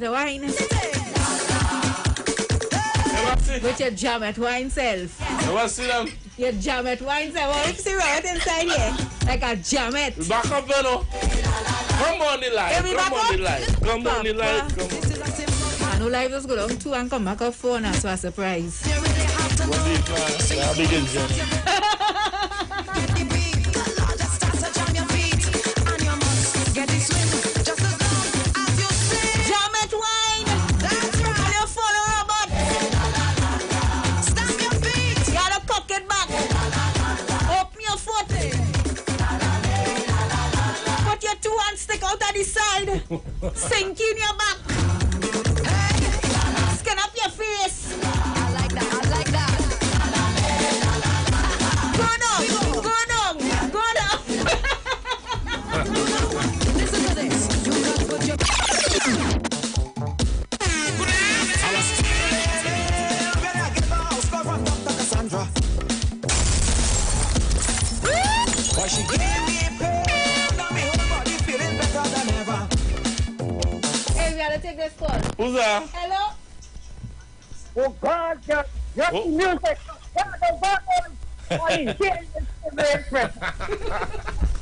at wine. With your jam at wine self. Never see them. Your jam at wine self. What if you see right inside here? Like a jammet. Back up, you know. Come on the line. Come on the line. Come on the line. Come on. I know life just go down 2 and come back up 4 now, so a surprise. What do you call it? Yeah, big engine. Jammet wine. That's right. And you follow Robert. Stamp your feet. You gotta cock it back. Open your foot. Put your 2 hands stick out at the side. Sink in your back. Skin up your face. I like that. I like that. Go down. Go down. Go down. Listen to this. You got to put your... Why she gave me pain, now me whole body feeling better than ever. Hey, we gotta take this call. Who's that? Hello? Oh God, just music. God, the vocals. Oh, he's getting this very impressive.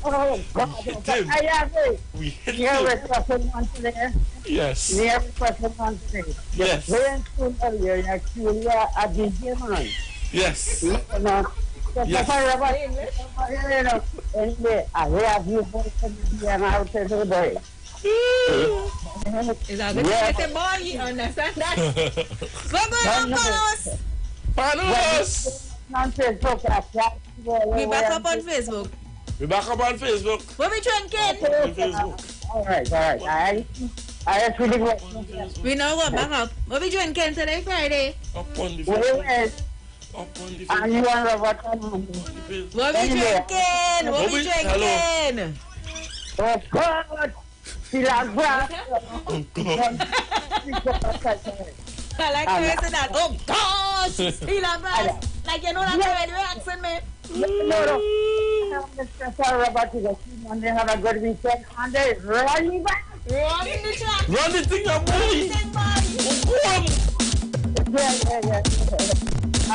Oh God, Tim, I have it. we hit You're you. requesting one today. Yes. You're requesting one today. Yes. Playing tune earlier, you're actually a DJ man. Yes. You know, Yes. anyway, I have you both to be an out to the day. Is that good? Yeah. It's a boy, you understand that? We're going to follow us. Panos! On Facebook, We back up on Facebook. We back up on Facebook. What we drinking? On Facebook. All right. I actually went. We know what back up. What we drinking today, Friday? Up on the Wait, Facebook. wait. Up on the And Facebook. you want Robert on What we drinking? What we drinking? Oh God! Still a glass. Oh God. I like the way you say that. Oh gosh! Still a bus. Like you know that's the way you're asking me. No. Mr. Sir Robert is a team and they have a good weekend and they run back. Run in the track. Run the thing up, boy. Sing, boy. Yeah. I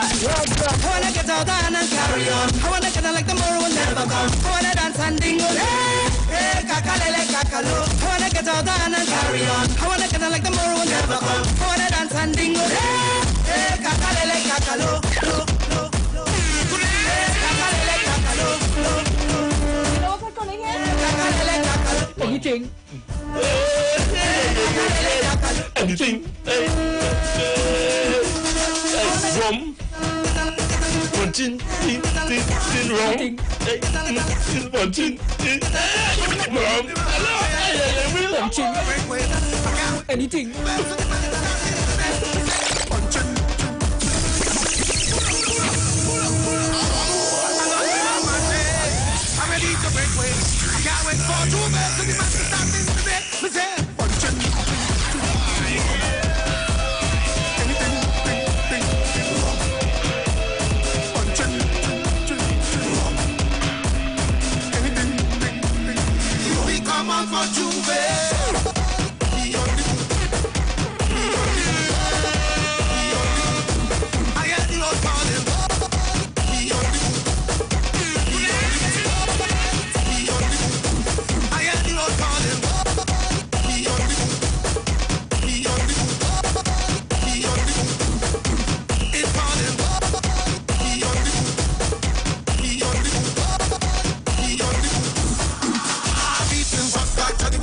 wanna get out and carry on. I wanna get out like tomorrow will never come. I wanna dance and dingle. Hey, kakalele kakalo. I wanna get out and carry on. I wanna get out like tomorrow will never come. I wanna dance and dingle. Hey, kakalele kakalo. Kakalele kakalo. You know what's coming here? Kakalele kakalo. Anything. Anything. Rum. Punching. Rum. Punching. Rum. Punching. Anything. I'm ready to break away. I can't wait for 2 minutes to be my starting today. Me say, punching. Anything, punching. Anything, we come on for Juve. I hear the Lord calling. I hear the Lord calling. It's calling. I've eaten some scotch and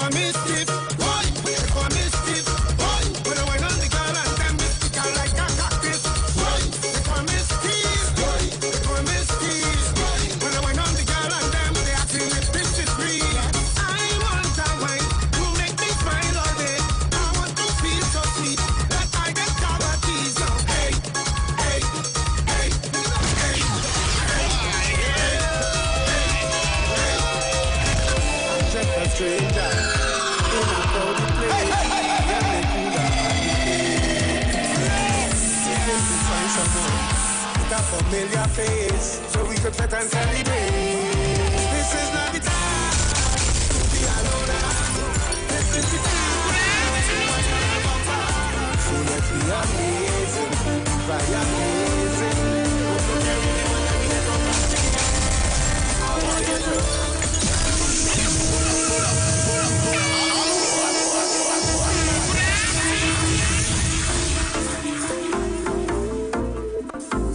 call me stiff, boy. They call me stiff, boy. When I went on the girl and them mystical like a cactus, boy. They call me stiff, boy. They call me stiff, boy. When I went on the girl and them they acting with bitches free. I want a wife who make me smile all day. I want to feel so sweet that I get cavities. So hey, hey, hey, hey, just a stranger in a crowded place. Yeah, me cool to find someone with a familiar face, so we could fit and celebrate. This is not the time to be alone. This is the time to watch our bumper. So let's be amazing, by amazing.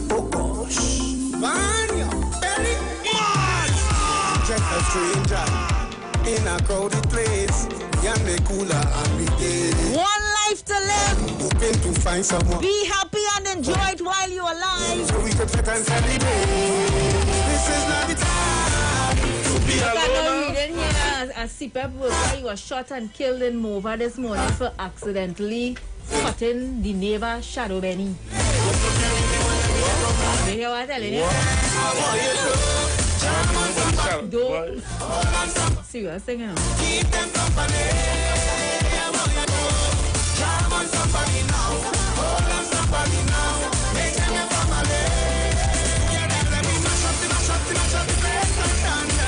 Oh gosh, man, you're very much. Just a stranger in a crowded place. Yeah, me cooler every day. One life to live. Hoping to find someone Be happy and enjoy it while you're alive. so we could fit and celebrate. This is not the time to be I know alone. reading here a CPEP worker, he was shot and killed in Mova this morning for accidentally cutting the neighbor Shadow Benny. You hear what I'm telling you? Don't see what I'm singing. Keep them company. Jam on somebody now. Hold on somebody now. Make them your family. Together, let me mash up the place and dance.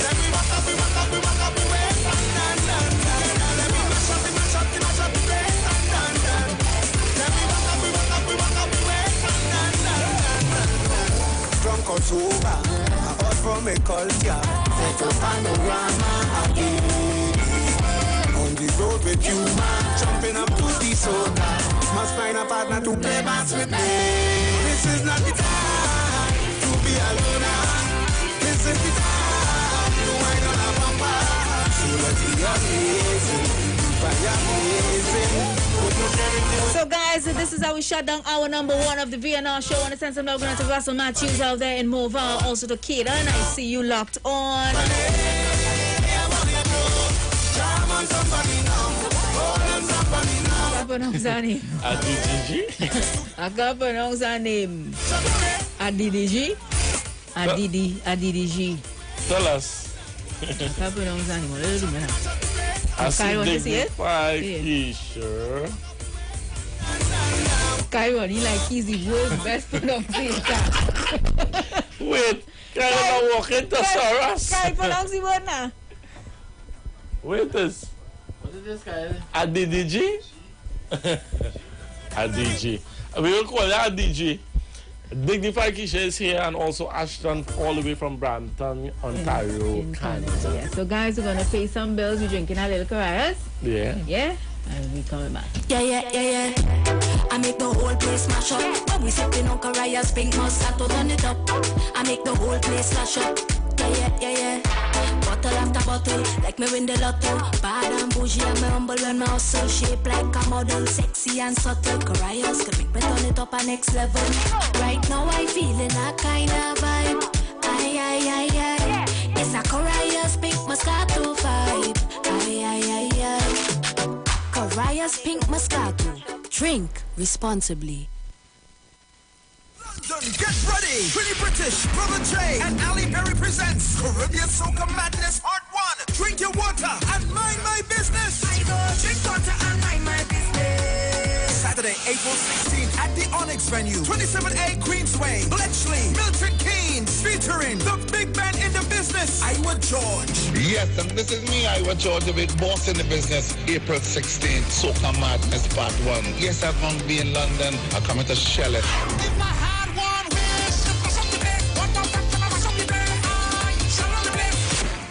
Let me walk up, we waist and dance. Let me mash up the place and dance. Let me walk up, we waist and dance. Drunk or sober, out from a culture, photo panorama again. On the road with you, jumping up to the soda. Must find a partner to play bass with me. This is not the time to be alone. This is the time to wind on a bumper. So let's be amazing, by amazing. So guys, this is how we shut down hour number 1 of the VNR show. I want to send some love to Russell Matthews out there in Mova, also to Kate, and I see you locked on. I pronounce her name. I can't pronounce her name. Adidiji? Adidiji. Tell us. I can't pronounce her name. A little bit. I see want to see it? dignified Yeah. Keisha. Kyron, he like he's the world's best pronunciator. Wait, can you walk into Soros? Can you pronounce the word now? Wait this. What is this guy? Adidiji? Adiji. We will call her Adiji. Dignified Keisha is here, and also Ashton all the way from Brampton, Ontario, In Canada. Canada, yeah. So guys, we're gonna pay some bills. We're drinking our little Carayas. Yeah. Yeah? And we coming back. Yeah. I make the whole place mash up. When we sipping on Caraya's pink Moscato, turn it up. I make the whole place slash up. Yeah. Bottle after bottle, like me win the lotto. Bad and bougie, and me humble when me hustle. Shape like a model, sexy and subtle. Caraya's can make me turn it up a next level. Right now I feeling a kind of vibe. Ay. It's a Caraya's pink Moscato vibe. Ay. Caraya's pink Moscato. Drink responsibly. London, get ready! Pretty British, Brother J, and Ali Perry presents Caribbean Soca Madness Part 1. Drink your water and mind my business. I go drink water and mind my business. Saturday, April 16th at the Onyx venue, 27A Queensway, Bletchley, Milton Keynes, featuring the big man in the business, Iwer George. Yes, and this is me, Iwer George, the big boss in the business. April 16th, Soca Madness Part 1. Yes, I'm going to be in London. I'm coming to shell it. If I had one wish,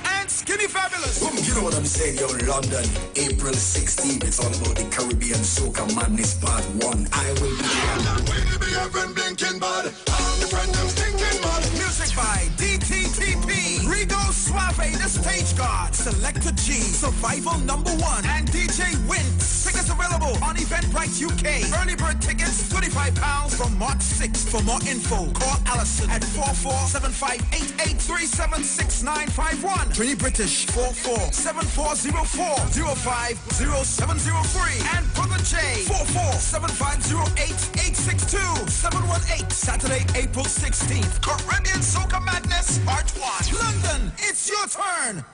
and Skinny Fabulous. You know what I'm saying, yo, London, April 16th. It's all about the Caribbean Soca Madness Part 1. I will be there. Music by DTTP. Rigo Suave, the stage guard. Selector G, Survival #1. And DJ Winks. Tickets available on Eventbrite UK. Early bird tickets, £25 from March 6th. For more info, call Allison at 447588376951. Trini British, 447404-050703. And Brother J, 447508862718. Saturday, April 16th. Caribbean Soca Madness, Part 1. London, it's your turn.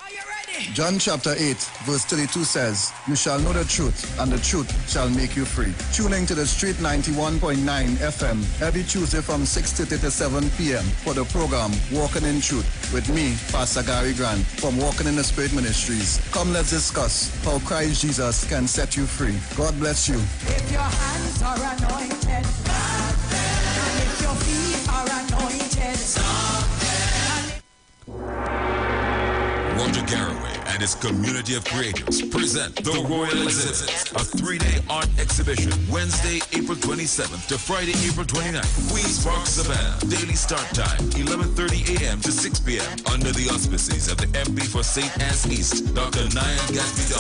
Are you ready? John chapter 8, verse 32 says, "You shall know the truth, and the truth shall make you free." Tune in to the Street 91.9 FM every Tuesday from 6:30 to 7 p.m. for the program Walking in Truth with me, Pastor Gary Grant from Walking in the Spirit Ministries. Come, let's discuss how Christ Jesus can set you free. God bless you. If your hands are anointed, and if your feet are anointed, Roger Garraway and his community of creatives present The Royal Exhibit, a 3-day art exhibition, Wednesday, April 27th to Friday, April 29th. Queens Park, Savannah. Daily start time, 11:30 a.m. to 6 p.m. Under the auspices of the MP for St. Anne's East, Dr. Nyan Gatsby.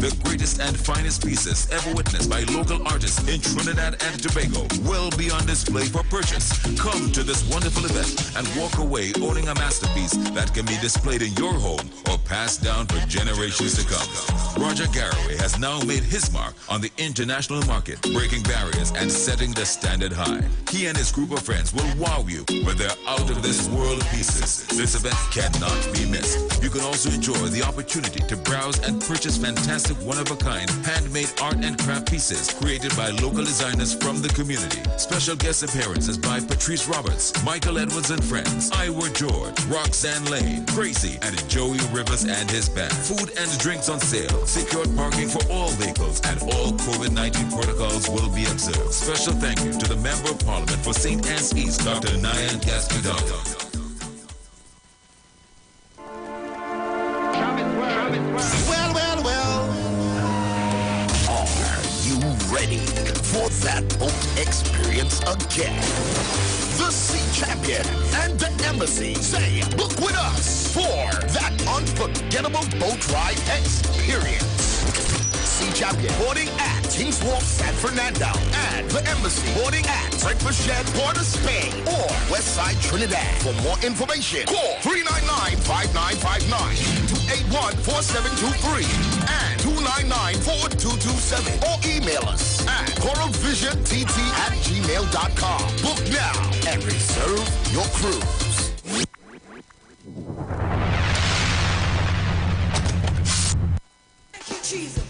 The greatest and finest pieces ever witnessed by local artists in Trinidad and Tobago will be on display for purchase. Come to this wonderful event and walk away owning a masterpiece that can be displayed in your home or passed down for generations to come. Roger Garraway has now made his mark on the international market, breaking barriers and setting the standard high. He and his group of friends will wow you with their out-of-this-world pieces. This event cannot be missed. You can also enjoy the opportunity to browse and purchase fantastic one-of-a-kind handmade art and craft pieces created by local designers from the community. Special guest appearances by Patrice Roberts, Michael Edwards and friends, Iwer George, Roxanne Lane, Gracie, and Joey Rivers and his band. Food and drinks on sale. Secured parking for all vehicles and all COVID-19 protocols will be observed. Special thank you to the Member of Parliament for St. Anne's East, Dr. Nyan Gatsby. Well. Are you ready for that boat experience again? The Sea Champion and the Embassy say book with us for that unforgettable boat ride experience. Sea Champion boarding at Kings Wharf, San Fernando, and the Embassy boarding at Breakfast Shed, Port of Spain, or Westside Trinidad. For more information, call 399-5959, 281-4723, and 299-4227, or email us at coralvisiontT@gmail.com. Book now and reserve your cruise.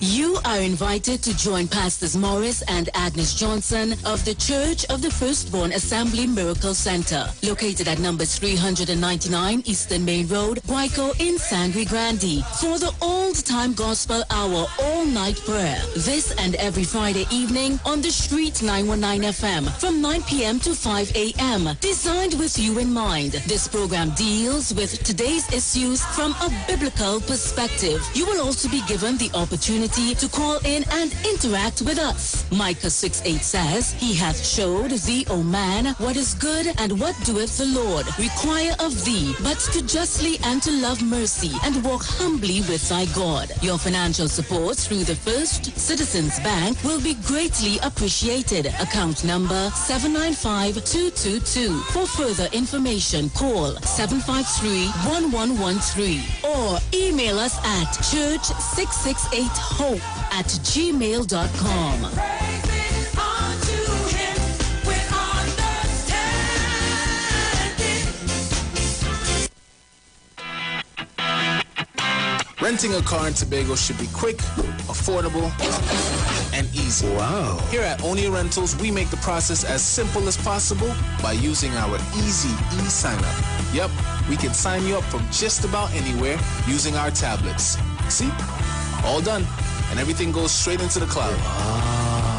You are invited to join Pastors Morris and Agnes Johnson of the Church of the Firstborn Assembly Miracle Center, located at number 399 Eastern Main Road, Guayco in Sangre Grande, for the old-time gospel hour all-night prayer. This and every Friday evening on the Street 919 FM from 9 p.m. to 5 a.m. Designed with you in mind, this program deals with today's issues from a biblical perspective. You will also be given the opportunity to call in and interact with us. Micah 6:8 says, "He hath showed thee, O man, what is good and what doeth the Lord require of thee, but to justly and to love mercy and walk humbly with thy God." Your financial support through the First Citizens Bank will be greatly appreciated. Account number 795222. For further information, call 753-1113 or email us at church668hope@gmail.com. Renting a car in Tobago should be quick, affordable, and easy. Wow. Here at Onia Rentals, we make the process as simple as possible by using our easy e-sign-up. Yep, we can sign you up from just about anywhere using our tablets. See? All done. And everything goes straight into the cloud.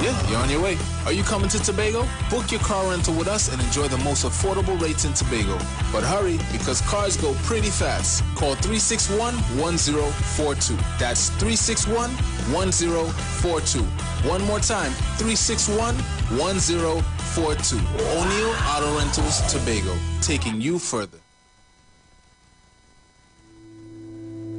Yeah, you're on your way. Are you coming to Tobago? Book your car rental with us and enjoy the most affordable rates in Tobago. But hurry, because cars go pretty fast. Call 361-1042. That's 361-1042. One more time, 361-1042. O'Neill Auto Rentals, Tobago, taking you further.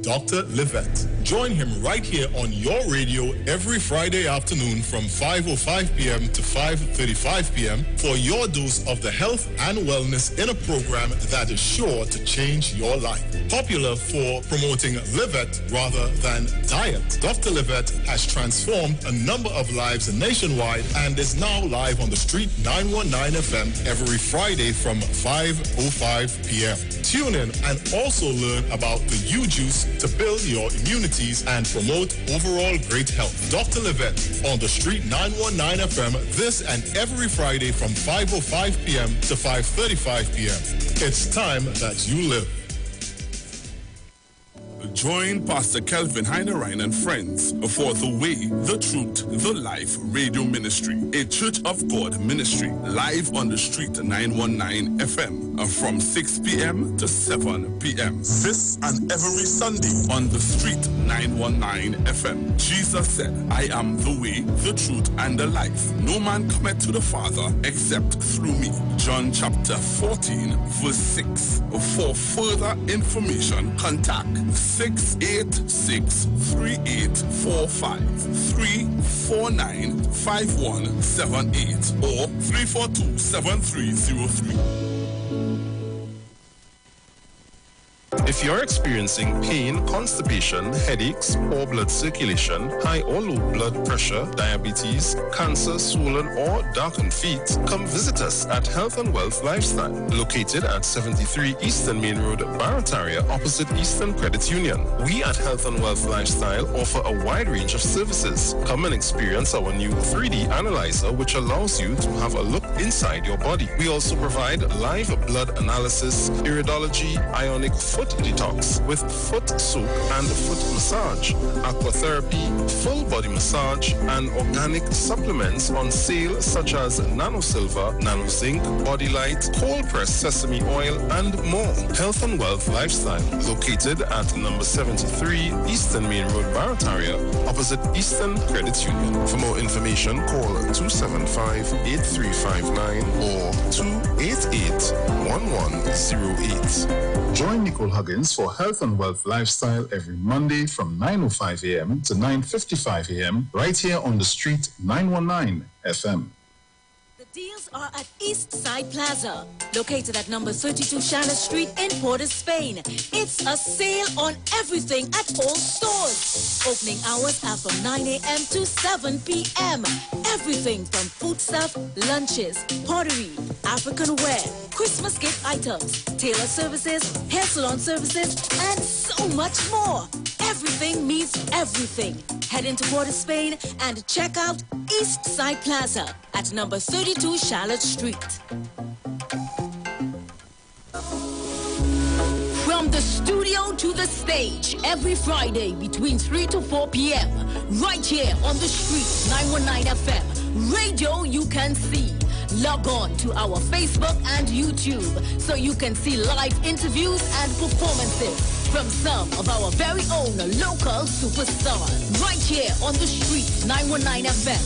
Dr. Livette. Join him right here on your radio every Friday afternoon from 5:05 p.m. to 5:35 p.m. for your dose of the health and wellness in a program that is sure to change your life. Popular for promoting Livette rather than diet, Dr. Livette has transformed a number of lives nationwide and is now live on the Street 919 FM every Friday from 5:05 p.m. Tune in and also learn about the U-Juice to build your immunities and promote overall great health. Dr. Livette on the Street 919 FM this and every Friday from 5:05 p.m. to 5:35 p.m. It's time that you live. Join Pastor Kelvin Heinerine and friends for The Way, The Truth, The Life Radio Ministry, a Church of God ministry, live on the Street 919 FM from 6 p.m. to 7 p.m. This and every Sunday on the Street 919 FM. Jesus said, I am the way, the truth, and the life. No man cometh to the Father except through me. John chapter 14, verse 6. For further information, contact 686-3845, 349-5178, or 342-7303. If you're experiencing pain, constipation, headaches, poor blood circulation, high or low blood pressure, diabetes, cancer, swollen or darkened feet, come visit us at Health and Wealth Lifestyle, located at 73 Eastern Main Road, Barataria, opposite Eastern Credit Union. We at Health and Wealth Lifestyle offer a wide range of services. Come and experience our new 3D analyzer, which allows you to have a look inside your body. We also provide live blood analysis, iridology, ionic foot detox with foot soak and foot massage, aquatherapy, full body massage, and organic supplements on sale such as nano silver, nano zinc, body light, cold pressed sesame oil, and more. Health and Wealth Lifestyle, located at number 73 Eastern Main Road, Barataria, opposite Eastern Credit Union. For more information, call 275-8359 or 288-1108. Join Nicole Huggins for Health and Wealth Lifestyle every Monday from 9:05 a.m. to 9:55 a.m. right here on the Street 919 FM. The deals are at East Side Plaza, located at number 32 Charlotte Street in Port of Spain. It's a sale on everything at all stores. Opening hours are from 9 a.m. to 7 p.m. Everything from food stuff, lunches, pottery, African wear, Christmas gift items, tailor services, hair salon services, and so much more. Everything means everything. Head into Port of Spain and check out East Side Plaza at number 32 Charlotte Street. From the studio to the stage, every Friday between 3 to 4 p.m. right here on the Street 919 FM. Radio you can see. Log on to our Facebook and YouTube so you can see live interviews and performances from some of our very own local superstars. Right here on the Street 919 FM.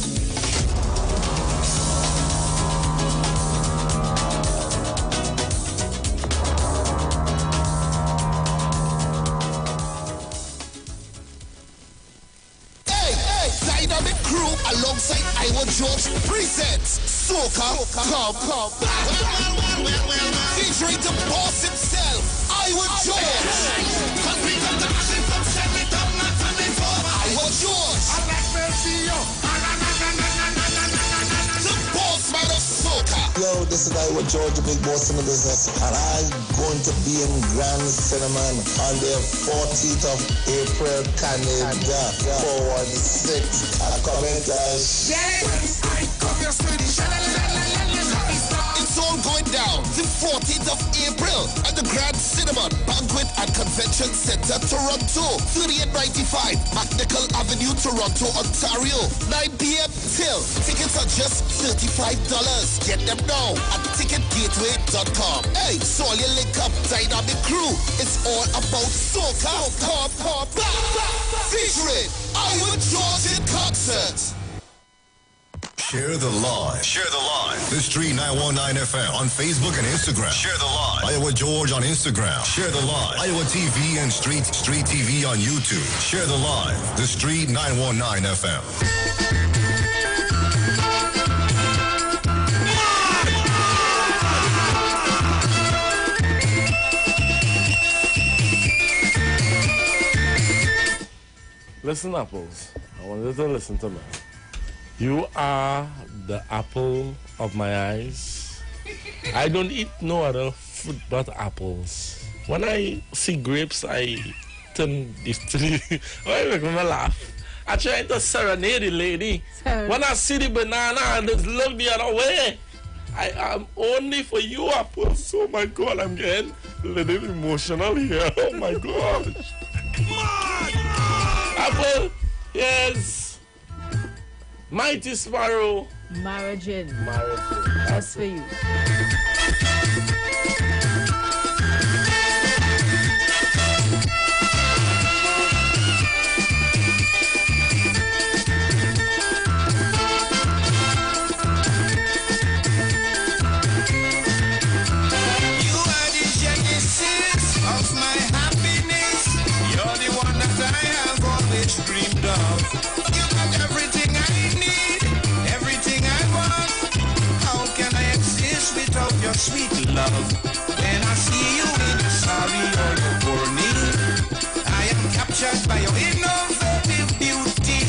Dynamic crew alongside Iwer presents Soca Come. Featuring the boss himself, Iwer George. The boss man of Soca. Yo, this is Iwer George, the big boss in the business, and I'm going to be in Grand Cinnamon on the 14th of April, Canada, for the 6th. Commenters. It's all going down the 14th of April at the Grand Cinnamon Banquet and Convention Center, Toronto. 3895 McNichol Avenue, Toronto, Ontario. 9 p.m. till. Tickets are just $35. Get them now at ticketgateway.com. Hey, so all your link up dynamic crew. It's all about soca. Featuring Iwer George in concert. Share the live. Share the live. The Street 919 FM on Facebook and Instagram. Share the live. Iwer George on Instagram. Share the live. Iwer TV and Street TV on YouTube. Share the live. The Street 919 FM. Listen, Apples. I want you to listen to me. You are the apple of my eyes. I don't eat no other fruit but apples. When I see grapes, I turn this to the... Why you make me laugh? I try to serenade the lady. When I see the banana, I just look the other way. I am only for you, apples. Oh my God, I'm getting a little emotional here. Oh my gosh. Apple, yes. Mighty Sparrow. Maragin. Maragin. That's for you. Sweet love, when I see you in your sari or your burning, I am captured by your innovative beauty.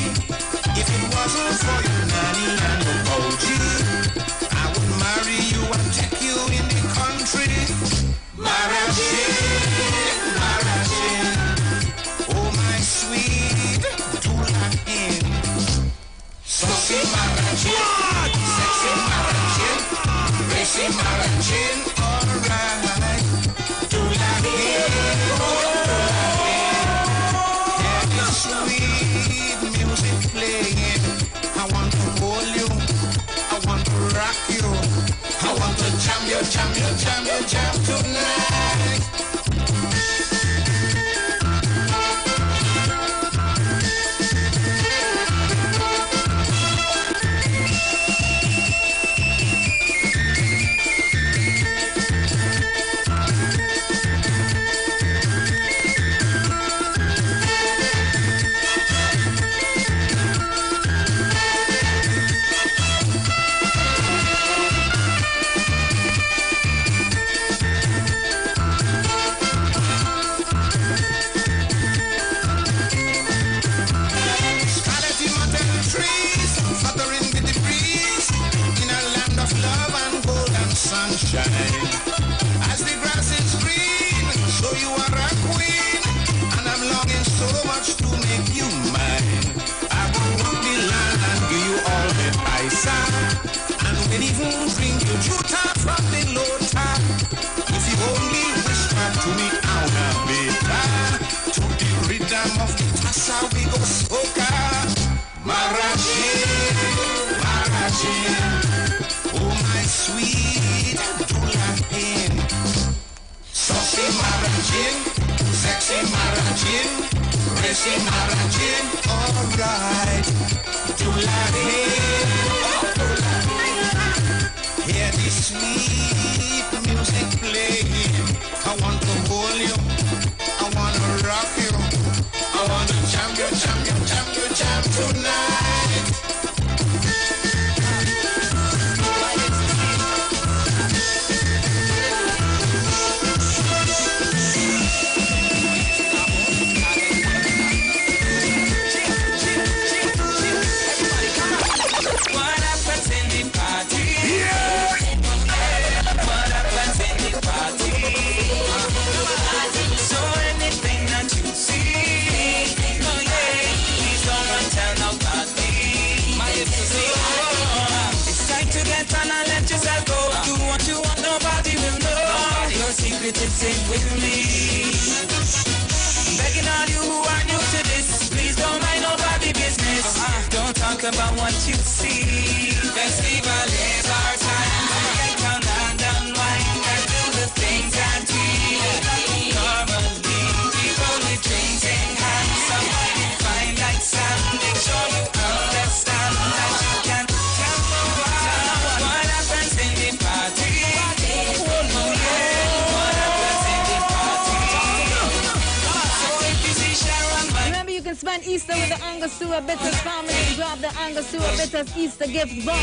If it wasn't for your nanny and your bougie, I would marry you and take you in the country. Maragin, Maragin, oh my sweet Dulahin. Saucy Maragin, sexy Maragin. Racy Maragin, alright. Dulahin, hear the sweet music playing. I want to hold you, I want to rock you, I want to jam tonight. As the grass is green, so you are a queen, and I'm longing so much to make you mine. I will walk the land and give you all the paisa, and we'll even drink you juta from the lota. If you only whisper to me, I'll have better. To the rhythm of the tassa we go soca. Maragin, Maragin, oh my sweet Dulahin. Saucy Maragin, sexy Maragin, racy Maragin, alright. Dulahin, hear the sweet music playing. I want to hold you, I want to rock you, I want to jam tonight. It's safe with me. Begging all you who are new about what you see. Festival is our time. Get down and unwind and do the things that we normally. People with drinks in hand, some find it fine like sand. Make sure you understand that you can tell what happens in the party. Oh yeah, what happens in the party. So if you see Sharon, remember, you can spend Easter with the Angostura Bitters family and grab the Angostura Bitters Easter gift box.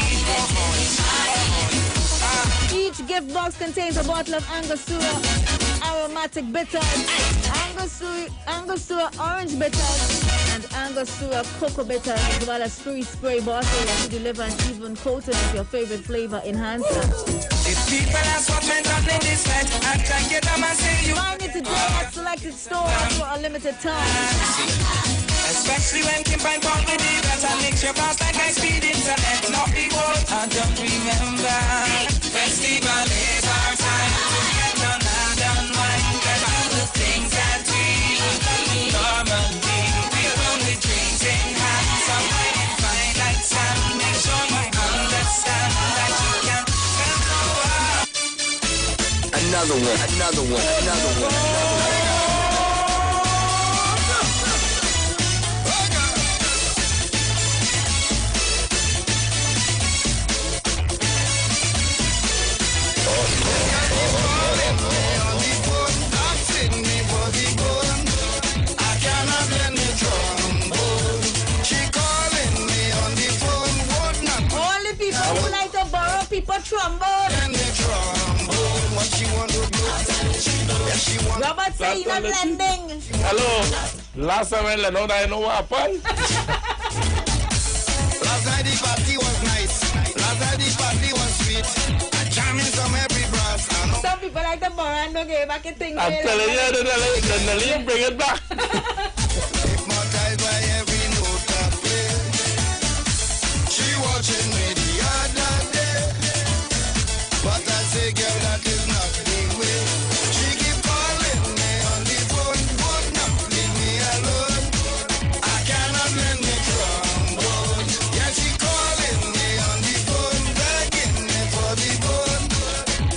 Each gift box contains a bottle of Angostura aromatic bitters, Angostura orange bitters, and Angostura cocoa bitters, as well as free spray bottles to deliver an even coating of your favorite flavor enhancer. if people ask what went on in this night, I can get them and say you. Find it today at selected stores for a limited time. Especially when Kim find fault with the gas and makes your pass like high speed internet. Not before, I don't remember. Festival is our time to get down and unwind and do the things that we normally. People with drinks in hand, some find it fine like sand. Make sure you understand that you can Another one, another one, another one, another one. People trombone. What she want to do? Robert say you're not lending. Hello. Last time I learned, I know what happened. Last night the party was nice. Last night the party was sweet. I jamming some every brass. Some people like the bar and don't give back a thing. I'm telling you, the bring it back. Hypnotized by every note I play. She watching me the other day. But I say, girl, that is not the way. She keep calling me on the phone, would not leave me alone. I cannot lend me trombone. Yeah, she calling me on the phone, begging me for the bone.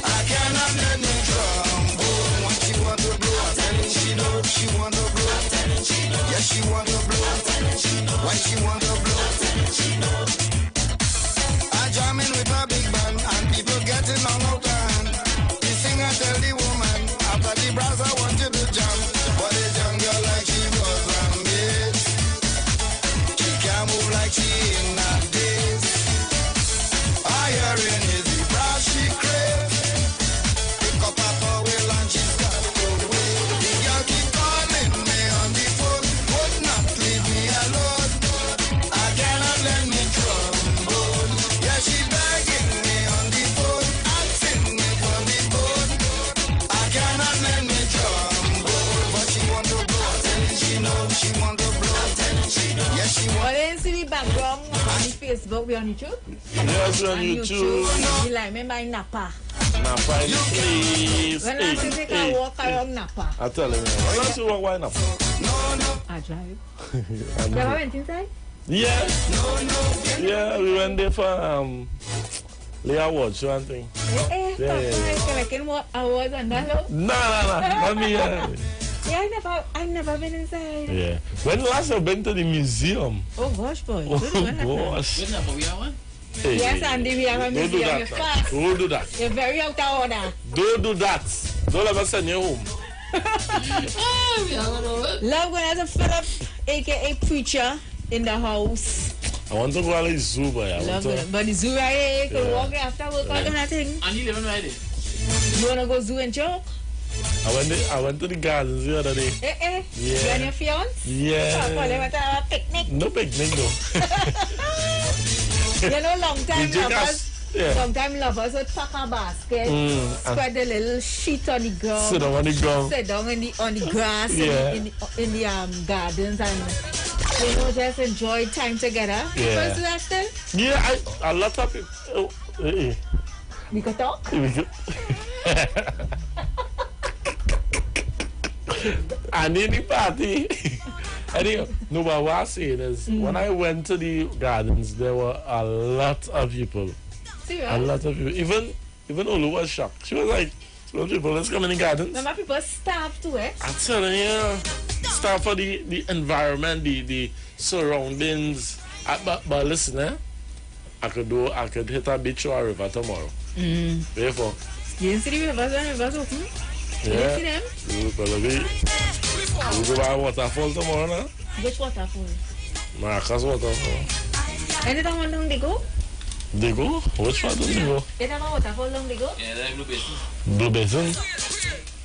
I cannot lend me trombone. What she want to blow? I'm telling she know she want to blow. I'm telling she know. Yeah, she want to blow. I'm telling she know. Why she want to blow? I'm telling she know. I jam in with a big band and people getting on out of hand. The singer tell the woman after the brass I want you to jam. But the young girl like she was rammed. She can't move like she in that days. I hearing is the brass she crave. Pick up a towel and she start to wave. The girl keep calling me on the phone, would not leave me alone. I cannot let me trombone. Yeah, she begging me on the phone, asking me for the bone. I cannot let me trombone, but she want to blow. I'm telling she know she want to blow. I'm telling she know. Yeah, she want. Well, then see the background on the Facebook. We on YouTube. Yes, we're on YouTube. You like me by Napa. Napa in the place. When I say take a walk around Napa. I tell you, man. Why don't you walk why Napa? I drive. You ever went inside? Yeah. Yeah, we went there for Lea Award show and thing. Yeah. Can what awards and that? No. Not me. Yeah, I never been inside. Yeah. When last I've been to the museum? Oh gosh, boy. Oh gosh. Yes, Andy, we have a Don't do museum. that. Don't do that. You're very out of order. Don't do that. Don't ever send you home. Love when there's a Philip, aka preacher, in the house. I want to go to the zoo, boy. But the zoo right here, you can walk after work out and that thing. And you live right there. You wanna go zoo and joke? I went to the gardens the other day. Yeah. You and your fiance? Yeah. Oh, they went to have a picnic. No picnic though. You know, long time lovers. Yeah. Sometimes lovers would pack a basket, spread the little sheet on the ground. Sit down on the ground. Sit down on the grass in the gardens and you know just enjoy time together. Yeah. People do that still? Yeah, a lot of people. We could talk? We could. And in the party, Anyway, no, but what I'm saying is, when I went to the gardens, there were a lot of people. Serious? A lot of people. Even Olu was shocked. She was like, "Some people, let's come in the gardens." Some people starve to it. I'm telling you, starve for the environment, the surroundings. But listen, I could hit a beach or a river tomorrow. Therefore. You didn't see the rivers open? You didn't see them? We'll go by a waterfall tomorrow, no? Which waterfall? Maracas waterfall. Any time down they go? They go? Which part do they go? Any time waterfall down they go? Yeah, that's Blue Basin. Blue Basin?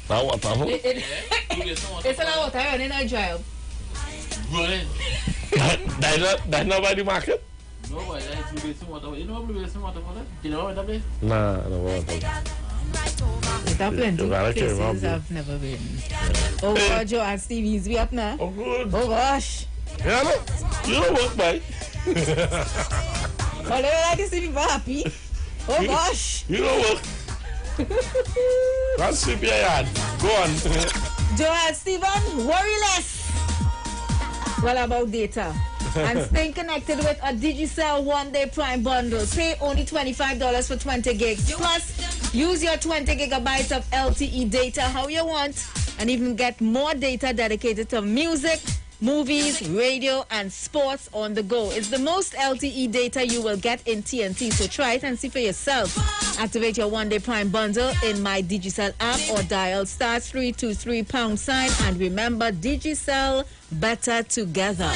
That waterfall? It's a water running in a drive. Running. That's not by the market? No, boy, that's Blue Basin waterfall. You know what Blue Basin waterfall is? You know what that is? Nah, I don't want that. There are plenty places I've never been. Oh, God, Joe and Stevie's be up now. Oh, good. Oh, gosh. Yeah, no, you don't work, boy. Oh, they like to see people happy. Oh, gosh. You don't work. Can't sweep your yard. Go on. Joe and Steven, worry less. What about data? And staying connected with a Digicel one-day Prime bundle. Pay only $25 for 20 gigs. Plus, use your 20 gigabytes of LTE data how you want, and even get more data dedicated to music, movies, radio, and sports on the go. It's the most LTE data you will get in TNT, so try it and see for yourself. Activate your one-day Prime bundle in my Digicel app or dial *323#, and remember, Digicel, better together.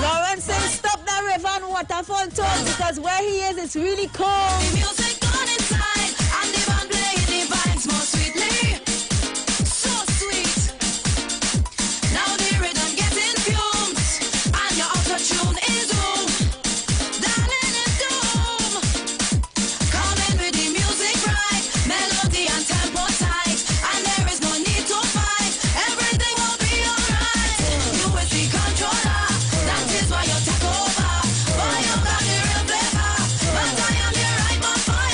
Lawrence says stop that river and waterfall tour, because where he is, it's really cold. Music gone inside, and the band playing the vibes more sweetly. So sweet. Now the rhythm getting fumes, and your auto tune is doom. Darling is doom. Come in with the music right, melody and tempo tight, and there is no need to fight. Everything will be alright. You is the controller, that is why you take over. Boy, you got the real flavor, but I am the right man for you.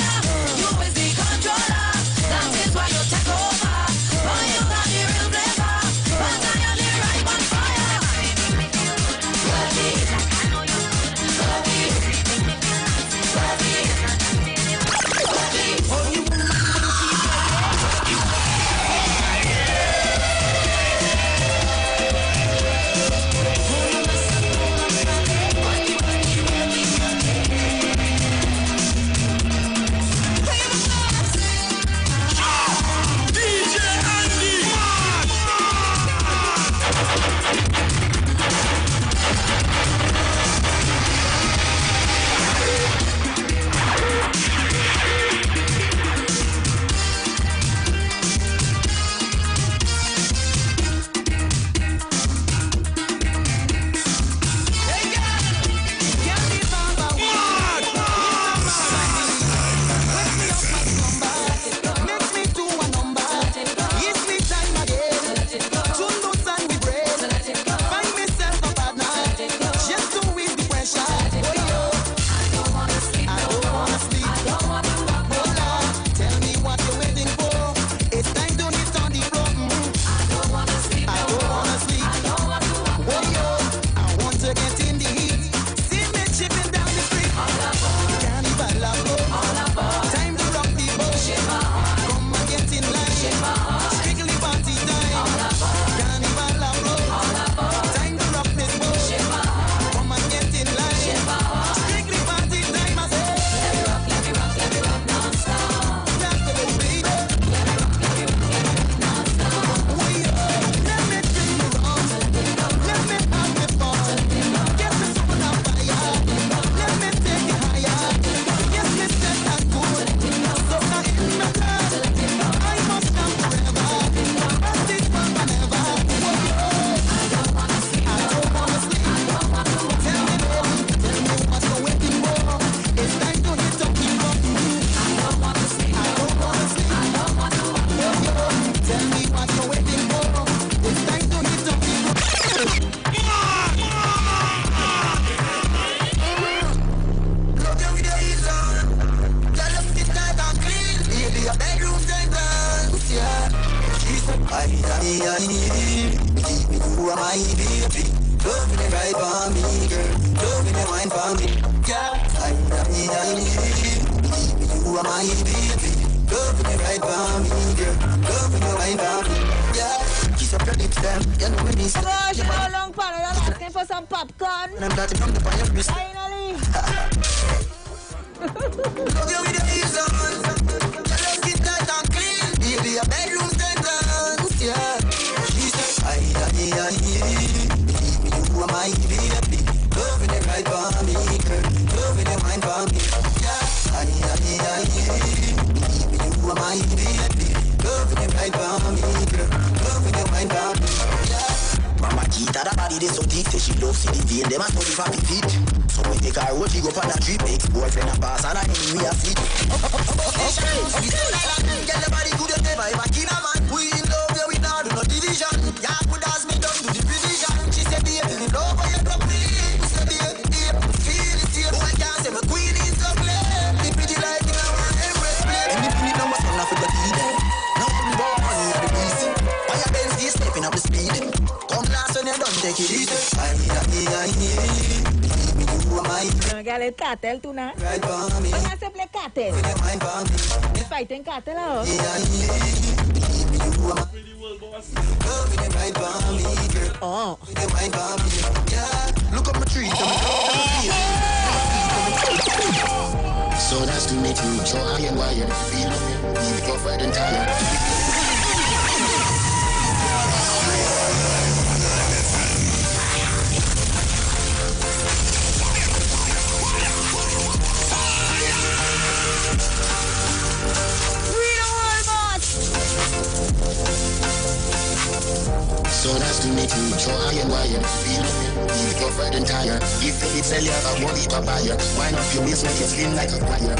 You are my baby. Loving it right for me, girl. Loving it wine for me, girl. You are my baby. Loving it right for me, girl. Loving it wine for me, yeah. Kiss up your lips, them. You know me, this. Gosh, you know long pan. I'm asking for some popcorn. And I'm starting from the fire, wrist. Finally. Love you with the heels on. Your love skin tight and clean. Baby, a bedroom sentence, yeah. She said, you are my baby. Loving it right for me, girl. Loving it wine for me, yeah. You are my baby. Loving it right for me, girl. Loving it wine for me, yeah. Mama Kita, that body, they so deep. Say she loves the vein, them a study for feet. So we take our road, she go for that trip. Ex-boyfriend a pass and I need me a seat. Get the body good and never ever kill a man. We in love, yeah, we not do no division. Yeah, put us me down to the precision. She said, baby, me love how you drop me. We said, baby, feel it here. Boy, can't say my queen is ugly. The pretty like in our embrace play. And if you need no more son, I forgot to eat them. Now for me, boy, money, I be busy. Why your Benz is stepping up the speed? Come last when you done, take it easy. Regarde el cartel, tú, ¿no? ¿Van a hacer cartel? ¿Es fighting cartel ahora? Oh. Look up my tree, so that's to make you so high and wired. Feel me, covered and tired. So that's to make you so high and wired. Feel me, covered and tired. If it's a you have a money to buy it. Wind up your waist, make it slim like a choir.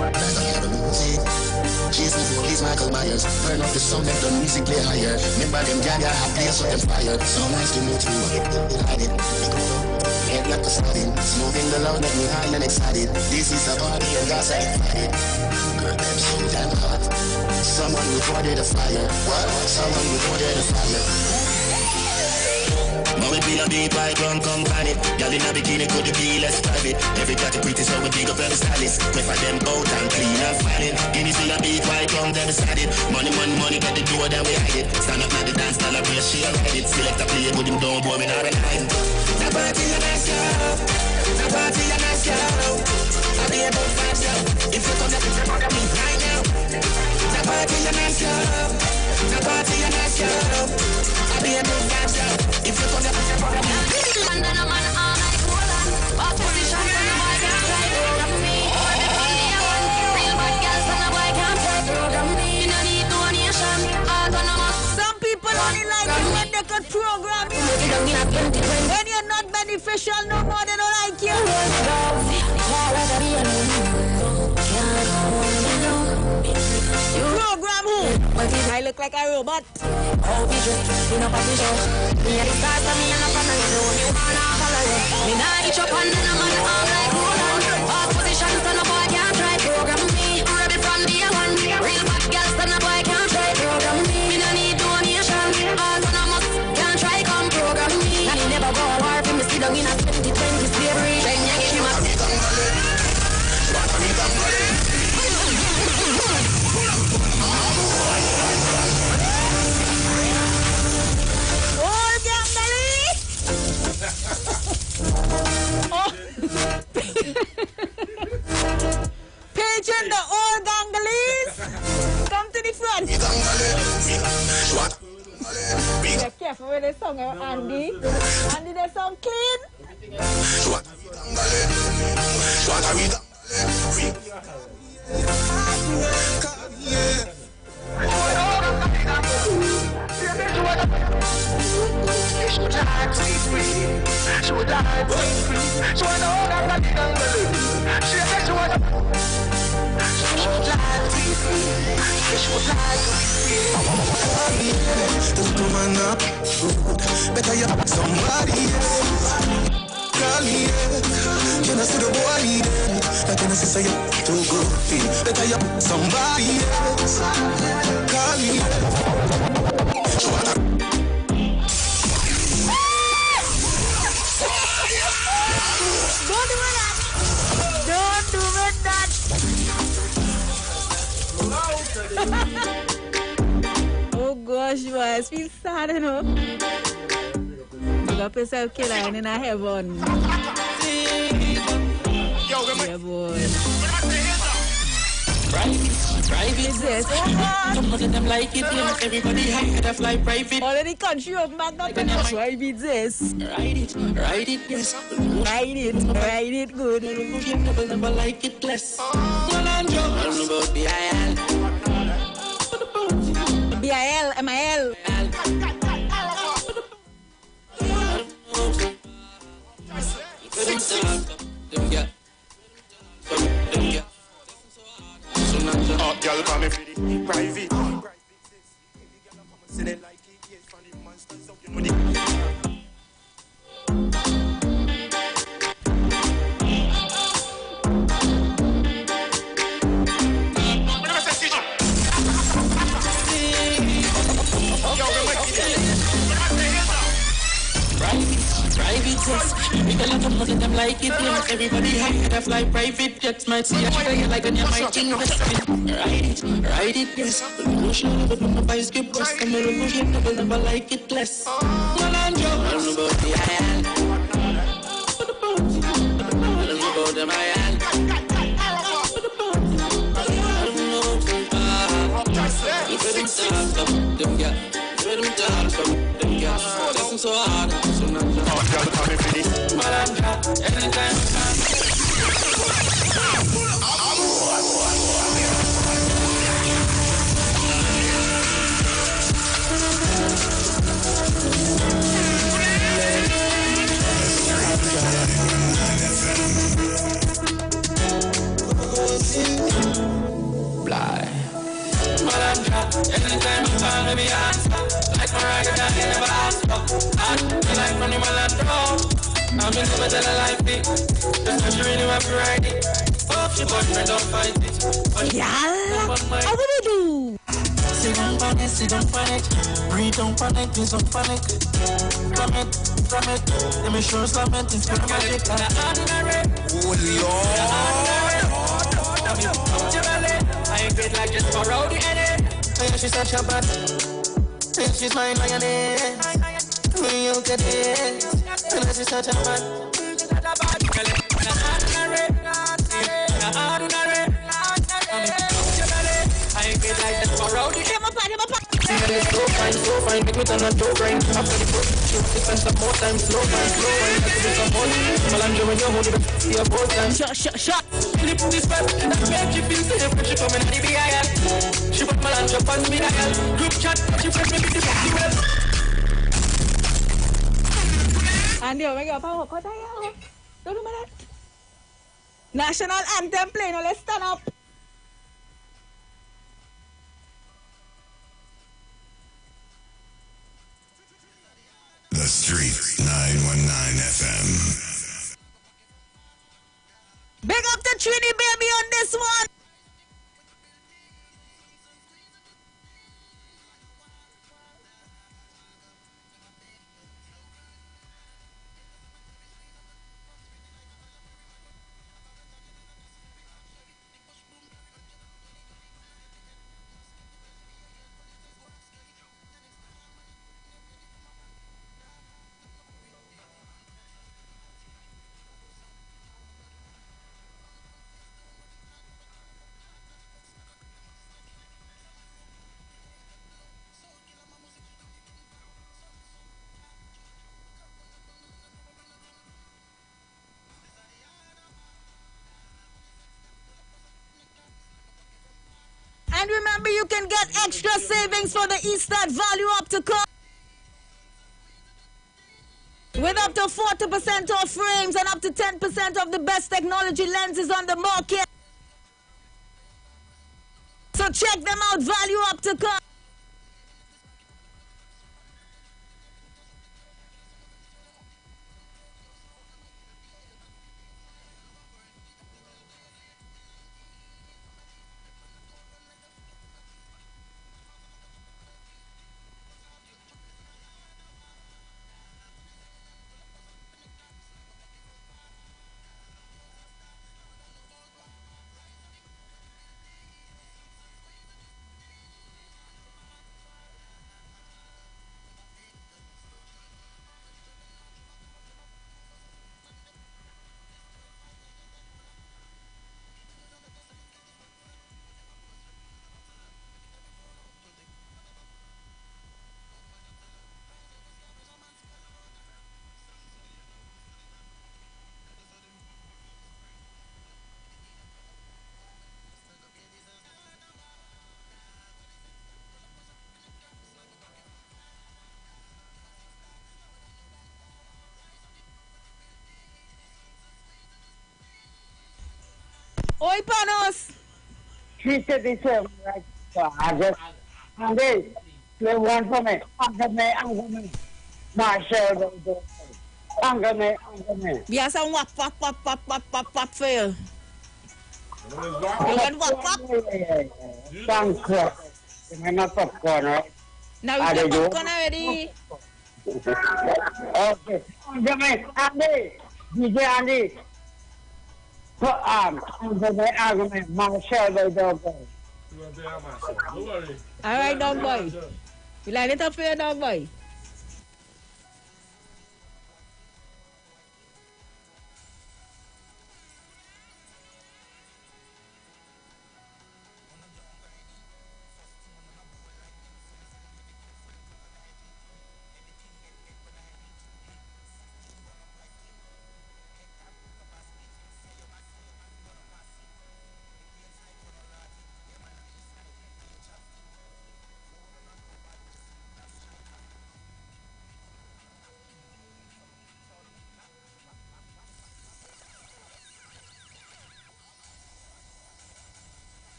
Like I hear the music. Jason Voorhees, Michael Myers. Turn up the sound, let the music play higher. Remember them gaga, have players so inspired. So nice to meet you, hide it. Head like a starting. Smoking the loud, make me high and excited. This is a party and gas I invited. Girl, them so damn hot. Someone recorded a fire. What? Someone recorded a fire. Mommy be a beat right run, come find it. Y'all in a bikini could be less private. Every cat pretty so we big up every stylist. Wait for them out and clean and fine it. Guineas in a beat right come them beside it. Money, money, money, get the door then we hide it. Stand up at the dance, stand up real she ride it. Select a play with him down, boy, we not behind. The party a nice girl. The party a nice girl. I be about 5 girl. If you come up, if you come up, right now. The party a nice girl. The party a nice girl. I be about 5 girl. If you come up, if you come up, and then a man all night hold on. Off position, and a boy can't try program me. Real bad girls and a boy can't try program me. You no need donation, autonomous. Some people only like you when they could program you. When you're not beneficial no more, they don't like you. You program who? I look like a robot. Oh, we just in a position. Me and the stars of me and a fan of you. You wanna follow it. Me nah eat your pan and a man arm like Roland. Off position, so no boy can't try program me. Ready from day one. Real bad girls, so no boy can't try program me. Me no need donation. Autonomous can't try come program me. And he never go to war for me sit down in a 2020 slavery. Then you give him a Pigeon, the old ganglies. Come to the front. Be careful with the song, Andy. Andy, the song clean. Better you somebody else. Call me, you know see the boy need it. Like you know say you too good. Better you somebody else. Call me. Don't do that. Don't do that. Oh gosh, boy, it's feel sad, you know. You got yourself killer in a heaven. Yeah, boy. Private this. Oh God. Some of them like it, everybody had to fly private. All in the country of Magna. Private this. Ride it, yes. Ride it good. You never like it less. Well, I'm joking about BIL. BIL, MIL. Oh, girl, call me pretty private. Say they like it, yes, from the monsters of your money. Private jets, we got a lot of them like it. Everybody had to fly private jets. Might see a child like when you might invest. Ride it, yes. Emotional love when my bicycle get bust. I'm a revolution, never like it less. Well, I'm joking. I don't know about the island. I don't know about them island. I don't know about them girls. Them girls, them girls. Listen so hard, so not. Oh, girl, call me pretty. Malanja, anytime I Fly. Malanja, anytime I find me answer. Like my rider down in the bathtub. I like from the Malanja. I'm in the middle of life, just not sure you have to ride it. Fuck your boyfriend, don't fight it. Yeah, what do we do? Sit down, panic. Breathe, don't panic, please don't panic. From it. Let me show slam it, it's gonna magic. Oh, Lord. I ain't great like just for rowdy edit. Yeah, she's such a bad. And she's mine like an egg. When you get it. And she's such a bad. I ain't great like just for rowdy. So fine, make me turn on Joe Brain. After the first shoot, spend some more time, slow wine. Have to do some more. Malanja when you hold it, see a both time. Shot. Really put this back, that make you feel safe when she come in at the BIL. She put Malanja on me dial. Group chat, she press me with the fuck well. And yo, make up our cut here. Don't do that. National anthem play, now let's stand up. The Street 919 FM. Big up the Trini baby on this one. And remember, you can get extra savings for the Easter value up to come. With up to 40% off frames and up to 10% of the best technology lenses on the market. So check them out, value up to come. Oi, Panos. 337, right? So I just, and they play one for me. Angle me. Marshall, angle me. Yes, I'm wap for you. You want wap? Yeah. Thank you. I'm not popcorn, right? Now you play popcorn already. Okay. Angle me, Andy. DJ Andy. Angle me. Marshall, Don't worry. All right, dog boy. You line it up for your dog boy.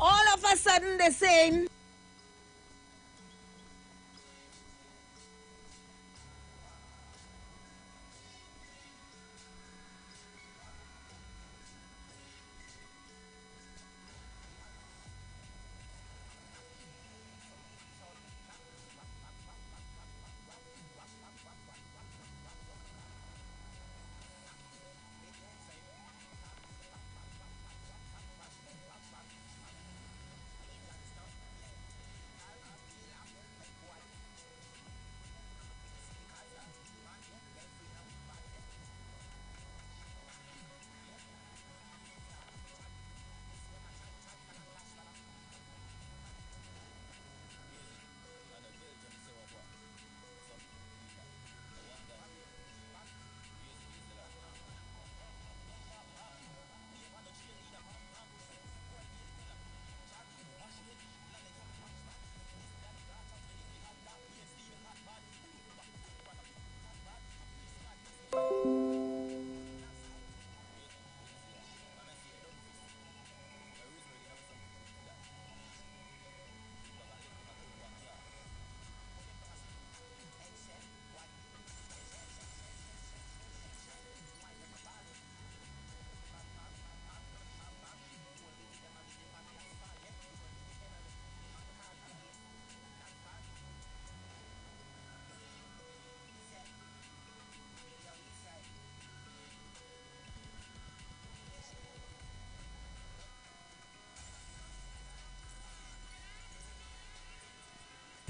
All of a sudden they're saying,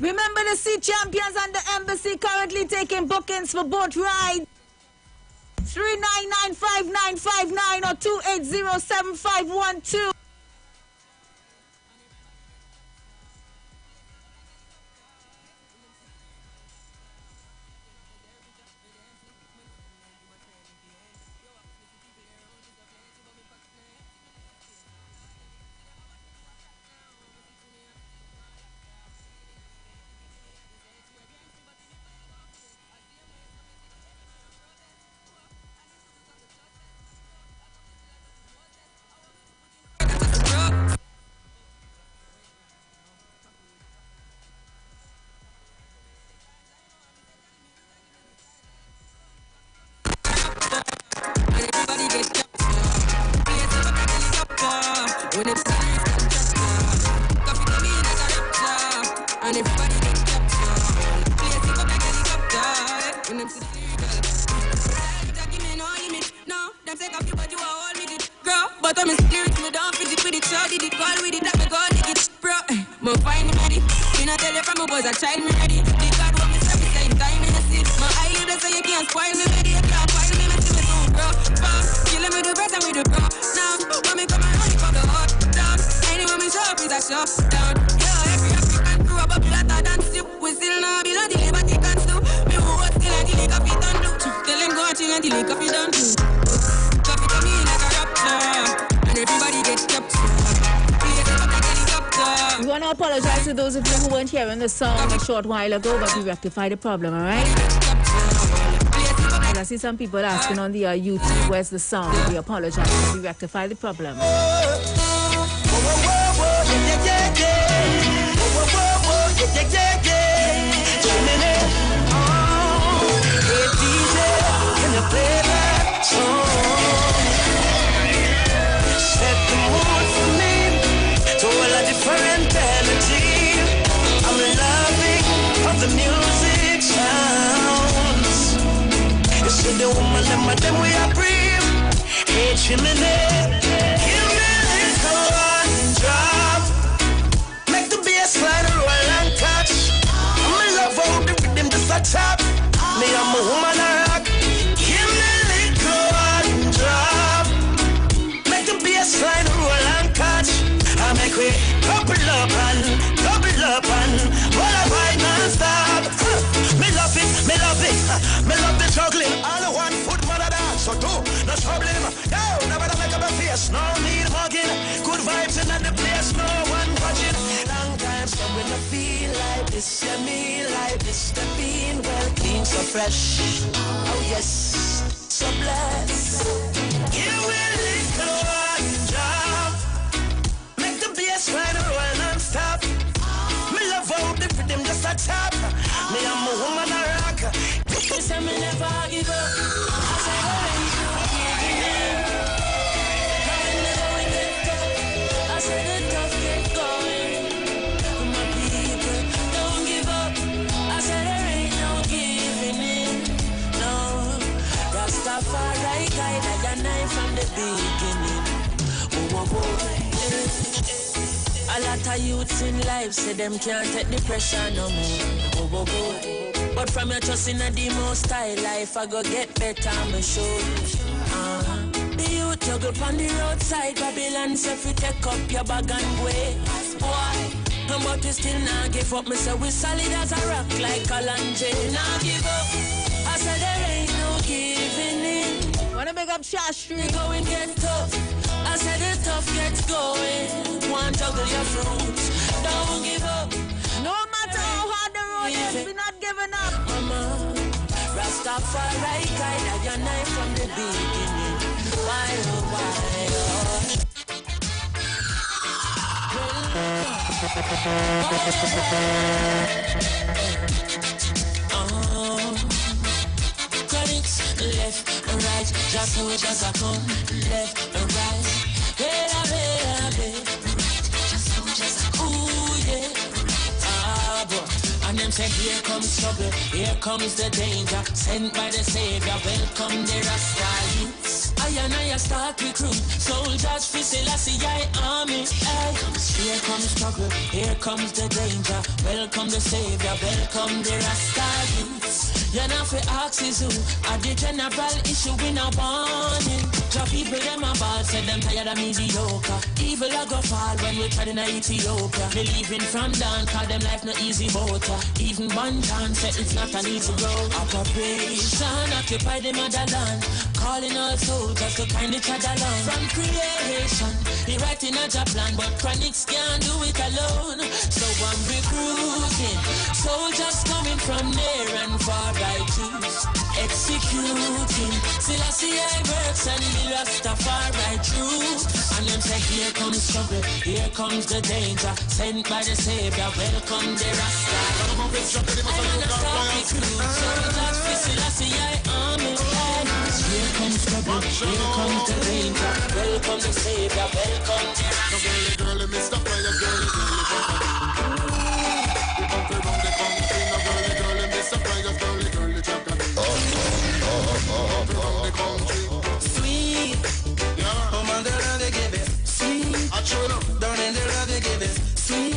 remember the Sea Champions and the Embassy currently taking bookings for boat rides. 3995959 or 2807512. But I'm in lyrics, me don't fit it with it, so did it call with it, that me go dig it, bro. Me find me ready. Me not tell you from a boys, a child me ready. The God what me say time in the seat. My eye leader say you can't spoil me, ready. You can't spoil me, see me soon, bro. Killing me the best and we the bro. Now, when me come and run, you come the hot down. Anyone me show up is a shut down. Yo, every African crew up flatter than soup. We still not be like the liberty can do. Me who was still like the lick of it done do. Tell them go and chill and the lick of it done do. Coffee to me like a raptor. Everybody get kept. We want to apologize to those of you who weren't hearing the song a short while ago, but we rectified the problem, alright? As I see some people asking on the YouTube, where's the sound? We apologize. We rectify the problem. Set the mood for me to all a different energy. I'm loving of the music sounds. You see the woman them we are breathe. Hey chimney, give me a little one drop. Make the bass line roll and catch. I'm in love how the rhythm just a tap. Me I'm a woman a rock. Give me a little one drop. Make the bass line roll and catch. I make we couple up and while I ride non-stop. Me love it, me love it. Me love the juggling. All the one foot mother dance. So do, no problem. Yo, never make up a face. No need hugging. Good vibes in the place. No one watching. Long time so when I feel like this, yeah, me like this. The being well clean, so fresh. Oh yes, so blessed. You will little one job. Make the bass line roll non-stop. Me love how the rhythm just a tap. Me I'm a woman a rock. You say me never give up. I say I say the tough get going. My people don't give up. I say there ain't no giving in. No, Rastafari guide and I from the beginning. A lot of youths in life say them can't take the pressure no more. But from your trust in the most high life, I go get better, me show you. The youth juggle on the roadside, Babylon say fi take up your bag and go. Boy, but we still not give up. Me say we solid as a rock like Kalanje. Not give up. I said there ain't no giving in. Wanna make up Shaw Street? Going get tough. I said the tough gets going. One juggle your fruits. Don't give up. No matter how hard the road is, we're not giving up. Mama, Rastafari guide your knife from the beginning. Why, oh, why, Chronics, left and right, just so just a come, left and right. Bella, just a ooh, yeah. And them say, here comes trouble, here comes the danger. Sent by the Savior, welcome the Rasta youths. I and I start recruit soldiers for Selassie army. Hey. Here comes trouble, here comes the danger. Welcome the Savior, welcome the Rasta youths. You're not for axes who are the general issue in a warning. Your people them a ball, said them tired of mediocre. Evil a go fall when we tried in Ethiopia. Believing from down, call them life no easy voter. Even one down said it's not an easy road. Operation occupy the motherland, calling all soldiers to kind each other along. From creation, he writing a job plan, but chronics can't do it alone. So I'm recruiting soldiers coming from near and far by twos, executing Selassie works and the Rastafari truth. And them say here comes trouble, here comes the danger. Sent by the Savior, welcome the Rasta. I wanna stop recruit soldiers for Selassie army. Here comes trouble, here comes the danger. Welcome the Savior, welcome the Rasta. Girl, Mr. Fire, girl, sweet, oh man, the love they give it sweet. Darling, the love they give it sweet.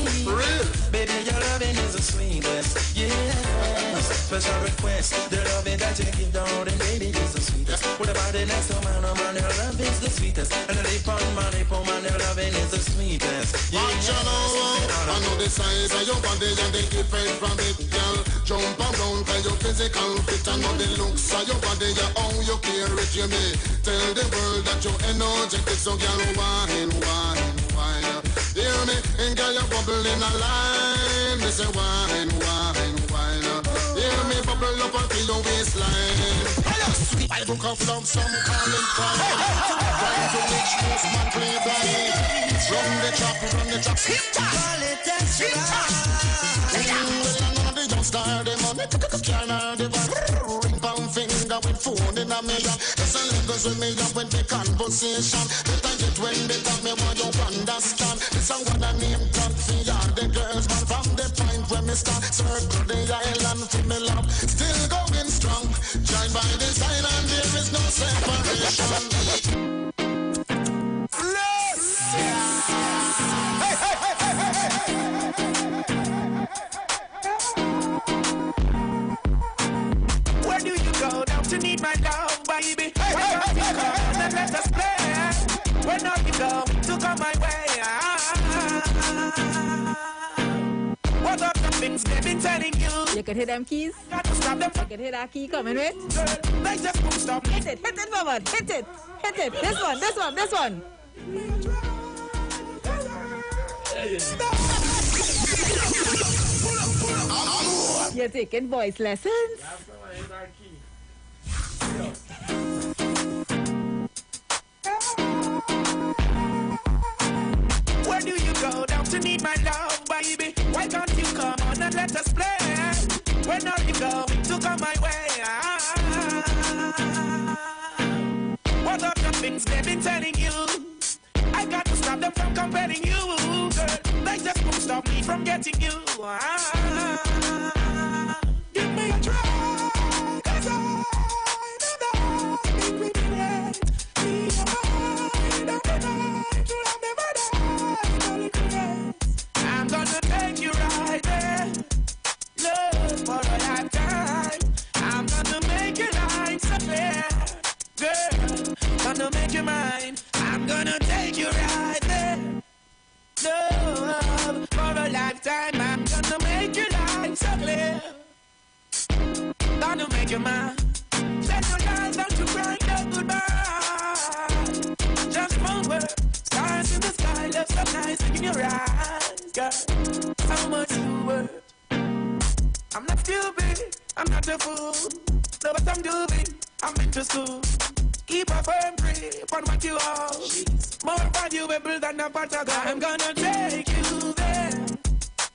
Baby, your loving is the sweetest, yeah. Special request, the loving that you give, darling, baby, is the sweetest. What about the next man, oh man, your love is the sweetest. And the lip on man, your loving is the sweetest. Yeah. I know the size of your body and the different from it, girl. Jump around for your physical fit. I know the looks of your body, how you care it, you may tell the world that you're energetic. So girl, wine. Hear me, and girl, you bubble in a line. Me say wine. Hear me bubble up Pepper for your waistline. I took off love, some call it pride. Trying to reach most man play blind. Run the trap, Call it extra. Well, I know they don't start the money. Can't have the ring pound finger with phone in a million. Just a levels with me up with the conversation. Better get when they talk me what you understand. This a one I name tag for all the girls. Man from the point where me start. Circle the island for me love. Still going strong. Joined by the sign and there is no separation. Where do you go now to need my love, baby? Why don't you come and let us play? Where are you going to come my way? What are the things they've been telling you? You can hear them keys. Got to stop them. You can hear that key coming with. They just won't stop. Hit it, mama. Hit it. This one. You're taking voice lessons. Where do you go down to need my love, baby? Why can't you come on and let us play? When are you going to come my way? What are the things they've been telling you? I got to stop them from comparing you, girl. They just won't stop me from getting you. Give me a try, 'cause I know that it will be right. Me and mine, don't deny, true love never dies, no regrets. I'm gonna make you right there, love for a lifetime. I'm gonna make your life so clear, girl. Gonna make you mine. I'm gonna take you right there, love for a lifetime. I'm gonna make your life so clear. Gonna make you mine. Let your life don't you cry no goodbye. Just one word, stars in the sky, love so nice in your eyes, girl. How much you worth? I'm not stupid, I'm not a fool. Know what I'm doing, I'm into school. Keep a firm grip on what you own. More valuable than a pot of gold. I'm gonna take you there.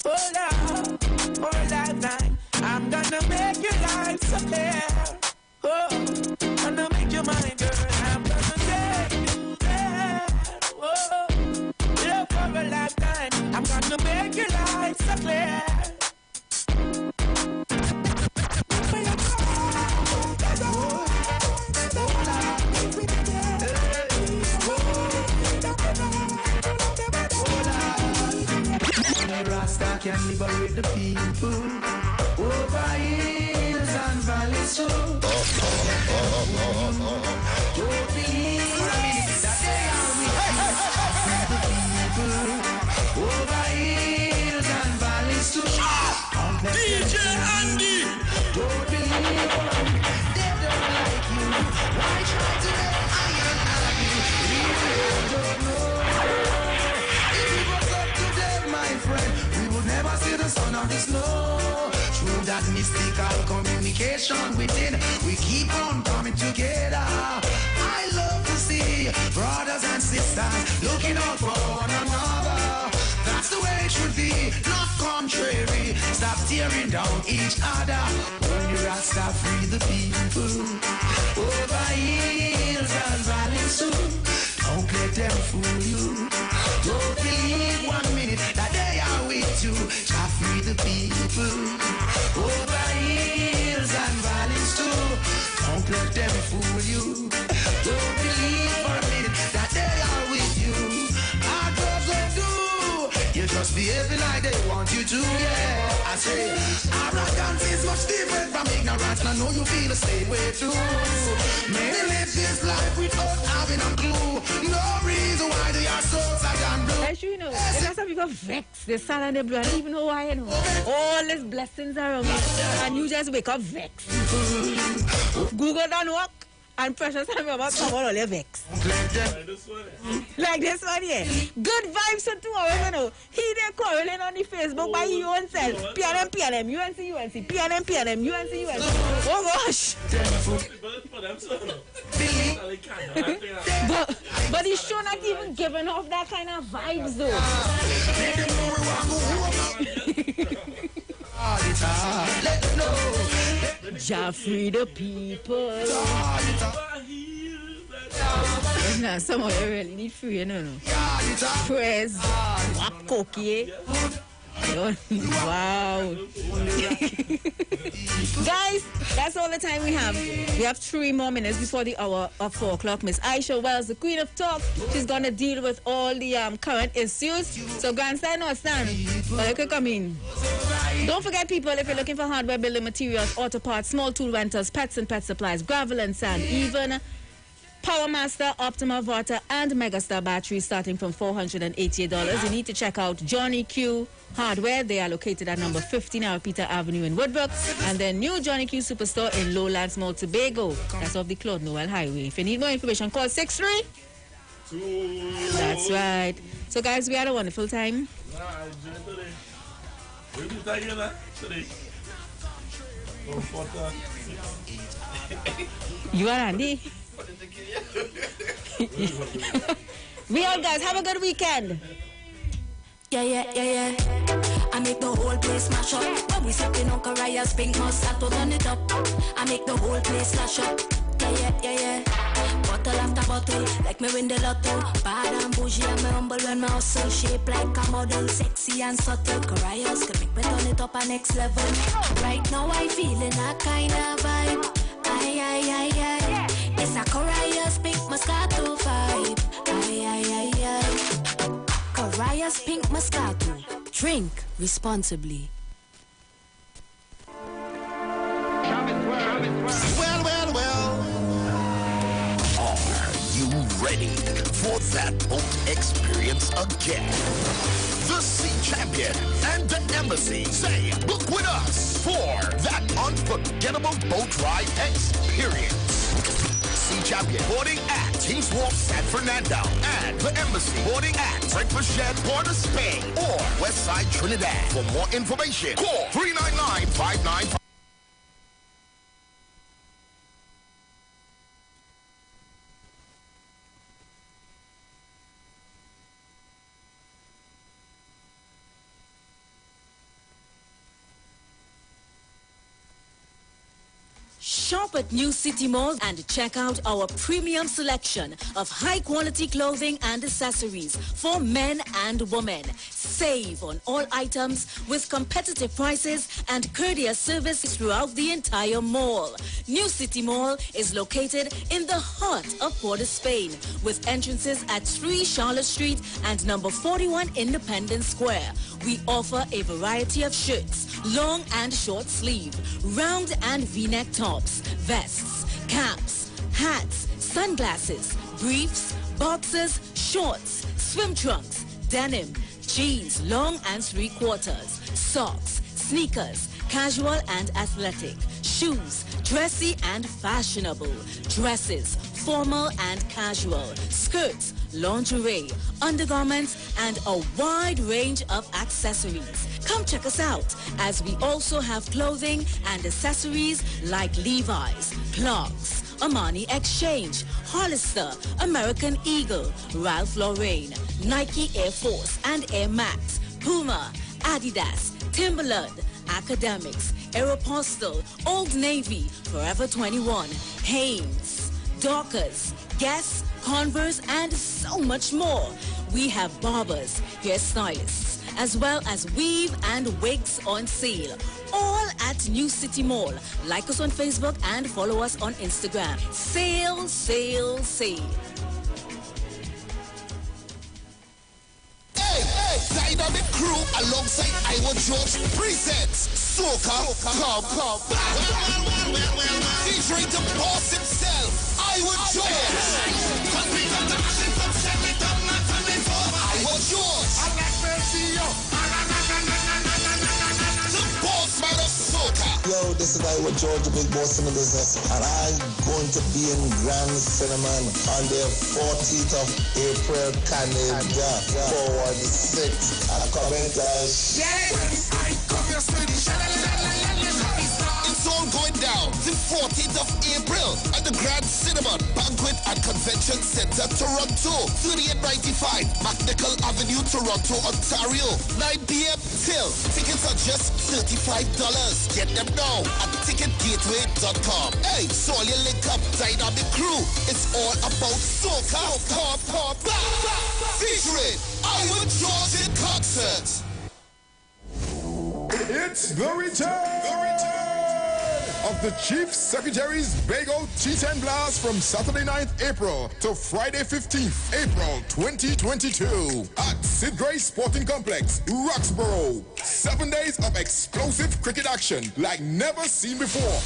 Oh love, for a lifetime. I'm gonna make your life so clear. Oh, gonna make you mine, girl. I'm gonna take you there. Oh, love for a lifetime. I'm gonna make your life so clear. Rasta can liberate the people over hills and valleys. So don't believe that they are with the people over hills and valleys. So DJ Andy, don't believe they don't like you. Why try to make iron happy? You don't know. If it was up to them, my friend, we would never see the sun or the snow. Through that mystical communication within, we keep on coming together. I love to see brothers and sisters looking out for one another. That's the way it should be, not contrary. Stop tearing down each other. When you Rasta free the people over hills and valleys too. Don't let them fool you. Don't believe 1 minute that they are with you. Shall free the people over hills and valleys too. Don't let them fool you. Don't believe for a minute that they are with you. Our drugs will do. You just behave like they want you to, yeah. I say, arrogance is much different from ignorance. And I know you feel the same way too. Many live this life without having a clue. No reason why they are so sad and blue. As you know, and that's how people vex. They sad and they blue. I don't even know why, you know. All these blessings are around me. And you just wake up vexed. Google don't work. and Precious and Robert come on all your vex. Like this one here. Good vibes for tomorrow, you know. He they quarreling on the Facebook by your own self. PNM, UNC, PNM, UNC. Oh gosh. but the show not even giving off that kind of vibes though. Jaffrey the people. Nah, some of you really need free, you know. Press, wap cookie. Wow. Guys, that's all the time we have. We have 3 more minutes before the hour of 4 o'clock. Miss Aisha Wells, the queen of talk, she's going to deal with all the current issues. So grandstand or stand, well, you can come in. Don't forget, people, if you're looking for hardware, building materials, auto parts, small tool rentals, pets and pet supplies, gravel and sand, even Power Master, Optima Water, and Megastar batteries starting from $488. You need to check out Johnny Q Hardware. They are located at number 15 Peter Avenue in Woodbrook, and then new Johnny Q Superstore in Lowlands Mall, Tobago. That's off the Claude Noel Highway. If you need more information, call 63. That's right. So, guys, we had a wonderful time. You are Andy. We all guys have a good weekend. Yeah. I make the whole place mash up. When we sipping on Caraya's pink Moscato, turn it up. I make the whole place slash up. Yeah. Bottle after bottle, like me win the lotto. Bad and bougie, I'm humble when my hustle. Shape like a model, sexy and subtle. Caraya's can make me turn it up a next level. Right now I feeling a kind of vibe. Aye. It's a Caraya's pink Moscato vibe. Aye. Caraya's pink Moscato. Drink responsibly. Well. Are you ready for that boat experience again? The Sea Champion and the Embassy say, book with us for that unforgettable boat ride experience. Sea Champion boarding at Kings Wharf, San Fernando, and the Embassy boarding at St. Michel, Port of Spain, or Westside Trinidad. For more information, call 399-595. Shop at New City Mall and check out our premium selection of high-quality clothing and accessories for men and women. Save on all items with competitive prices and courteous service throughout the entire mall. New City Mall is located in the heart of Port of Spain with entrances at 3 Charlotte Street and number 41 Independence Square. We offer a variety of shirts, long and short sleeve, round and V-neck tops, vests, caps, hats, sunglasses, briefs, boxers, shorts, swim trunks, denim, jeans, long and 3/4, socks, sneakers, casual and athletic, shoes, dressy and fashionable, dresses, formal and casual, skirts, lingerie, undergarments, and a wide range of accessories. Come check us out, as we also have clothing and accessories like Levi's, Clarks, Armani Exchange, Hollister, American Eagle, Ralph Lauren, Nike Air Force and Air Max, Puma, Adidas, Timberland, Academics, Aeropostale, Old Navy, Forever 21, Hanes, Dockers, Guess, Converse, and so much more. We have barbers, hairstylists, as well as weave and wigs on sale. All at New City Mall. Like us on Facebook and follow us on Instagram. Sale, sale, sale. Hey, Dynamic Crew alongside Iwer presents Soca Club. Featuring the boss himself, Iwer The boss man of Soca. Yo, this is Iwer, George, the big boss in the business, and I'm going to be in Grand Cinnamon on the 14th of April, Canada, forward 6 at Coventry. It's all going down the 14th of April at the Grand Cinnamon Banquet and Convention Center, Toronto, 3895 McNichol Avenue, Toronto, Ontario, 9 p.m. till. Tickets are just $35. Get them now at ticketgateway.com. Hey, so all your link up dynamic crew. It's all about soca, pop, featuring Iwer George in concert. It's the return of the Chief Secretary's Bagel T10 Blast from Saturday 9th April to Friday 15th April 2022 at Sid Gray Sporting Complex, Roxborough. 7 days of explosive cricket action like never seen before.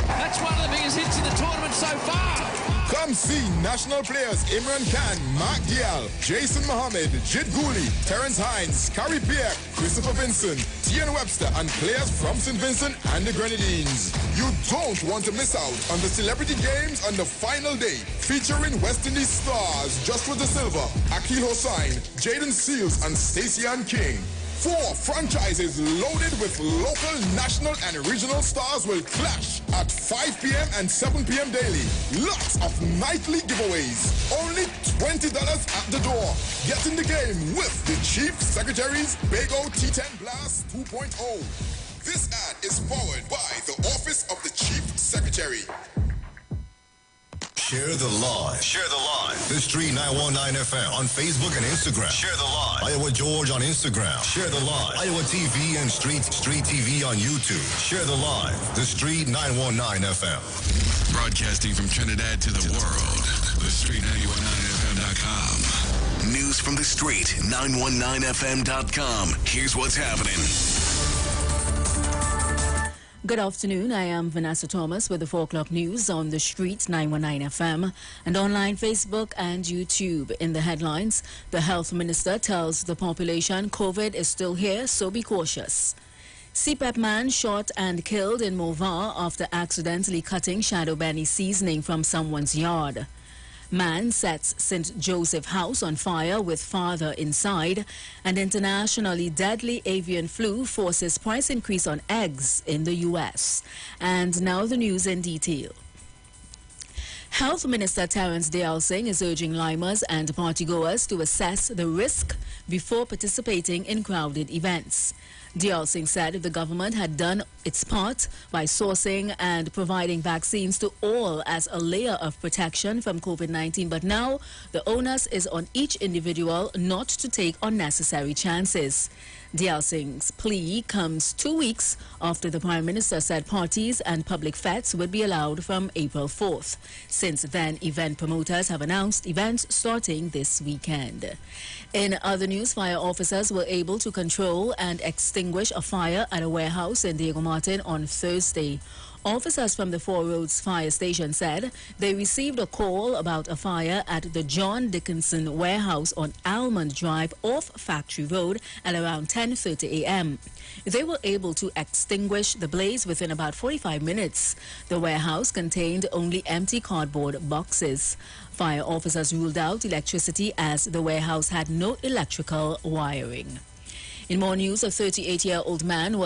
That's one of the biggest hits in the tournament so far. Come see national players Imran Khan, Mark Dial, Jason Mohammed, Jid Gooley, Terence Hines, Carrie Pierre, Christopher Vincent, Tian Webster, and players from St. Vincent and the Grenadines. You don't want to miss out on the Celebrity Games on the final day, featuring West Indies stars Joshua De Silva, Akil Hossain, Jaden Seals, and Stacey Ann King. 4 franchises loaded with local, national, and regional stars will clash at 5 p.m. and 7 p.m. daily. Lots of nightly giveaways. Only $20 at the door. Get in the game with the Chief Secretary's Bago T10 Blast 2.0. This ad is powered by the Office of the Chief Secretary. Share the live. Share the live. The Street 919 FM on Facebook and Instagram. Share the live. Iwer George on Instagram. Share the live. Iwer TV and Street TV on YouTube. Share the live. The Street 919 FM. Broadcasting from Trinidad to the world. The Street 919FM.com. News from the Street 919FM.com. Here's what's happening. Good afternoon. I am Vanessa Thomas with the 4 o'clock news on the Street 919 FM and online Facebook and YouTube. In the headlines, the health minister tells the population COVID is still here, so be cautious. CPEP man shot and killed in Movar after accidentally cutting Shadow Benny seasoning from someone's yard. Man sets St. Joseph House on fire with father inside, and internationally deadly avian flu forces price increase on eggs in the U.S. And now the news in detail. Health Minister Terence Dayal Singh is urging limers and partygoers to assess the risk before participating in crowded events. Dayal Singh said if the government had done its part by sourcing and providing vaccines to all as a layer of protection from COVID-19, but now the onus is on each individual not to take unnecessary chances. Dayal Singh's plea comes 2 weeks after the Prime Minister said parties and public fetes would be allowed from April 4th. Since then, event promoters have announced events starting this weekend. In other news, fire officers were able to control and extinguish a fire at a warehouse in Diego Martin on Thursday. Officers from the Four Roads Fire Station said they received a call about a fire at the John Dickinson warehouse on Almond Drive off Factory Road at around 10:30 a.m. They were able to extinguish the blaze within about 45 minutes. The warehouse contained only empty cardboard boxes. Fire officers ruled out electricity as the warehouse had no electrical wiring. In more news, a 38-year-old man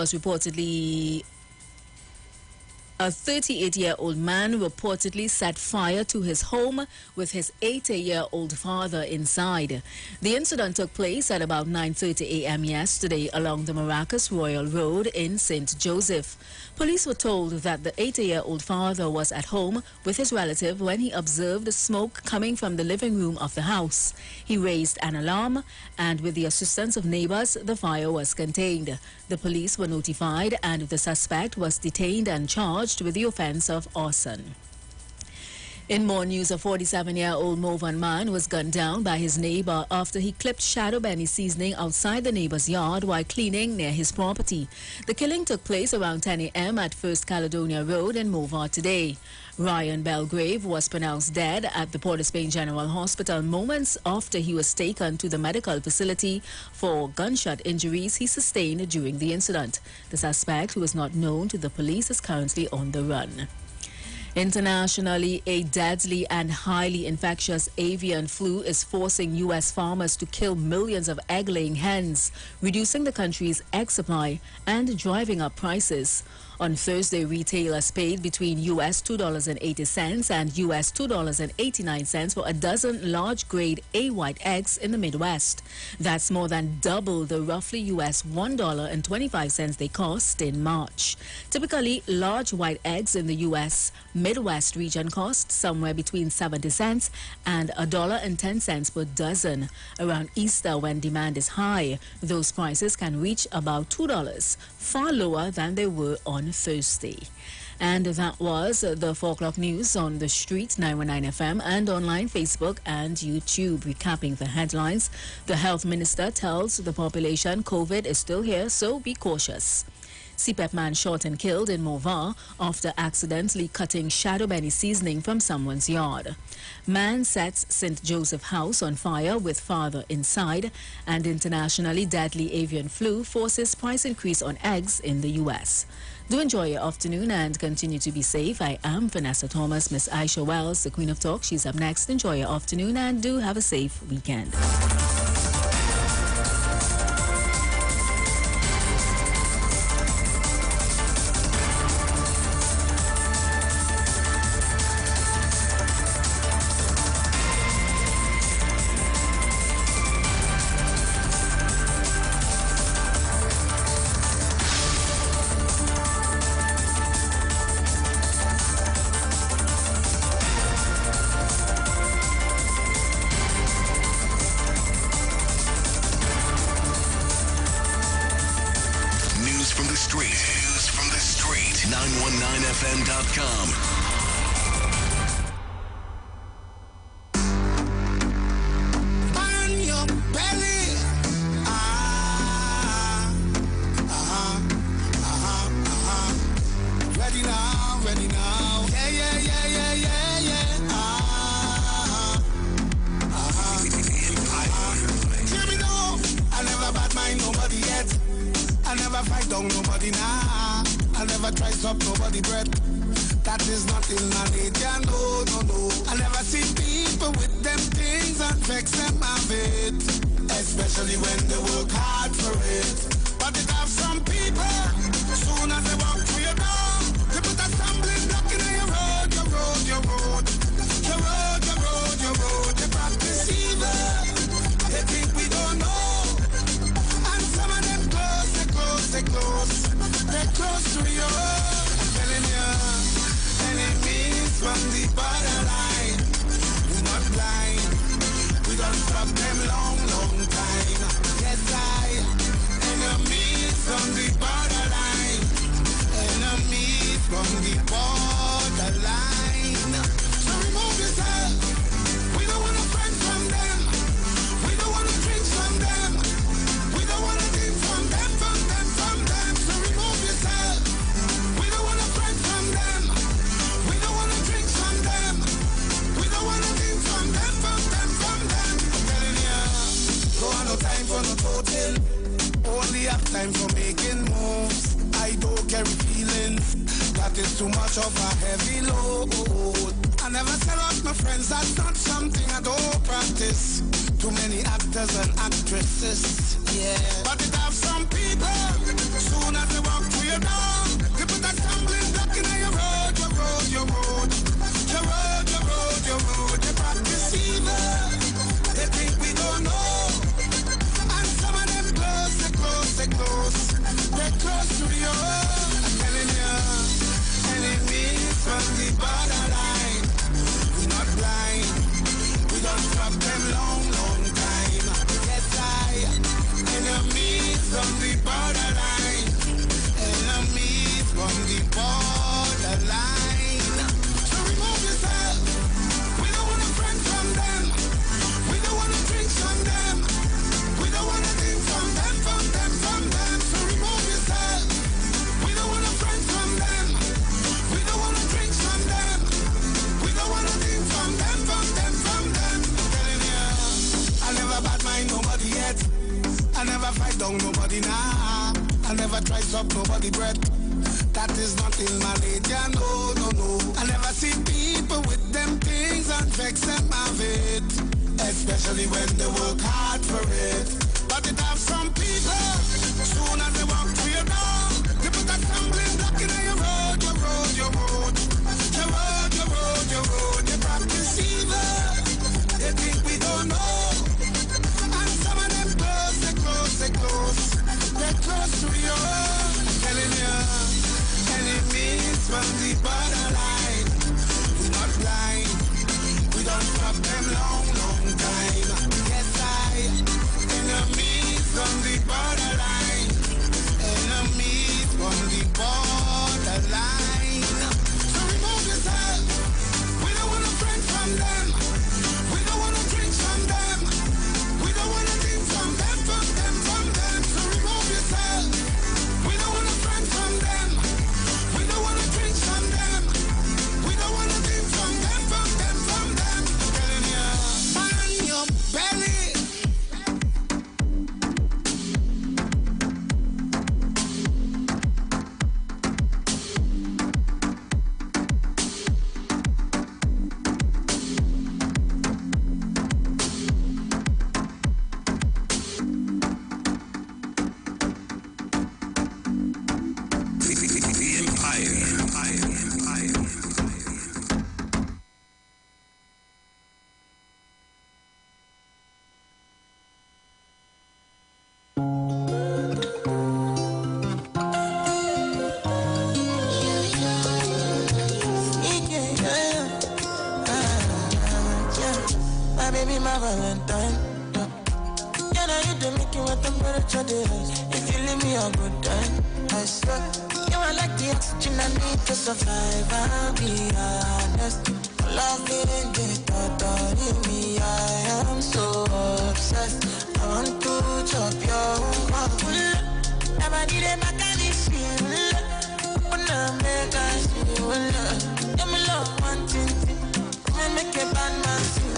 reportedly set fire to his home with his 80-year-old father inside. The incident took place at about 9:30 a.m. yesterday along the Maracas Royal Road in St. Joseph. Police were told that the 80-year-old father was at home with his relative when he observed smoke coming from the living room of the house. He raised an alarm, and with the assistance of neighbors, the fire was contained. The police were notified, and the suspect was detained and charged with the offense of arson. In more news, a 47-year-old Movan man was gunned down by his neighbor after he clipped Shadow Benny seasoning outside the neighbor's yard while cleaning near his property. The killing took place around 10 a.m. at First Caledonia Road in Movar today. Ryan Belgrave was pronounced dead at the Port of Spain General Hospital moments after he was taken to the medical facility for gunshot injuries he sustained during the incident. The suspect, who is not known to the police, is currently on the run. Internationally, a deadly and highly infectious avian flu is forcing U.S. farmers to kill millions of egg-laying hens, reducing the country's egg supply and driving up prices. On Thursday, retailers paid between U.S. $2.80 and U.S. $2.89 for a dozen large-grade A white eggs in the Midwest. That's more than double the roughly U.S. $1.25 they cost in March. Typically, large white eggs in the U.S. Midwest region cost somewhere between 70 cents and $1.10 per dozen. Around Easter, when demand is high, those prices can reach about $2, far lower than they were on Thursday. And that was the 4 o'clock news on the street, 919 FM, and online, Facebook and YouTube. Recapping the headlines, the health minister tells the population COVID is still here, so be cautious. CPEP man shot and killed in Movar after accidentally cutting Shadow Benny seasoning from someone's yard. Man sets St. Joseph House on fire with father inside. And internationally, deadly avian flu forces price increase on eggs in the U.S. Do enjoy your afternoon and continue to be safe. I am Vanessa Thomas. Miss Aisha Wells, the Queen of Talk. She's up next. Enjoy your afternoon and do have a safe weekend. I never fight down nobody, nah. I never try stop nobody breath. That is not in my nature, no, no, no. I never see people with them things and vex them of it. Especially when they work hard for it. But it have some people, soon as they walk through your door, they put a stumbling block in your road, your road, your road. Your road, your road, your road. They practice evil. They think we don't know. And some of them close, they close, they close. They're close to you. I'm telling you. Enemies from the borderline. We're not blind. We don't stop them long, long time. Yes, enemies from the borderline. Enemies from the borderline. So remove yourself. We don't want to friend from them. We don't want to drink from them. We don't want to think from them, from them, from them. So remove yourself. We don't want to friend from them. We don't want to drink from them. We don't want to think from them, from them, from them. I'm telling you. Man your belly. My baby, my Valentine. Yeah, now you do make you want temperature days. If you leave me a good time, I swear. You are like the oxygen I need to survive. I'll be honest. Loving the thought in me, I am so obsessed. I want to chop your heart. Never did it back at this year. Open up, make us feel love. Give me love, one thing. Make a bad man sing,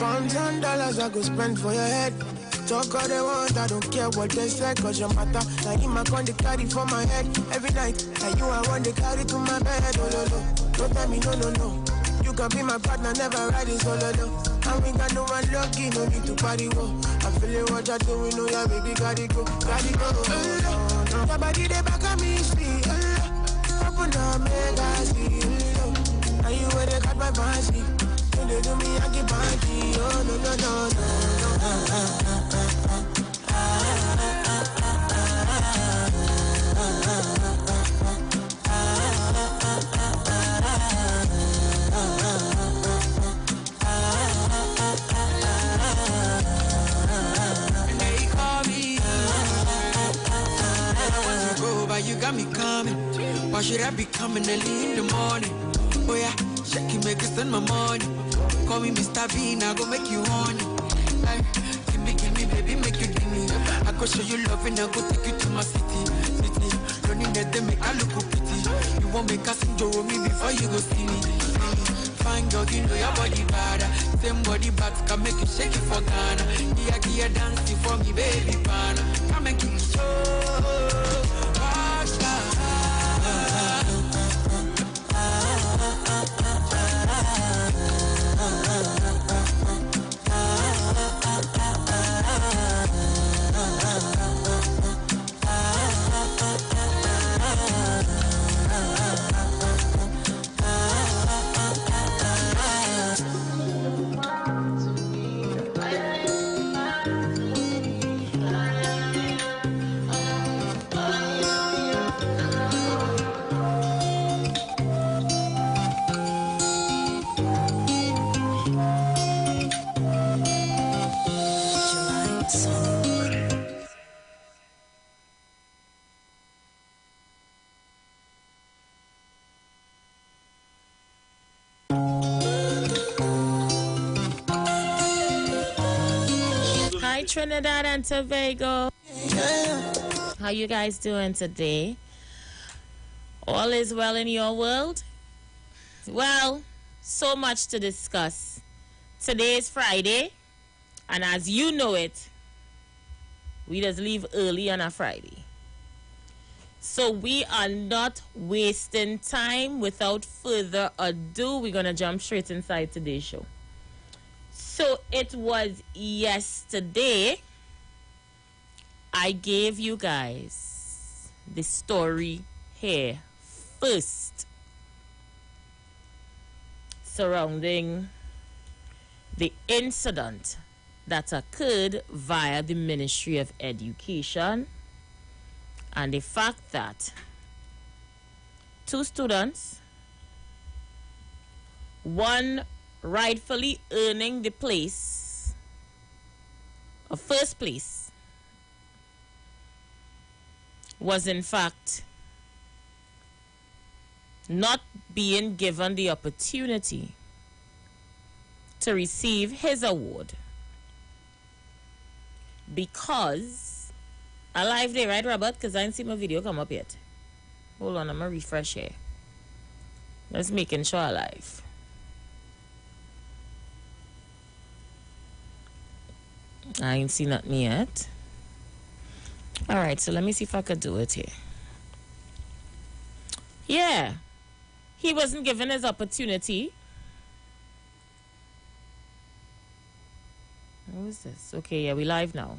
$1,000 I go spend for your head. Talk all they want, I don't care what they say, cause your matter. Now him I con they carry for my head every night. Now you I want they carry to my bed, oh no no. Don't tell me no no no. You can be my partner, never ride it solo though. And we got no one lucky, no need to party whoa. I'm feeling what you're doing, oh yeah baby, gotta go, gotta go. Your body they back on me, see. Open up, make I see. Now you where they got my fancy. When they do me, I get banky, oh no no no no. You got me coming. Why should I be coming early in the morning? Oh yeah, shake it, make it spend my money. Call me Mr. Bean, I go make you honey. Like, give me, baby, make you give me. I go show you love and I go take you to my city. Don't need that they make I look pretty. You won't make us enjoy me before you go see me. Fine girl, you know your body bad. Same body bags can make you shake it for Ghana. Gia dancing for me, baby, pana. Come and give me show. Trinidad and Tobago. How you guys doing today? All is well in your world? Well, so much to discuss. Today is Friday, and as you know it, we just leave early on a Friday. So we are not wasting time. Without further ado, we're going to jump straight inside today's show. So it was yesterday I gave you guys the story here first surrounding the incident that occurred via the Ministry of Education and the fact that 2 students, one rightfully earning the place of first place, was in fact not being given the opportunity to receive his award because a live day, right, Robert? Because I didn't see my video come up yet. Hold on, I'm gonna refresh here. Just making sure alive. I ain't seen nothing yet. All right, so let me see if I could do it here. Yeah, he wasn't given his opportunity. What is this? Okay, yeah, we live now.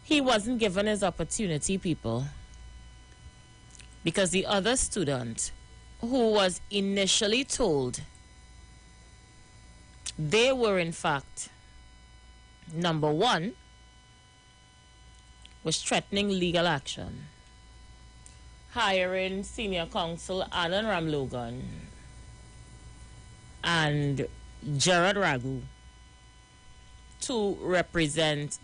He wasn't given his opportunity, people, because the other student who was initially told they were in fact, number one, was threatening legal action, hiring senior counsel Alan Ramlogan and Gerard Ragu to represent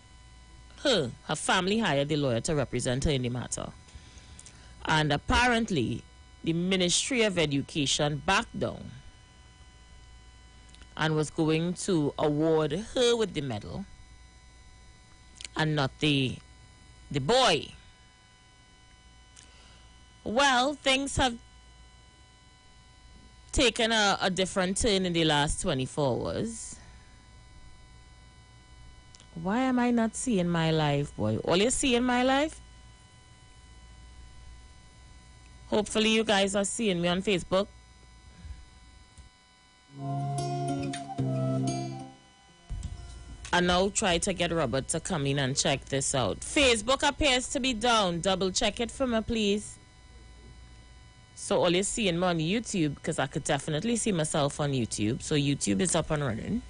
her. Her family hired the lawyer to represent her in the matter. And apparently, the Ministry of Education backed down and was going to award her with the medal and not the boy. Well, things have taken a different turn in the last 24 hours. Why am I not seeing my life, boy? All you see in my life? Hopefully you guys are seeing me on Facebook. I now try to get Robert to come in and check this out. Facebook appears to be down. Double check it for me, please. So all you're seeing me on YouTube, because I could definitely see myself on YouTube. So YouTube is up and running.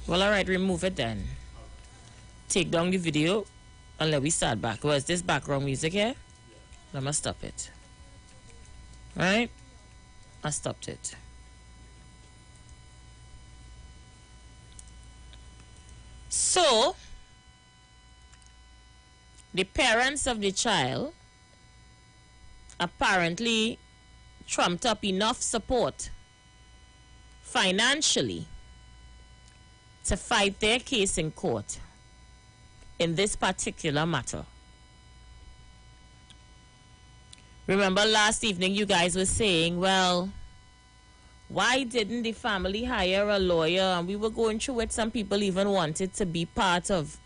Well, all right, remove it then. Take down the video and let me start back. Was this background music here? Let me stop it. All right? I stopped it. So, the parents of the child apparently trumped up enough support financially to fight their case in court in this particular matter. Remember last evening you guys were saying, well, why didn't the family hire a lawyer? And we were going through it. Some people even wanted to be part of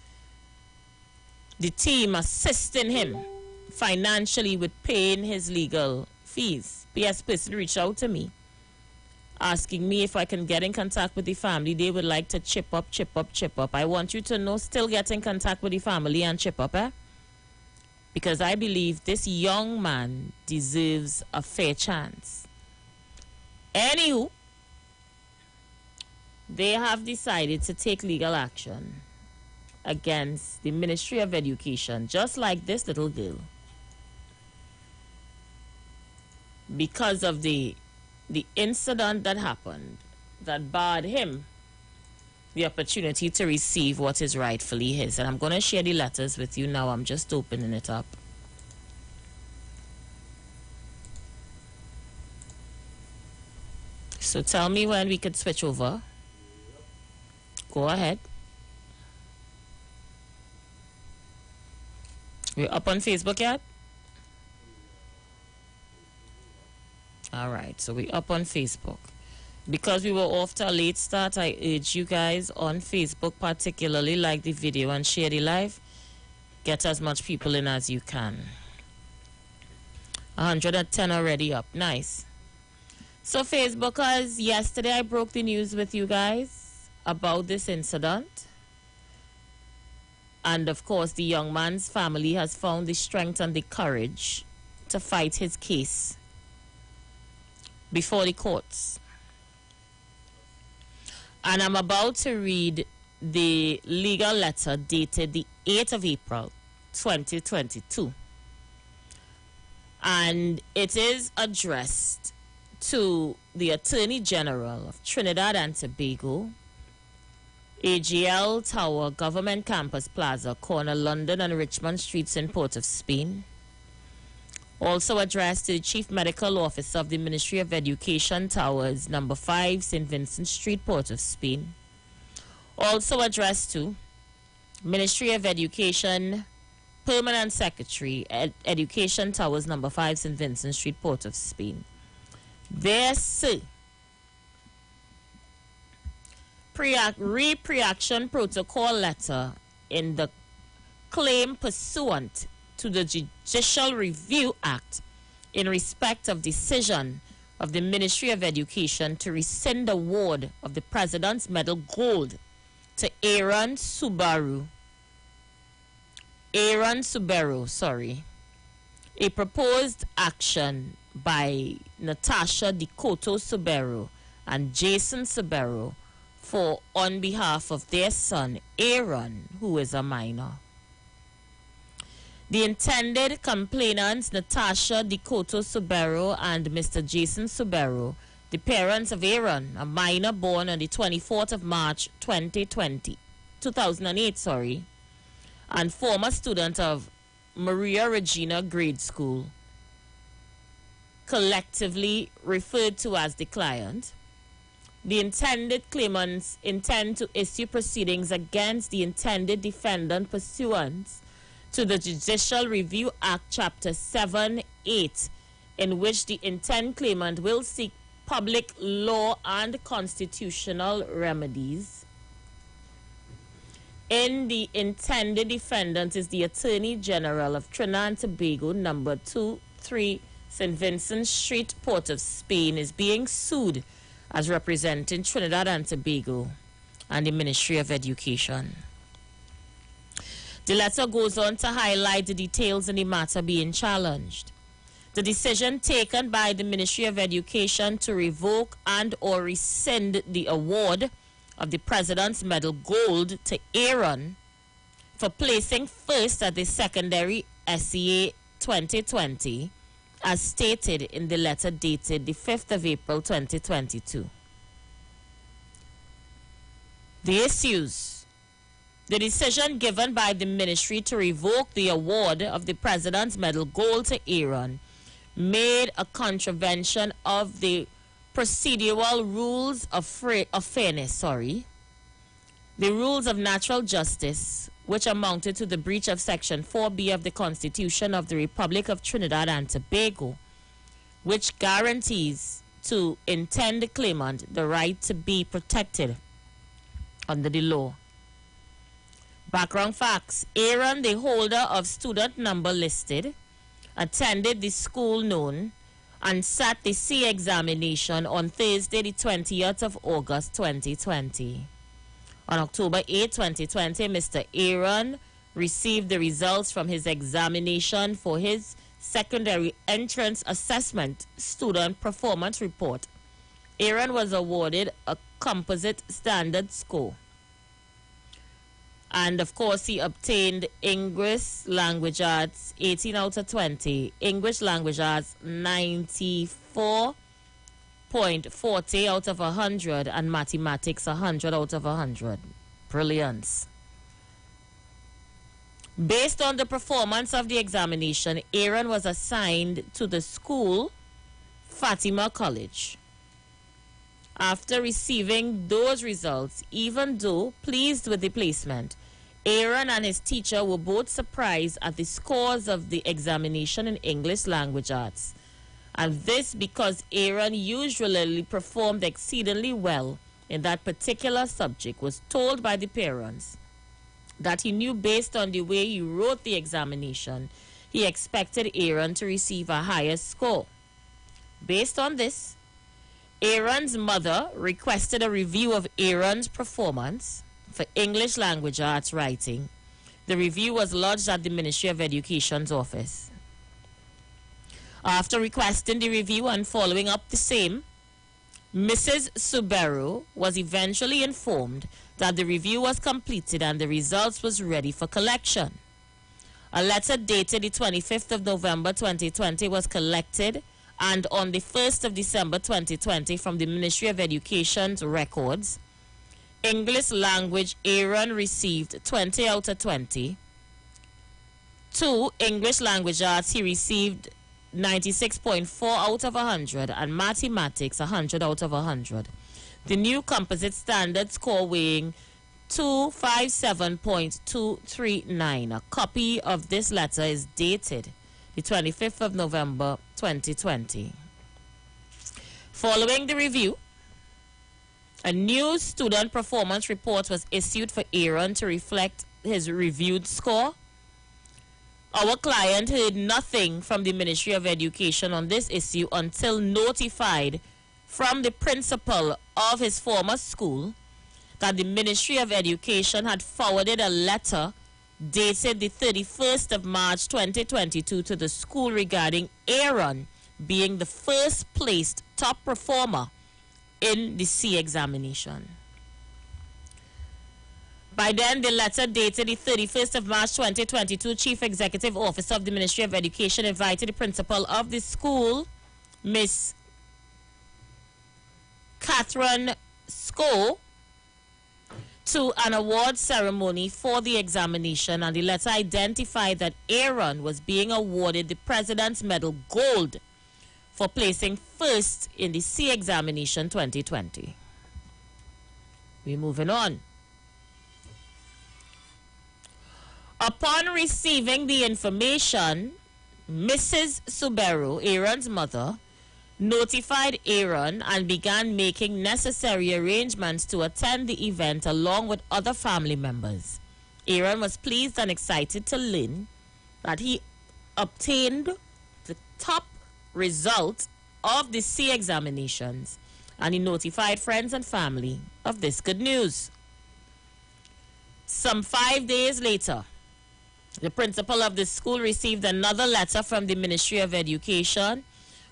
the team assisting him financially with paying his legal fees. PS person reached out to me asking me if I can get in contact with the family. They would like to chip up. I want you to know, still get in contact with the family and chip up, because I believe this young man deserves a fair chance. Anywho, they have decided to take legal action against the Ministry of Education, just like this little girl, because of the incident that happened that barred him the opportunity to receive what is rightfully his. And I'm going to share the letters with you now. I'm just opening it up. So tell me when we could switch over. Go ahead. We're up on Facebook yet? All right, so we're up on Facebook. Because we were off to a late start, I urge you guys on Facebook, particularly like the video and share the live. Get as much people in as you can. 110 already up. Nice. So Facebookers, yesterday I broke the news with you guys about this incident. And of course, the young man's family has found the strength and the courage to fight his case before the courts. And I'm about to read the legal letter dated the 8th of April, 2022. And it is addressed to the Attorney General of Trinidad and Tobago, AGL Tower, Government Campus Plaza, corner London and Richmond Streets in Port of Spain. Also addressed to the Chief Medical Officer of the Ministry of Education, Towers, number 5, St. Vincent Street, Port of Spain. Also addressed to Ministry of Education, Permanent Secretary, Education Towers, number 5, St. Vincent Street, Port of Spain. This pre-action protocol letter in the claim pursuant to the Judicial Review Act in respect of decision of the Ministry of Education to rescind award of the President's Medal Gold to Aaron Subaru, a proposed action by Natasha Dikoto Subaru and Jason Subaru for on behalf of their son Aaron, who is a minor. The intended complainants, Natasha Dikoto Subaru and Mr. Jason Subaru, the parents of Aaron, a minor born on the 24th of March 2008, and former student of Maria Regina Grade School, collectively referred to as the client. The intended claimants intend to issue proceedings against the intended defendant pursuant to the Judicial Review Act, Chapter 7(8), in which the intent claimant will seek public law and constitutional remedies. In the intended defendant is the Attorney General of Trinidad and Tobago, number 23 St. Vincent Street, Port of Spain, is being sued as representing Trinidad and Tobago and the Ministry of Education. The letter goes on to highlight the details in the matter being challenged. The decision taken by the Ministry of Education to revoke and or rescind the award of the President's Medal Gold to Aaron for placing first at the secondary SEA 2020, as stated in the letter dated the 5th of April 2022. The issues. The decision given by the ministry to revoke the award of the President's Medal Gold to Aaron made a contravention of the procedural rules of fairness, the rules of natural justice, which amounted to the breach of Section 4B of the Constitution of the Republic of Trinidad and Tobago, which guarantees to intended claimant the right to be protected under the law. Background facts. Aaron, the holder of student number listed, attended the school known and sat the C examination on Thursday, the 20th of August 2020. On October 8, 2020, Mr. Aaron received the results from his examination for his secondary entrance assessment student performance report. Aaron was awarded a composite standard score. And of course, he obtained English Language Arts 18 out of 20, English Language Arts 94.40 out of 100, and Mathematics 100 out of 100. Brilliance. Based on the performance of the examination, Aaron was assigned to the school Fatima College. After receiving those results, even though pleased with the placement, Aaron and his teacher were both surprised at the scores of the examination in English language arts. And this because Aaron usually performed exceedingly well in that particular subject, was told by the parents that he knew based on the way he wrote the examination, he expected Aaron to receive a higher score. Based on this, Aaron's mother requested a review of Aaron's performance for English language arts writing. The review was lodged at the Ministry of Education's office. After requesting the review and following up the same, Mrs. Subaru was eventually informed that the review was completed and the results was ready for collection. A letter dated the 25th of November 2020 was collected, and on the 1st of December 2020 from the Ministry of Education's records, English language Aaron received 20 out of 20. 2. English language arts he received 96.4 out of 100, and mathematics 100 out of 100. The new composite standard score weighing 257.239. A copy of this letter is dated the 25th of November 2020. Following the review, a new student performance report was issued for Aaron to reflect his reviewed score. Our client heard nothing from the Ministry of Education on this issue until notified from the principal of his former school that the Ministry of Education had forwarded a letter dated the 31st of March 2022 to the school regarding Aaron being the first placed top performer in the C examination. By then, the letter dated the 31st of March 2022, Chief Executive Officer of the Ministry of Education invited the principal of the school, Miss Catherine Sco, to an award ceremony for the examination, and the letter identified that Aaron was being awarded the President's Medal Gold for placing first in the C examination 2020. We're moving on. Upon receiving the information, Mrs. Subaru, Aaron's mother, notified Aaron and began making necessary arrangements to attend the event along with other family members. Aaron was pleased and excited to learn that he obtained the top result of the C examinations, and he notified friends and family of this good news. Some 5 days later, the principal of the school received another letter from the Ministry of Education,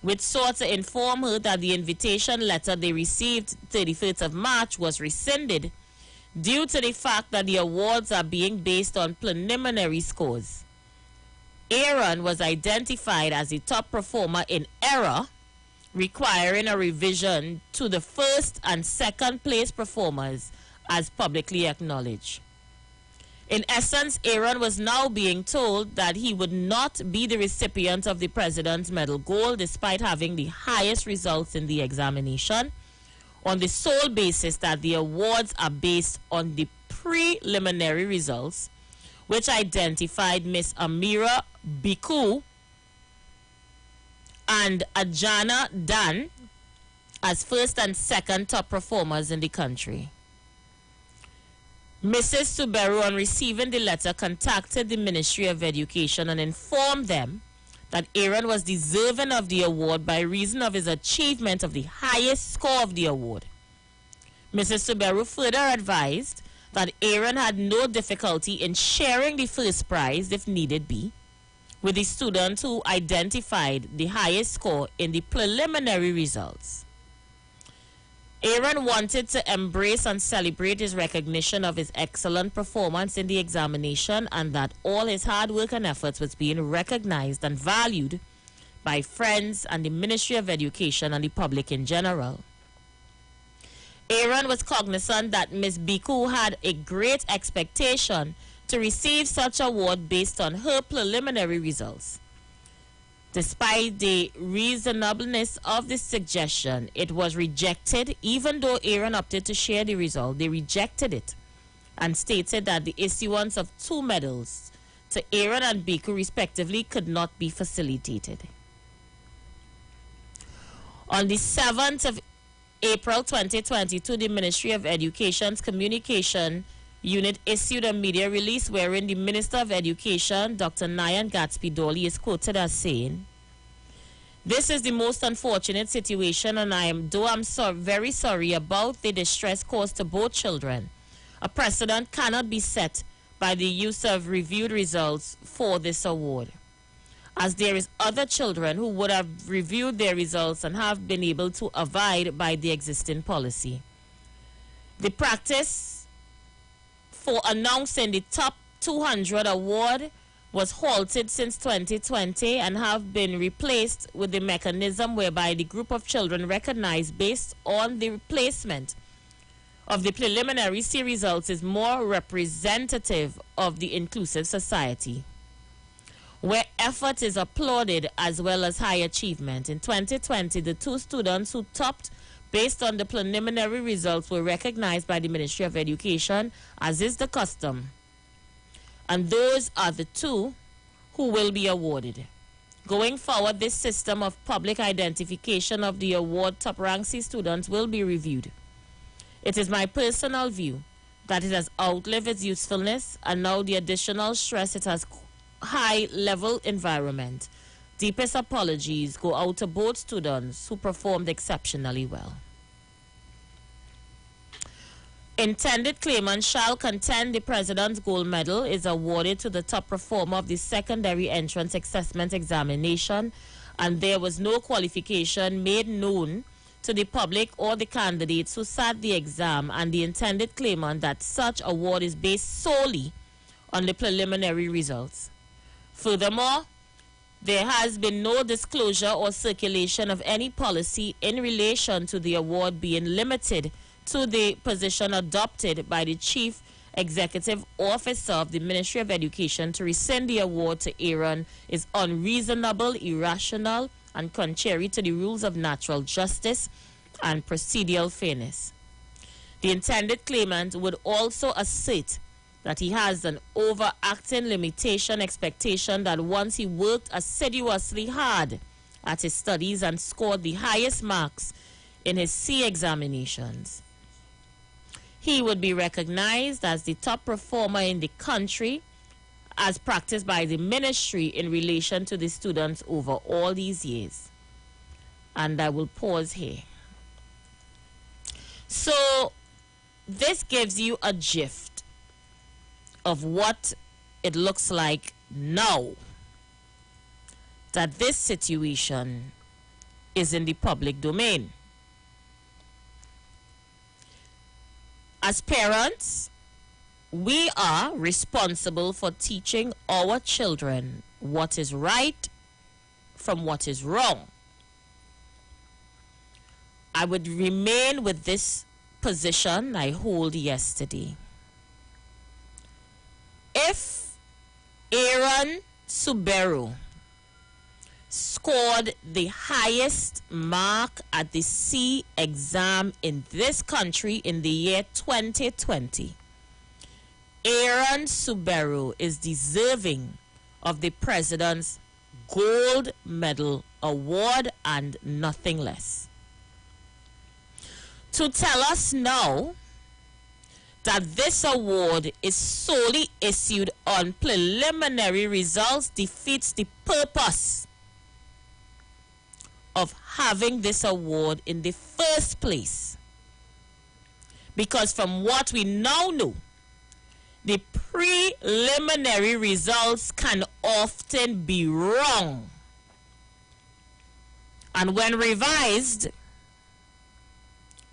which sought to inform her that the invitation letter they received 31st of March was rescinded due to the fact that the awards are being based on preliminary scores. Aaron was identified as the top performer in error, requiring a revision to the first and second place performers as publicly acknowledged. In essence, Aaron was now being told that he would not be the recipient of the President's Medal Gold despite having the highest results in the examination, on the sole basis that the awards are based on the preliminary results, which identified Miss Amira Biku and Ajana Dan as first and second top performers in the country. Mrs. Subaru, on receiving the letter, contacted the Ministry of Education and informed them that Aaron was deserving of the award by reason of his achievement of the highest score of the award. Mrs. Subaru further advised that Aaron had no difficulty in sharing the first prize, if needed be, with the student who identified the highest score in the preliminary results. Aaron wanted to embrace and celebrate his recognition of his excellent performance in the examination, and that all his hard work and efforts was being recognized and valued by friends and the Ministry of Education and the public in general. Aaron was cognizant that Ms. Biku had a great expectation to receive such award based on her preliminary results. Despite the reasonableness of this suggestion, it was rejected, even though Aaron opted to share the result. They rejected it and stated that the issuance of 2 medals to Aaron and Biku respectively could not be facilitated. On the 7th of April 2022, the Ministry of Education's Communication Unit issued a media release wherein the Minister of Education, Dr. Nayan Gatsby-Dolly, is quoted as saying, "This is the most unfortunate situation, and I'm very sorry about the distress caused to both children. A precedent cannot be set by the use of reviewed results for this award, as there is other children who would have reviewed their results and have been able to abide by the existing policy. The practice for announcing the top 200 award was halted since 2020 and have been replaced with the mechanism whereby the group of children recognized based on the replacement of the preliminary C results is more representative of the inclusive society, where effort is applauded as well as high achievement. In 2020, the 2 students who topped based on the preliminary results were recognized by the Ministry of Education, as is the custom. And those are the 2 who will be awarded. Going forward, this system of public identification of the award top-rank C students will be reviewed. It is my personal view that it has outlived its usefulness, and now the additional stress it has high-level environment. Deepest apologies go out to both students who performed exceptionally well. Intended claimant shall contend the President's Gold Medal is awarded to the top performer of the secondary entrance assessment examination, and there was no qualification made known to the public or the candidates who sat the exam, and the intended claimant that such award is based solely on the preliminary results. Furthermore, there has been no disclosure or circulation of any policy in relation to the award being limited to the position adopted by the Chief Executive Officer of the Ministry of Education to rescind the award to Aaron is unreasonable, irrational, and contrary to the rules of natural justice and procedural fairness. The intended claimant would also assert that he has an overacting limitation expectation that once he worked assiduously hard at his studies and scored the highest marks in his C examinations, he would be recognized as the top performer in the country as practiced by the ministry in relation to the students over all these years. And I will pause here. So this gives you a gist of what it looks like now that this situation is in the public domain. As parents, we are responsible for teaching our children what is right from what is wrong. I would remain with this position I hold yesterday. If Aaron Suberu scored the highest mark at the C exam in this country in the year 2020, Aaron Suberu is deserving of the President's Gold Medal Award and nothing less. To tell us now that this award is solely issued on preliminary results defeats the purpose of having this award in the first place. Because from what we now know, the preliminary results can often be wrong. And when revised,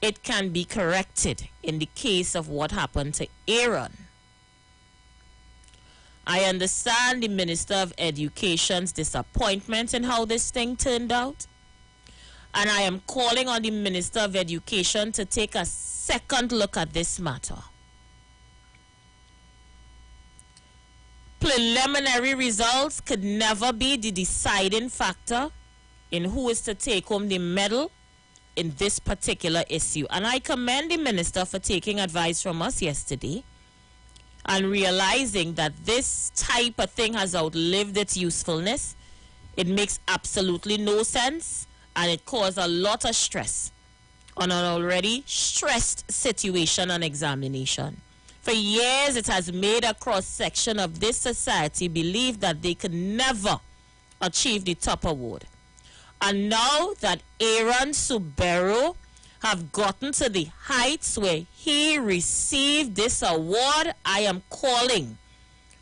it can be corrected in the case of what happened to Aaron. I understand the Minister of Education's disappointment in how this thing turned out. And I am calling on the Minister of Education to take a second look at this matter. preliminary results could never be the deciding factor in who is to take home the medal in this particular issue. And I commend the minister for taking advice from us yesterday and realizing that this type of thing has outlived its usefulness. It makes absolutely no sense, and it caused a lot of stress on an already stressed situation on examination. For years, it has made a cross-section of this society believe that they could never achieve the top award. And now that Aaron Subero have gotten to the heights where he received this award, I am calling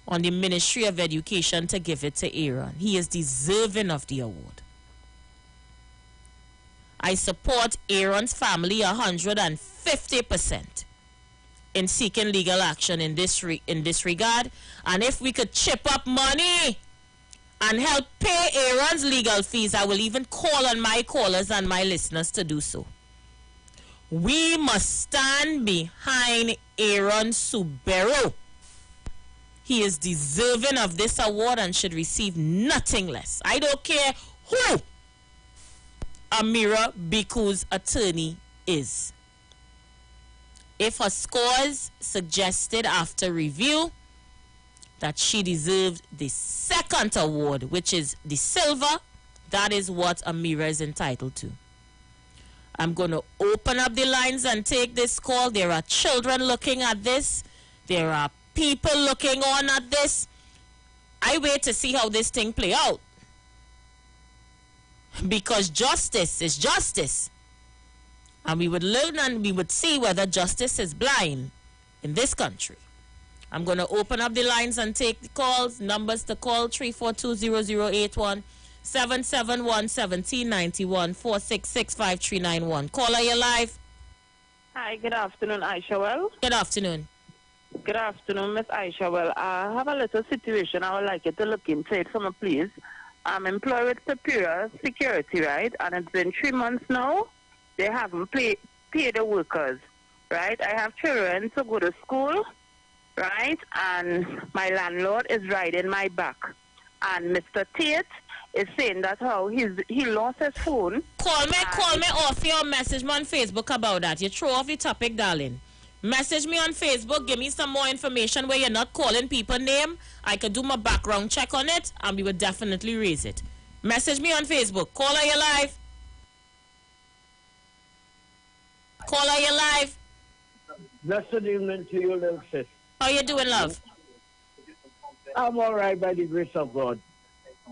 on the Ministry of Education to give it to Aaron. He is deserving of the award. I support Aaron's family 150% in seeking legal action in this regard. And if we could chip up money and help pay Aaron's legal fees, I will even call on my callers and my listeners to do so. We must stand behind Aaron Subero. He is deserving of this award and should receive nothing less. I don't care who Amira Biku's attorney is. If her scores suggested after review that she deserved the second award, which is the silver, that is what Amira is entitled to. I'm going to open up the lines and take this call. There are children looking at this. There are people looking on at this. I wait to see how this thing play out. Because justice is justice. And we would learn and we would see whether justice is blind in this country. I'm going to open up the lines and take the calls. Numbers to call: 342-0081, 771-1791, 466-5391. Caller, you live. Hi, good afternoon, Aisha Well. Good afternoon. Good afternoon, Miss Aisha Well. I have a little situation I would like you to look into it for me, please. I'm employed with Superior Security, right? And it's been 3 months now. They haven't paid the workers, right? I have children to go to school, right? And my landlord is riding my back. And Mr. Tate is saying that how he lost his phone. Call me off your message me on Facebook about that. You throw off the topic, darling. Message me on Facebook. Give me some more information where you're not calling people name. I could do my background check on it, and we would definitely raise it. Message me on Facebook. Caller, you live. Caller, you live. Blessed evening to you, little sis. How you doing, love? I'm all right by the grace of God.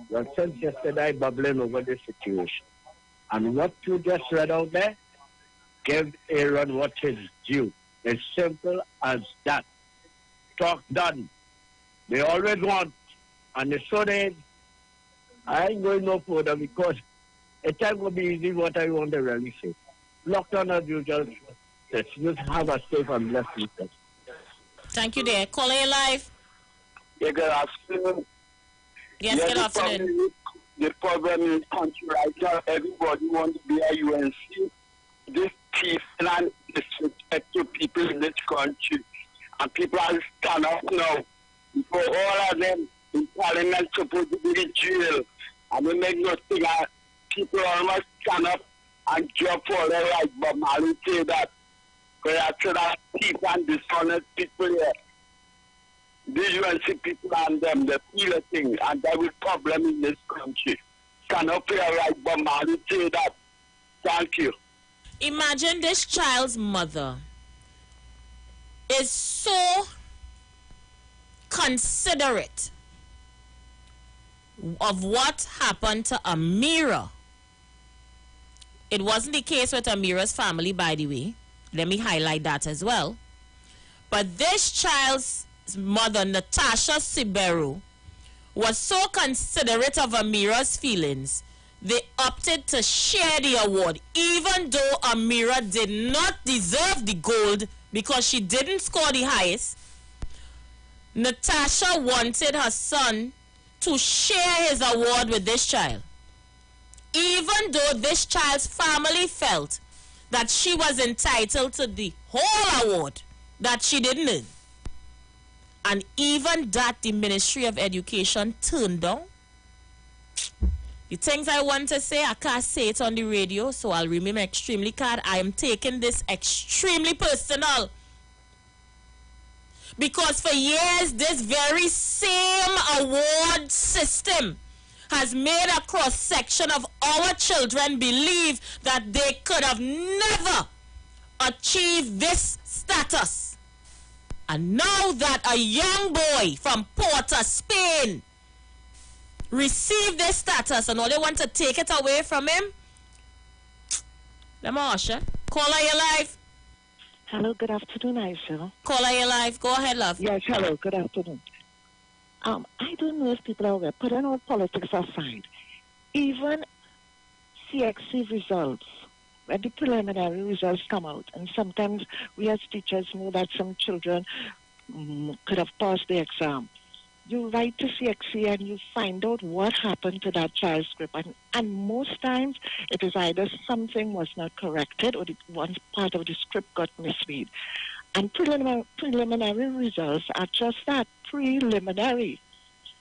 Well, since yesterday, bubbling over the situation. And what you just read out there, give Aaron what is due. It's simple as that. Talk done. They always want. And so they, I ain't going no further because it ain't going to be easy what I want to really say. Lockdown as usual. Just have a safe and blessed weekend. Thank you, dear. Caller, you live. Yeah, good afternoon. Yes, good afternoon. The problem in the country right now, everybody wants to be a UNC. This peace and disrespect to people in this country. And people are stand up now. Before all of them in parliament supposed to be in jail. And they make no thing. People almost stand up and jump for their right. But Mali say that. Because I said that thief and dishonest people here. These UNC people and them, they feel a thing. And there is problem in this country. Stand up here right. But Mali say that. Thank you. Imagine this child's mother is so considerate of what happened to Amira. It wasn't the case with Amira's family, by the way. Let me highlight that as well. But this child's mother, Natasha Sibero, was so considerate of Amira's feelings, they opted to share the award, even though Amira did not deserve the gold because she didn't score the highest. Natasha wanted her son to share his award with this child, even though this child's family felt that she was entitled to the whole award that she didn't earn. And even that, the Ministry of Education turned down. The things I want to say, I can't say it on the radio, so I'll remain extremely calm. I am taking this extremely personal. Because for years, this very same award system has made a cross-section of our children believe that they could have never achieved this status. And now that a young boy from Porto, Spain, received this status and all they want to take it away from him, let me ask you. Caller, you live. Hello, good afternoon, Aisha. Caller, you live. Go ahead, love. Yes, hello, good afternoon. I don't know if people are aware, putting all politics aside, even CXC results, when the preliminary results come out, and sometimes we as teachers know that some children could have passed the exam. You write to CXC and you find out what happened to that child's script. And most times it is either something was not corrected or one part of the script got misread. And preliminary results are just that, preliminary.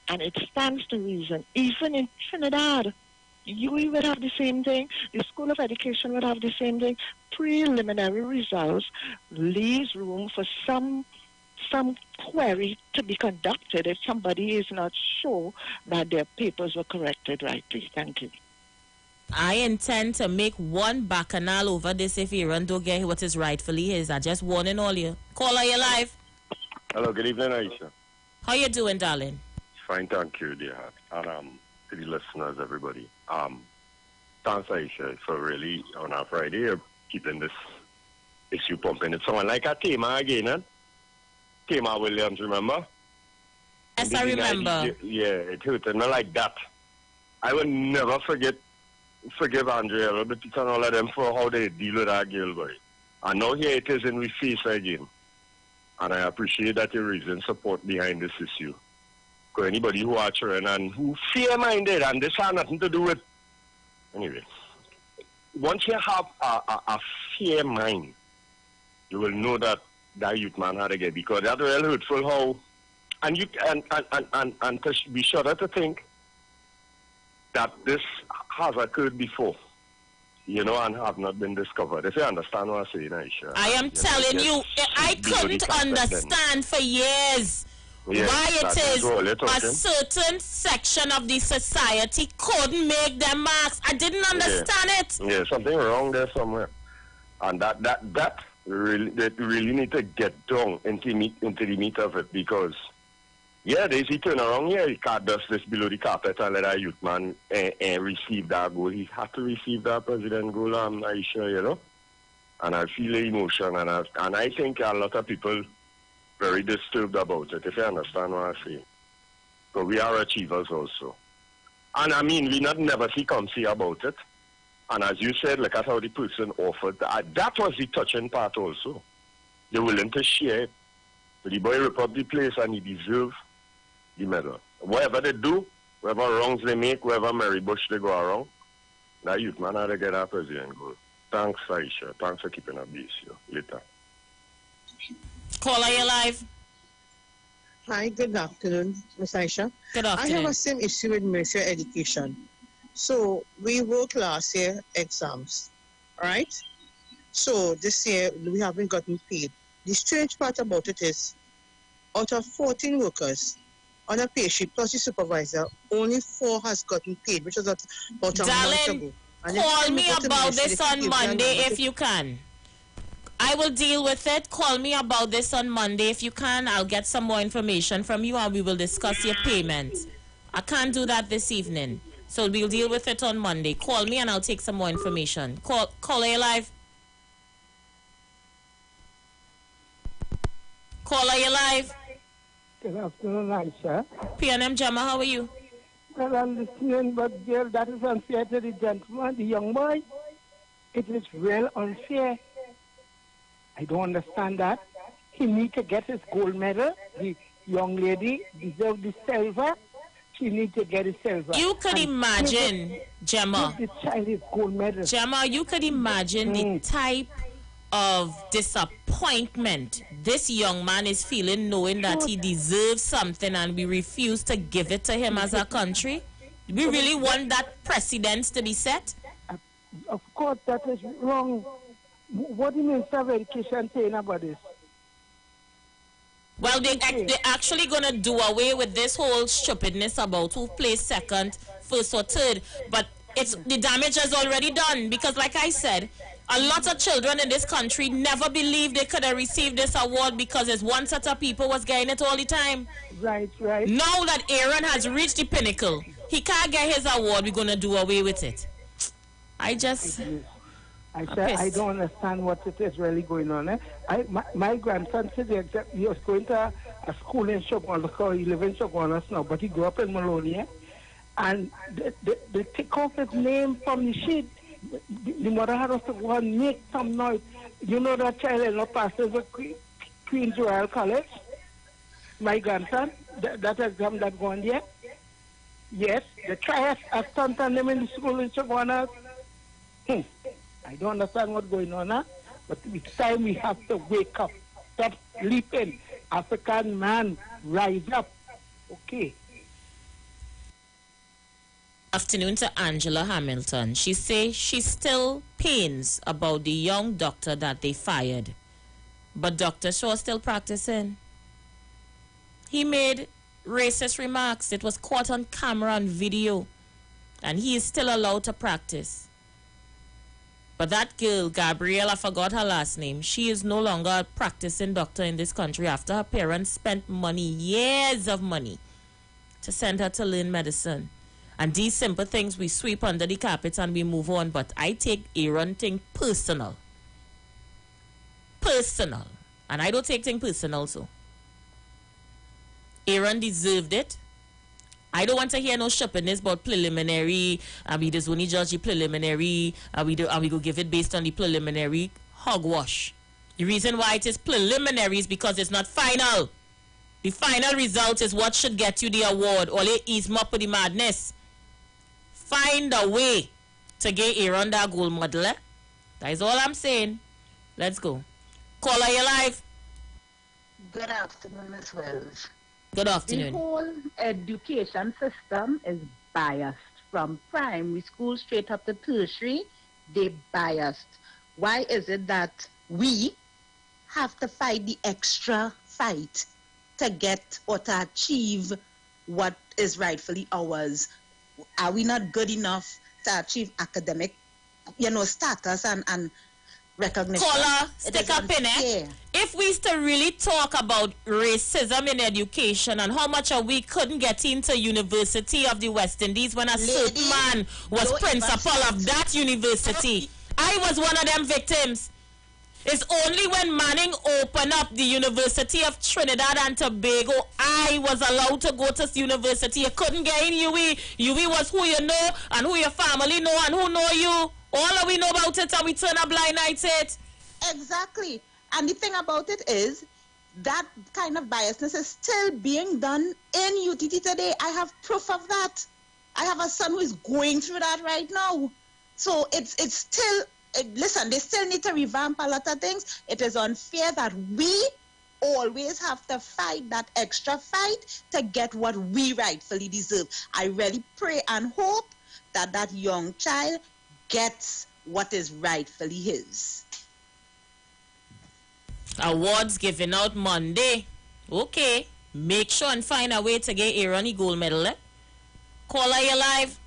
And it stands to reason, even in Trinidad, you would have the same thing. The School of Education would have the same thing. Preliminary results leaves room for some query to be conducted if somebody is not sure that their papers were corrected rightly. Thank you. I intend to make one bacchanal over this if Aaron don't get what is rightfully his. I just warning all you. Caller, you live. Hello, good evening, Aisha. How you doing, darling? Fine, thank you, dear heart. And to the listeners, everybody. Thanks, Aisha, for really, on our Friday, keeping this issue pumping. It's someone like a Tema again, huh? Tema Williams, remember? Yes, I remember. Yeah, it hurted me like that. I will never forgive Andrea, Robert and all of them for how they deal with that girl, boy. And now here it is in we face again. And I appreciate that you raising support behind this issue. Because anybody who are children and who fear-minded, and this has nothing to do with... Anyway, once you have a fear mind, you will know that youth man had to get, because that's real hurtful how... And you and to be sure to think that this has occurred before, you know, and have not been discovered. If you understand what I'm saying, Aisha. I am telling you, I couldn't understand for years why it is a certain section of the society couldn't make them marks. I didn't understand it. Yeah, something wrong there somewhere. And that really need to get down into the meat of it, because there's a turnaround here. You can't dust this below the carpet and let a youth man receive that goal. He had to receive that president goal, I'm sure, you know. And I feel the emotion, and I think a lot of people very disturbed about it, if you understand what I say. But we are achievers also. And I mean, we never come see about it. And as you said, like how the person offered, that was the touching part also. They're willing to share it. So the boy ripped up the place and he deserves the medal. Whatever they do, whatever wrongs they make, whatever Mary Bush they go around, that youth man had to get our president goal. Thanks, Aisha. Thanks for keeping up the issue. Later. Caller, you live. Hi, good afternoon, Ms. Aisha. Good afternoon. I have a same issue with Ministry of Education. So we work last year exams, right? So this year we haven't gotten paid. The strange part about it is, out of 14 workers on a pay sheet plus the supervisor, only 4 has gotten paid, which was about a month ago. Call me about this on Monday if you can. I will deal with it. Call me about this on Monday if you can. I'll get some more information from you and we will discuss your payment. I can't do that this evening. So we'll deal with it on Monday. Call me and I'll take some more information. Caller, you live. Caller, you live. Good afternoon, Aisha. PNM Jama, how are you? Well, I'm listening, but girl, that is unfair to the gentleman, the young boy. It is real unfair. I don't understand that. He needs to get his gold medal. The young lady deserves the silver. She needs to get a silver. You could imagine, Gemma. Give the child his gold medal. Gemma, you could imagine the type of disappointment this young man is feeling, knowing that he deserves something and we refuse to give it to him as a country? We really want that precedence to be set? Of course, that is wrong. What do you Minister of Education saying about this? Well, they're actually going to do away with this whole stupidness about who plays second, first or third. But the damage is already done because, like I said, a lot of children in this country never believed they could have received this award because there's one set of people was getting it all the time. Right. Now that Aaron has reached the pinnacle, he can't get his award, we're going to do away with it. I said, I don't understand what it is really going on. My grandson said he was going to a school in Shogunaka. He lives in Shogunaka now, but he grew up in Malonia. And they take off his name from the sheet. The mother had us to go and make some noise. You know that child in passes at Queen's Royal College? My grandson, that exam that gone there? Yes, they try a stunt on them in the school in Shogunaka. I don't understand what's going on, but it's time we have to wake up. Stop sleeping. African man, rise up. Okay. Afternoon to Angela Hamilton. She says she still pains about the young doctor that they fired. But Dr. Shaw still practicing. He made racist remarks. It was caught on camera and video. And he is still allowed to practice. But that girl, Gabrielle, I forgot her last name, she is no longer a practicing doctor in this country after her parents spent money, years of money, to send her to learn medicine. And these simple things we sweep under the carpet and we move on. But I take Aaron thing personal. Personal. And I don't take things personal, so. Aaron deserved it. I don't want to hear no stupidness about preliminary, and we just only judge the preliminary, and we go give it based on the preliminary. Hogwash. The reason why it is preliminary is because it's not final. The final result is what should get you the award. Only ease up with the madness. Find a way to get Aaron that gold medal. That is all I'm saying. Let's go. Caller, you live. Good afternoon, Ms. Wells. Good afternoon. The whole education system is biased. From primary school straight up to tertiary, they're biased. Why is it that we have to fight the extra fight to get or to achieve what is rightfully ours? Are we not good enough to achieve academic, status and recognition? Caller, stick up in it. If we still really talk about racism in education and how much of we couldn't get into University of the West Indies when a certain man was principal of that university, I was one of them victims. It's only when Manning opened up the University of Trinidad and Tobago, I was allowed to go to university. You couldn't get in UE. UE was who you know and who your family know and who know you. All that we know about it and we turn a blind eye to it. Exactly. And the thing about it is that kind of biasness is still being done in UTT today. I have proof of that. I have a son who is going through that right now. So it's still, listen, they still need to revamp a lot of things. It is unfair that we always have to fight that extra fight to get what we rightfully deserve. I really pray and hope that that young child gets what is rightfully his. Awards given out Monday. Okay. Make sure and find a way to get Aaron the gold medal. Caller, you live.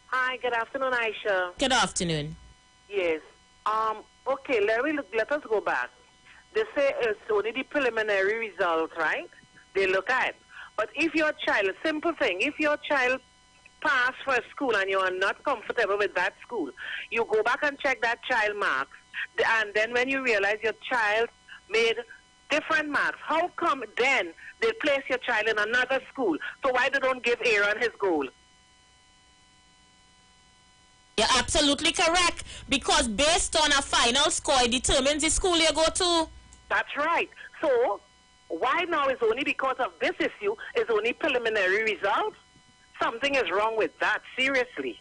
Hi, good afternoon, Aisha. Good afternoon. Yes. Okay, let us go back. They say it's only the preliminary results, right? They look at. But if your child, simple thing, if your child pass for a school and you are not comfortable with that school, you go back and check that child marks, and then when you realize your child made different marks, how come then they place your child in another school? So why they don't give Aaron his goal? You're absolutely correct, because based on a final score, it determines the school you go to. That's right. So why now is only because of this issue is only preliminary results? Something is wrong with that, seriously.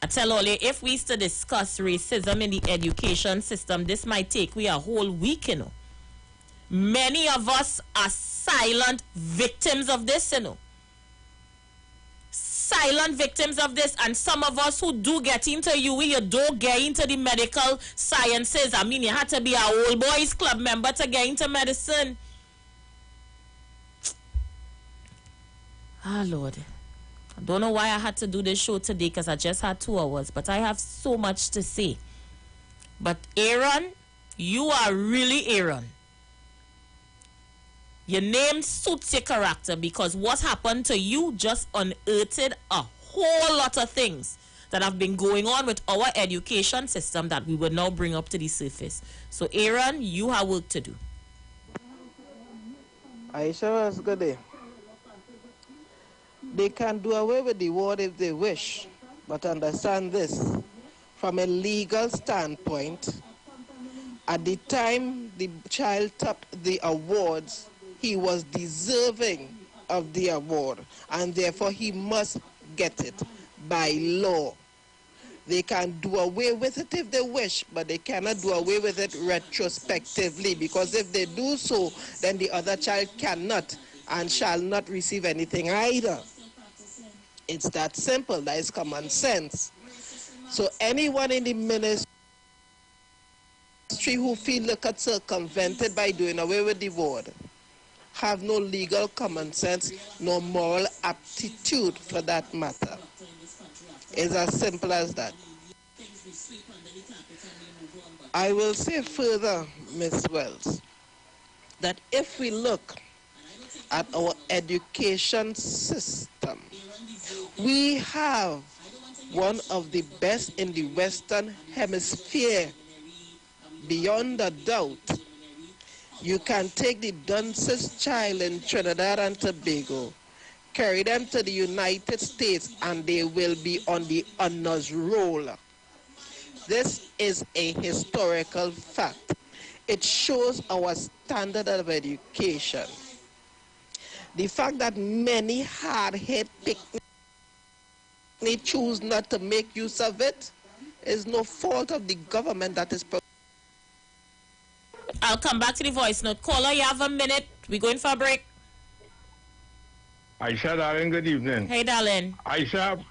I tell all you, if we used to discuss racism in the education system, this might take we a whole week, you know. Many of us are silent victims of this, you know. Silent victims of this, and some of us who do get into UE, you don't get into the medical sciences. I mean, you had to be a old boys club member to get into medicine. Ah, Lord. I don't know why I had to do this show today because I just had 2 hours, but I have so much to say. But Aaron, you are really Aaron. Your name suits your character because what happened to you just unearthed a whole lot of things that have been going on with our education system that we will now bring up to the surface. So, Aaron, you have work to do. Aisha was good day. They can do away with the award if they wish, but understand this, from a legal standpoint, at the time the child topped the awards, he was deserving of the award, and therefore he must get it by law. They can do away with it if they wish, but they cannot do away with it retrospectively, because if they do so, then the other child cannot and shall not receive anything either. It's that simple. That is common sense. So anyone in the ministry who feel they could circumvent it by doing away with the award have no legal common sense, no moral aptitude for that matter. It's as simple as that. I will say further, Ms. Wells, that if we look at our education system, we have one of the best in the Western Hemisphere, beyond a doubt. You can take the Dunce's child in Trinidad and Tobago, carry them to the United States, and they will be on the honors roll. This is a historical fact. It shows our standard of education. The fact that many hard-hit picnics choose not to make use of it is no fault of the government that is. I'll come back to the voice note. Caller, you have a minute. We're going for a break. Aisha, darling, good evening. Hey, darling. Aisha,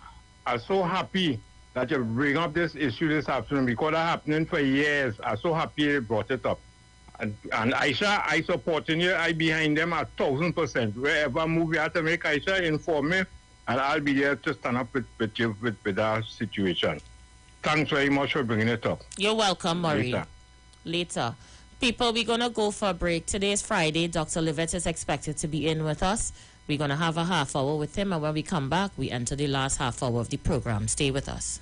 I'm so happy that you bring up this issue this afternoon because it's happening for years. I'm so happy you brought it up. And Aisha, I supporting you. I behind them 1,000%. Wherever move you have to make, Aisha, inform me, and I'll be there to stand up with you with our situation. Thanks very much for bringing it up. You're welcome, Maureen. Later. People, we're going to go for a break. Today is Friday. Dr. Livett is expected to be in with us. We're going to have a half hour with him, and when we come back, we enter the last half hour of the program. Stay with us.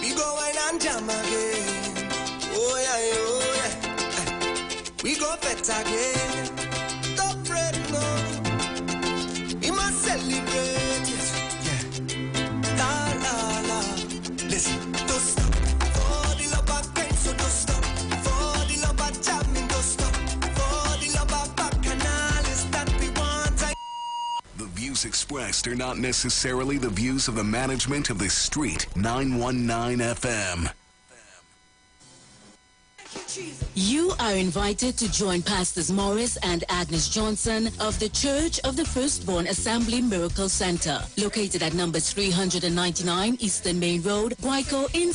We go wine and jam again. Oh yeah, oh yeah. We go bet again. Don't fret, no. We must celebrate it. Yeah. La la la. Listen, don't stop. For the love of pain, so don't stop. For the love of jamming, don't stop. For the love of bacchanal, that we want. The views expressed are not necessarily the views of the management of the Street 919 FM. You are invited to join Pastors Morris and Agnes Johnson of the Church of the Firstborn Assembly Miracle Center, located at number 399 Eastern Main Road, Guayco in...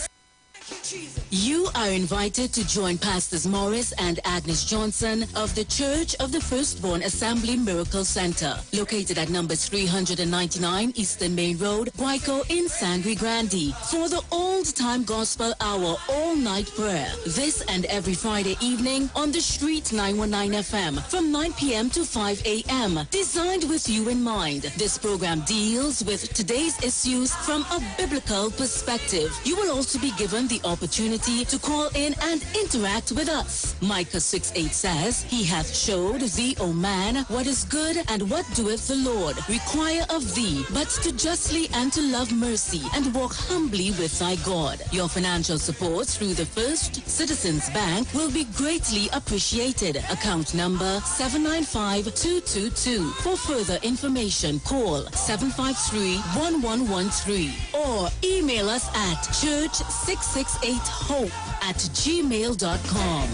You are invited to join Pastors Morris and Agnes Johnson of the Church of the Firstborn Assembly Miracle Center, located at number 399 Eastern Main Road, Guayco in Sangre Grande, for the old-time gospel hour all-night prayer. This and every Friday evening on the Street 919 FM from 9 p.m. to 5 a.m. Designed with you in mind, this program deals with today's issues from a biblical perspective. You will also be given the opportunity to call in and interact with us. Micah 6:8 says, He hath showed thee, O man, what is good and what doeth the Lord require of thee, but to justly and to love mercy and walk humbly with thy God. abroad. Your financial support through the First Citizens Bank will be greatly appreciated. Account number 795-222. For further information, call 753-1113 or email us at church668hope@gmail.com.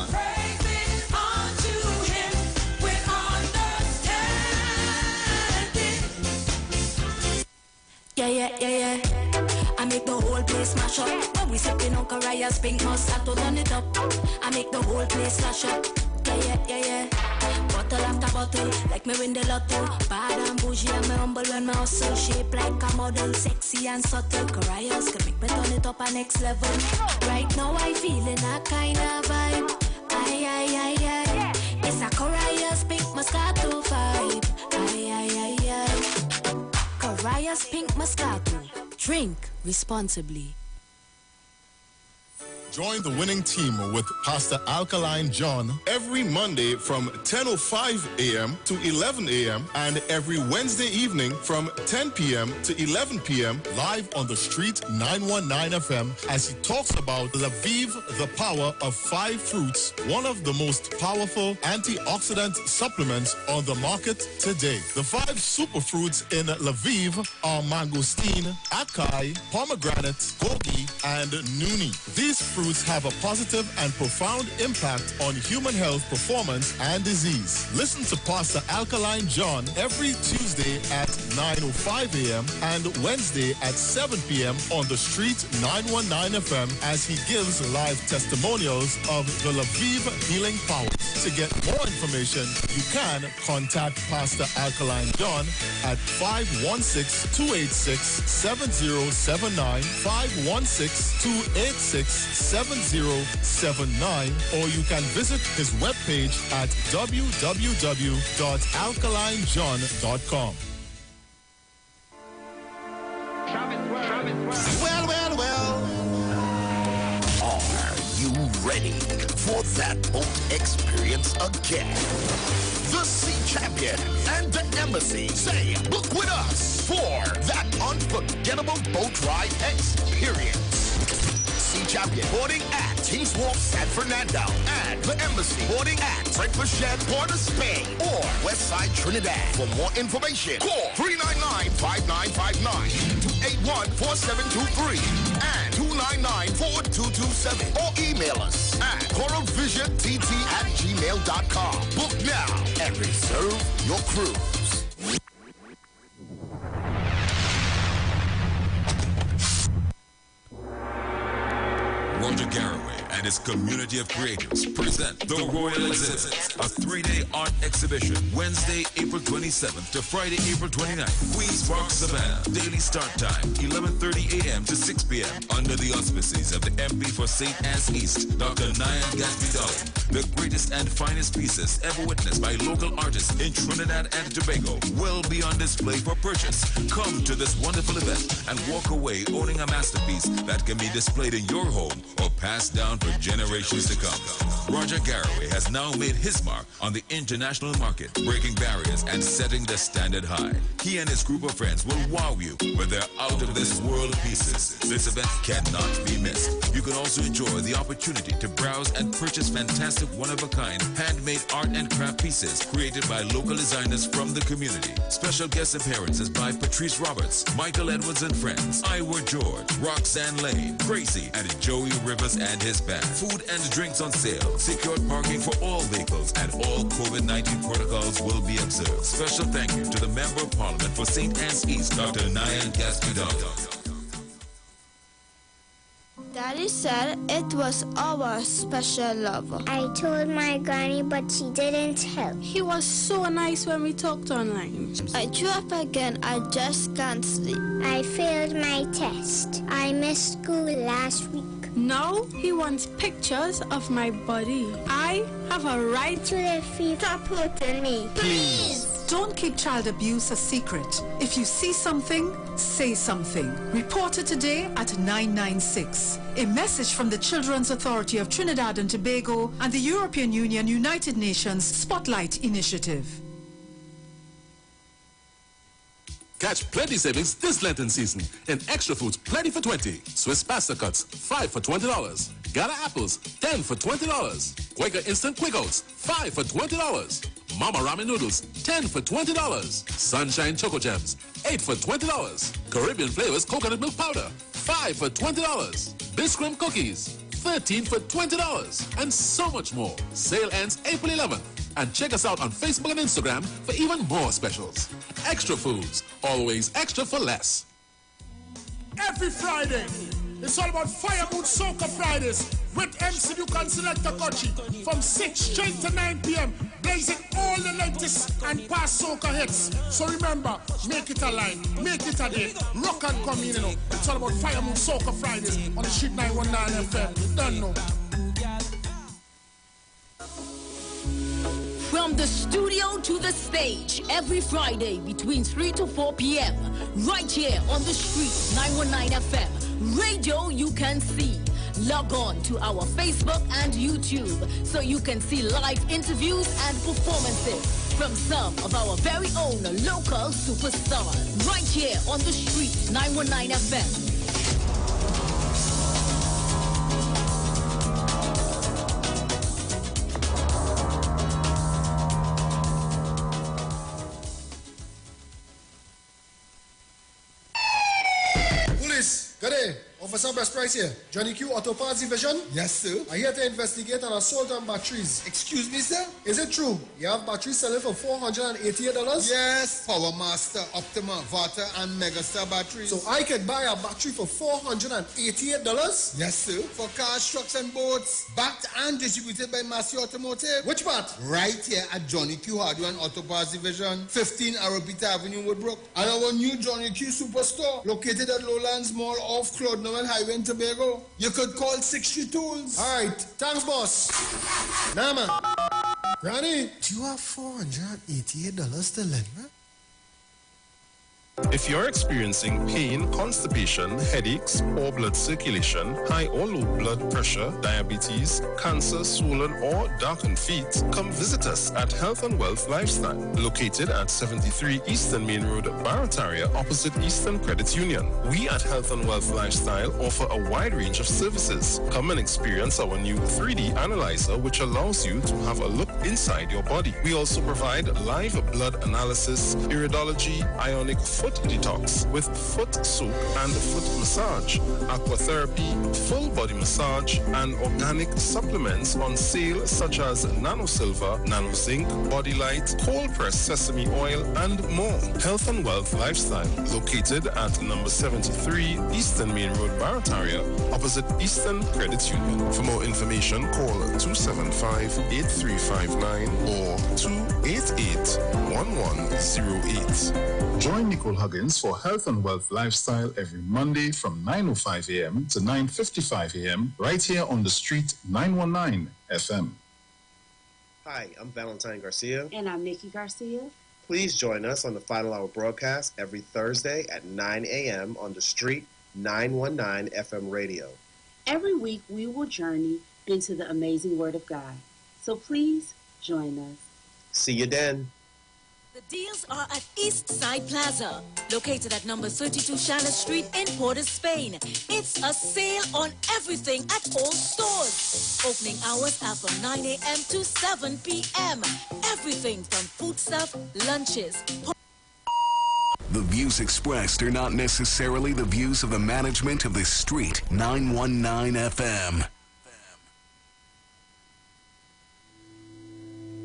Yeah. I make the whole place smash up. When we sipping on Carias, pink Moscato, turn it up. I make the whole place slash up. Yeah. Bottle after bottle, like me win the lotto. Bad and bougie, I'm humble when my hustle. Shape like a model, sexy and subtle. Carias can make me turn it up a next level. Right now I feeling a kind of vibe. Aye. It's a Carias pink Moscato vibe. Aye. Carias pink Moscato. Drink responsibly. Join the winning team with Pastor Alkaline John every Monday from 10:05 a.m. to 11 a.m. and every Wednesday evening from 10 p.m. to 11 p.m. live on the street 919 FM as he talks about Lviv, the power of 5 fruits, one of the most powerful antioxidant supplements on the market today. The 5 superfruits in Lviv are mangosteen, acai, pomegranate, gogi, and nuni. These fruits have a positive and profound impact on human health, performance, and disease. Listen to Pastor Alkaline John every Tuesday at 9:05 a.m. and Wednesday at 7 p.m. on the street 919 FM as he gives live testimonials of the Lviv healing powers. To get more information, you can contact Pastor Alkaline John at 516-286-7079, 516-286-7079, or you can visit his webpage at www.alkalinejohn.com. Well. Are you ready for that boat experience again? The Sea Champion and the Embassy say book with us for that unforgettable boat ride experience. Sea Champion boarding at Kings Wharf, San Fernando, and the Embassy boarding at St. Michel, Port of Spain, or Westside Trinidad. For more information, call 399-5959, 281-4723, and 299-4227, or email us at coralvisiontt@gmail.com. Book now and reserve your cruise. Roger Garraway and his community of creatives present The Royal Exhibit, a 3-day art exhibition, Wednesday, April 27th to Friday, April 29th, Queens Park, Savannah. Daily start time, 11:30 a.m. to 6 p.m. under the auspices of the MP for St. Anne's East, Dr. Nyan Gaspidali. The greatest and finest pieces ever witnessed by local artists in Trinidad and Tobago will be on display for purchase. Come to this wonderful event and walk away owning a masterpiece that can be displayed in your home or passed down for generations to come. Roger Garraway has now made his mark on the international market, breaking barriers and setting the standard high. He and his group of friends will wow you with their out-of-this-world pieces. This event cannot be missed. You can also enjoy the opportunity to browse and purchase fantastic one-of-a-kind handmade art and craft pieces created by local designers from the community. Special guest appearances by Patrice Roberts, Michael Edwards and friends, Iwer George, Roxanne Lane, Gracie, and Joey Rivers and his band. Food and drinks on sale. Secured parking for all vehicles and all COVID-19 protocols will be observed. Special thank you to the Member of Parliament for St. Anne's East, Dr. Nyan Gaspidali. Daddy said it was our special lover. I told my granny, but she didn't help. He was so nice when we talked online. I threw up again. I just can't sleep. I failed my test. I missed school last week. Now he wants pictures of my body. I have a right to live free. Stop hurting me. Please. Don't keep child abuse a secret. If you see something, say something. Report it today at 996. A message from the Children's Authority of Trinidad and Tobago and the European Union United Nations Spotlight Initiative. Catch plenty savings this Lenten season in extra fruits, plenty for 20. Swiss pasta cuts, 5 for $20. Gala apples, 10 for $20. Quaker instant quick oats, 5 for $20. Mama ramen noodles, 10 for $20. Sunshine choco gems, 8 for $20. Caribbean flavors coconut milk powder, 5 for $20. Biscuit cookies, 13 for $20. And so much more. Sale ends April 11th. And check us out on Facebook and Instagram for even more specials. Extra foods, always extra for less. Every Friday, it's all about Fire Moon Soca Fridays with MC Duke and Selector Kochi from 6 straight to 9 p.m. blazing all the latest and past soca hits. So remember, make it a line, make it a day, rock and come in, you know. It's all about Fire Moon Soca Fridays on the Street 919 FM. You don't know. From the studio to the stage, every Friday between 3 to 4 p.m. right here on the Street 919 FM. Radio you can see. Log on to our Facebook and YouTube so you can see live interviews and performances from some of our very own local superstars. Right here on the Street 919 FM. Good day. Officer Best Price here. Johnny Q Auto Parts Division? Yes, sir. I'm here to investigate an assault on batteries. Excuse me, sir? Is it true? You have batteries selling for $488? Yes. Power Master, Optima, Vata, and Megastar batteries. So I could buy a battery for $488? Yes, sir. For cars, trucks, and boats. Backed and distributed by Massey Automotive. Which part? Right here at Johnny Q Hardware and Auto Parts Division, 15 Arrowbita Avenue, Woodbrook. And our new Johnny Q Superstore, located at Lowlands Mall off Claude Noel Highway in Tobago. You could call 60 Tools. All right. Thanks, boss. Nah, man. Granny, do you have $488 to lend, man? If you're experiencing pain, constipation, headaches, poor blood circulation, high or low blood pressure, diabetes, cancer, swollen or darkened feet, come visit us at Health and Wealth Lifestyle, located at 73 Eastern Main Road, Barataria, opposite Eastern Credit Union. We at Health and Wealth Lifestyle offer a wide range of services. Come and experience our new 3D analyzer, which allows you to have a look inside your body. We also provide live blood analysis, iridology, ionic foot detox with foot soak and foot massage, aquatherapy, full body massage, and organic supplements on sale such as Nano Silver, Nano Zinc, Body Light, cold pressed sesame oil, and more. Health and Wealth Lifestyle, located at number 73 Eastern Main Road, Barataria, opposite Eastern Credit Union. For more information, call 275-8359 or 288-1108. Join Nicole Huggins for Health and Wealth Lifestyle every Monday from 9:05 a.m. to 9:55 a.m. right here on the Street 919 FM. Hi, I'm Valentine Garcia. And I'm Nikki Garcia. Please join us on the Final Hour broadcast every Thursday at 9 a.m. on the Street 919 FM radio. Every week we will journey into the amazing Word of God. So please join us. See you then. The deals are at East Side Plaza, located at number 32 Charlotte Street in Port of Spain. It's a sale on everything at all stores. Opening hours are from 9 a.m. to 7 p.m. Everything from foodstuff, lunches. The views expressed are not necessarily the views of the management of the Street 919 FM.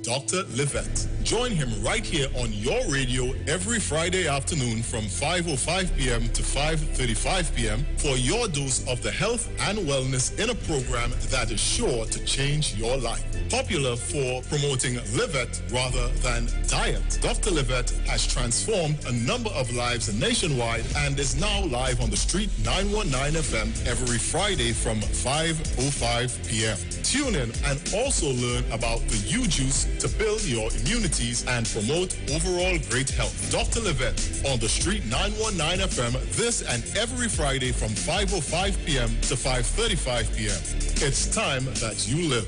Dr. Livette. Join him right here on your radio every Friday afternoon from 5:05 p.m. to 5:35 p.m. for your dose of the health and wellness in a program that is sure to change your life. Popular for promoting Livette rather than diet, Dr. Livette has transformed a number of lives nationwide and is now live on the Street 919 FM every Friday from 5:05 p.m. Tune in and also learn about the U-Juice to build your immunities and promote overall great health. Dr. Livette on the Street 919 FM this and every Friday from 5:05 p.m. to 5:35 p.m. It's time that you live.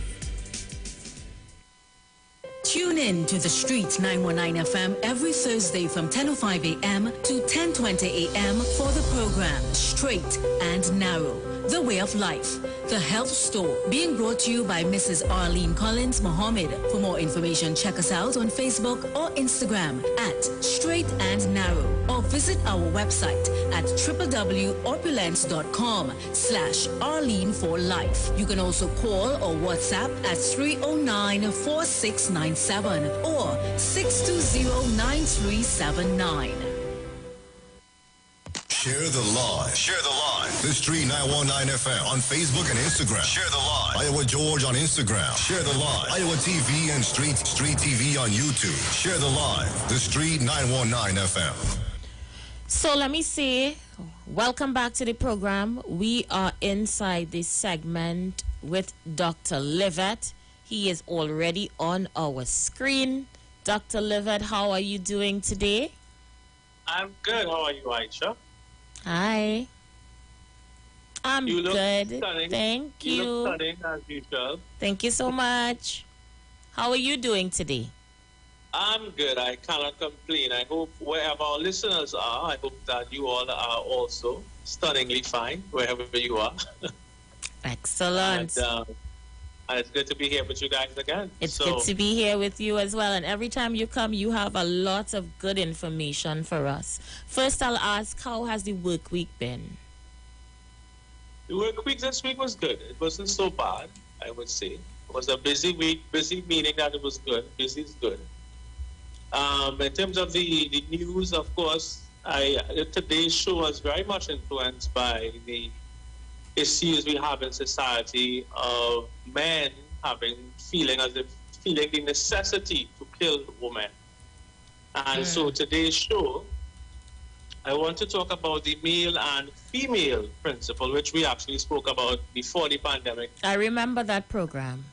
Tune in to the Street 919 FM every Thursday from 10:05 a.m. to 10:20 a.m. for the program Straight and Narrow, The Way of Life, The Health Store, being brought to you by Mrs. Arlene Collins Mohammed. For more information, check us out on Facebook or Instagram at Straight and Narrow, or visit our website at www.opulence.com/Arlene for Life. You can also call or WhatsApp at 309-4697 or 620-9379. Share the live. Share the live. The Street 919 FM on Facebook and Instagram. Share the live. Iowa George on Instagram. Share the live. Iowa TV and Street TV on YouTube. Share the live. The Street 919 FM. So let me say, welcome back to the program. We are inside this segment with Dr. Livet. He is already on our screen. Dr. Livet, how are you doing today? I'm good. How are you, Aisha? Hi. I'm good. Stunning. Thank you. You look stunning as usual. Thank you so much. How are you doing today? I'm good. I cannot complain. I hope wherever our listeners are, I hope that you all are also stunningly fine wherever you are. Excellent. And it's good to be here with you guys again. It's good to be here with you as well. And every time you come, you have a lot of good information for us. First, I'll ask, how has the work week been? The work week this week was good. It wasn't so bad, I would say. It was a busy week. Busy meaning that it was good. Busy is good. In terms of the news, of course, today's show was very much influenced by the issues we have in society of men feeling the necessity to kill women. And so today's show, I want to talk about the male and female principle, which we actually spoke about before the pandemic. I remember that program.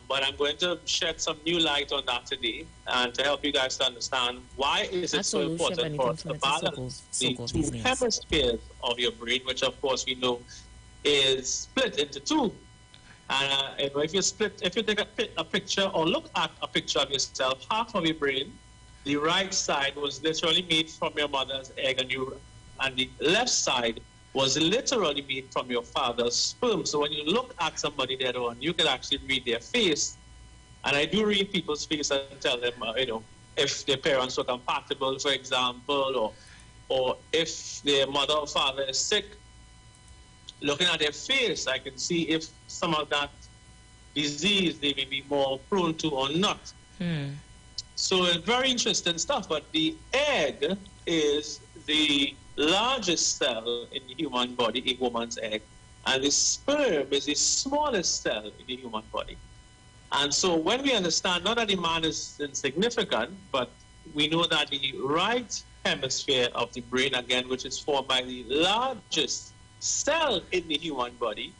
But I'm going to shed some new light on that today and to help you guys to understand why is it so important for us to balance the two hemispheres of your brain, which of course we know is split into two. And if you take a picture or look at a picture of yourself, half of your brain, the right side was literally made from your mother's egg, and the left side was literally made from your father's sperm. So when you look at somebody dead on, you can actually read their face. And I do read people's face and tell them, if their parents were compatible, for example, or if their mother or father is sick. Looking at their face, I can see if some of that disease they may be more prone to or not. So it's very interesting stuff. But the egg is the largest cell in the human body, a woman's egg, and the sperm is the smallest cell in the human body. And so when we understand, not that the man is insignificant, but we know that the right hemisphere of the brain, again, which is formed by the largest cell in the human body,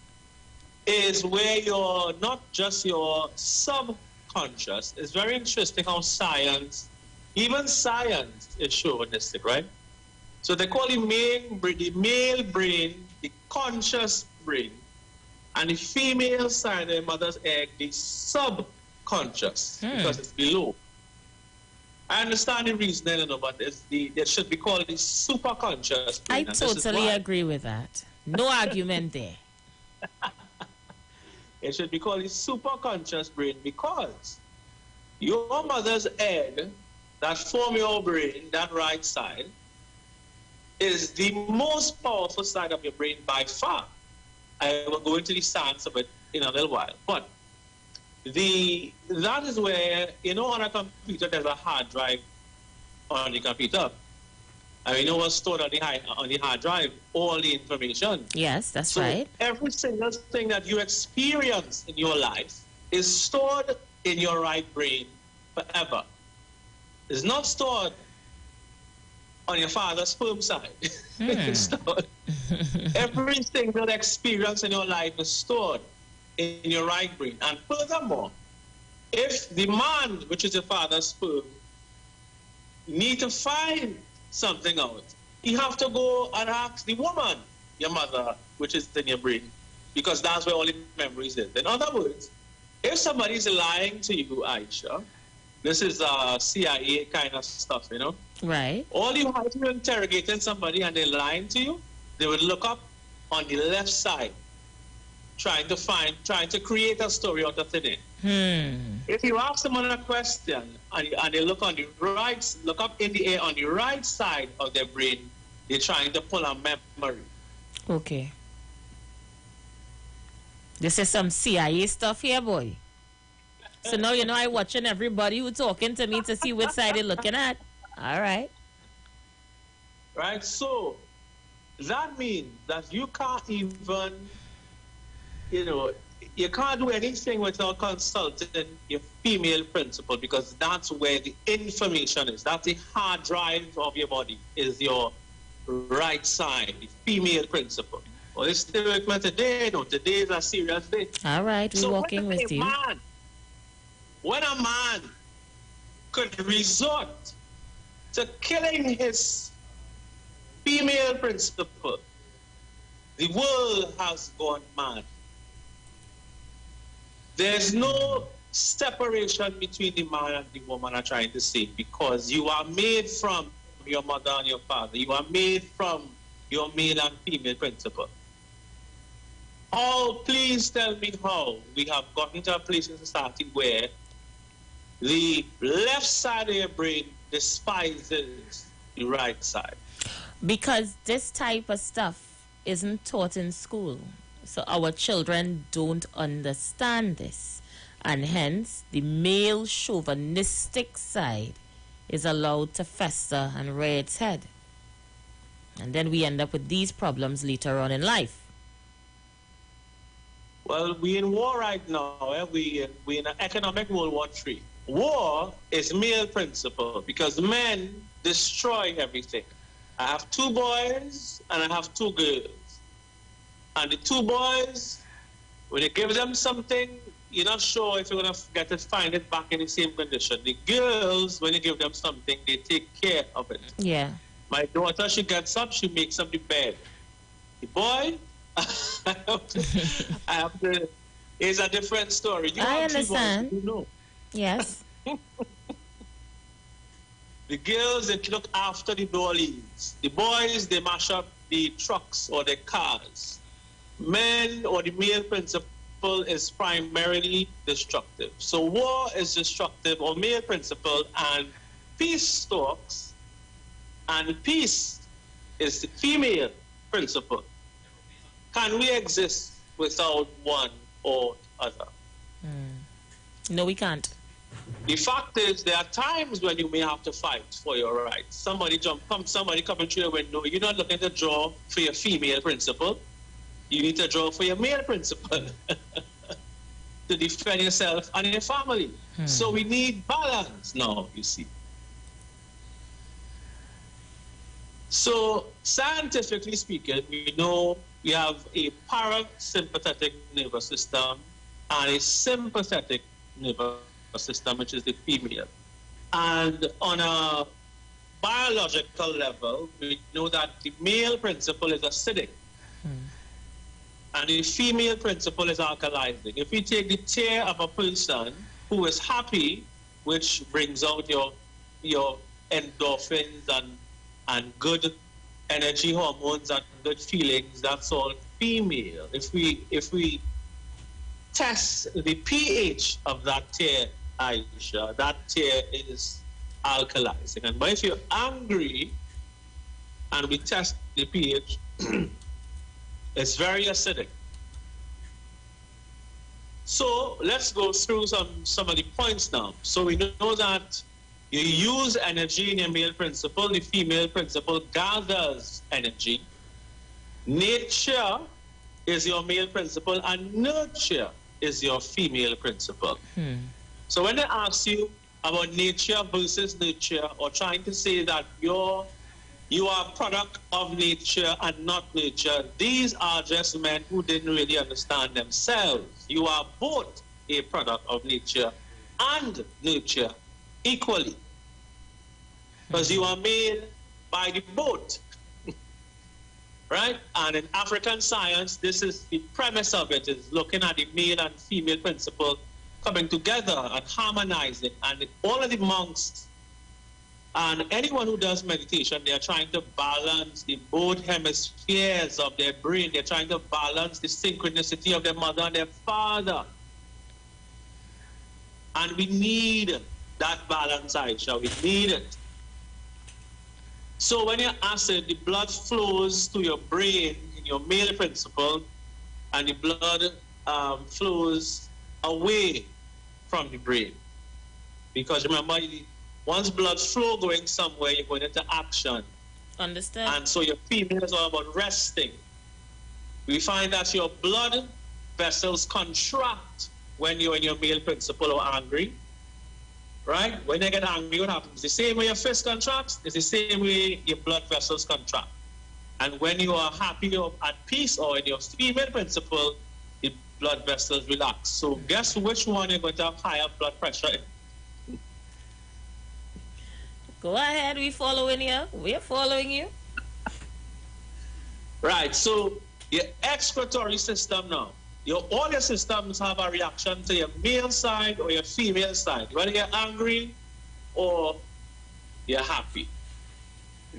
is where you're not just your subconscious. It's very interesting how even science is chauvinistic, right? So they call the male brain the conscious brain, and the female side of the mother's egg the subconscious, because it's below. I understand the reasoning, but it should be called the superconscious brain. I totally agree with that. No argument there. It should be called the superconscious brain because your mother's egg that form your brain, that right side, is the most powerful side of your brain by far. I will go into the science of it in a little while. But that is where, on a computer, there's a hard drive on the computer. And what's stored on the hard drive? All the information. Yes, that's right. Every single thing that you experience in your life is stored in your right brain forever. It's not stored on your father's sperm side. It's stored. Every single experience in your life is stored in your right brain. And furthermore, if the man, which is your father's sperm, need to find something out, you have to go and ask the woman, your mother, which is in your brain, because that's where all the memories is. In other words, If somebody's lying to you, Aisha, this is CIA kind of stuff, you know? Right. All you have to interrogating somebody and they're lying to you, they would look up on the left side, trying to create a story out of thin air. If you ask someone a question and they look on the right, look up in the air on the right side of their brain, they're trying to pull a memory. Okay. This is some CIA stuff here, boy. So now you know I watching everybody who talking to me to see which side they're looking at. All right. Right, so that means that you can't even, you can't do anything without consulting your female principal, because that's where the information is. That's the hard drive of your body, is your right side, the female principal. Well, it's still with me today. No, today is a serious day. All right, we're walking with you. When a man could resort to killing his female principal, the world has gone mad. There's no separation between the man and the woman, I'm trying to say, because you are made from your mother and your father. You are made from your male and female principal. Oh, please tell me how we have gotten to a place in society where the left side of your brain despises the right side. Because this type of stuff isn't taught in school. So our children don't understand this. And hence, the male chauvinistic side is allowed to fester and rear its head. And then we end up with these problems later on in life. Well, we're in war right now. We're in an economic World War III. War is male principle because men destroy everything. I have 2 boys and I have 2 girls. And the 2 boys, when you give them something, you're not sure if you're going to find it back in the same condition. The girls, when you give them something, they take care of it. Yeah. My daughter, she gets up, she makes up the bed. The boy, it's a different story. I understand. Boys, you know. Yes. The girls, they look after the dollies. The boys, they mash up the trucks or the cars. Men or the male principle is primarily destructive. So war is destructive or male principle, and peace talks and peace is the female principle. Can we exist without one or other? No, we can't. The fact is, there are times when you may have to fight for your rights. Somebody coming through your window, you're not looking to draw for your female principle. You need to draw for your male principle to defend yourself and your family. So we need balance now, you see. So scientifically speaking, we know we have a parasympathetic nervous system and a sympathetic nervous system, which is the female. And on a biological level, we know that the male principle is acidic. And the female principle is alkalizing. If you take the tear of a person who is happy, which brings out your endorphins and good energy hormones and good feelings, that's all female. If we test the pH of that tear, Aisha, that tear is alkalizing. But if you're angry and we test the pH, it's very acidic. So let's go through some of the points now. So we know that you use energy in your male principle. The female principle gathers energy. Nature is your male principle and nurture is your female principle. So when they ask you about nature versus nurture, or trying to say that you are a product of nature and not nature, these are just men who didn't really understand themselves. You are both a product of nature and nurture equally. Because you are made by the both. Right? And in African science, this is the premise of it, is looking at the male and female principle coming together and harmonizing. And all of the monks and anyone who does meditation, they are trying to balance the both hemispheres of their brain. They're trying to balance the synchronicity of their mother and their father. And we need that balance, Aisha. We need it. So when you're acid, the blood flows to your brain in your male principle, and the blood flows away from the brain. Because remember, once blood flow going somewhere, you're going into action. Understand? And so your female is all about resting. We find that your blood vessels contract when you're in your male principle or angry. Right? When you get angry, what happens? The same way your fist contracts, it's the same way your blood vessels contract. And when you are happy or at peace or in your female principle, the blood vessels relax. So guess which one you're going to have higher blood pressure in? Go ahead, we're following you. We're following you. Right, so your excretory system now. All your systems have a reaction to your male side or your female side, whether you're angry or you're happy.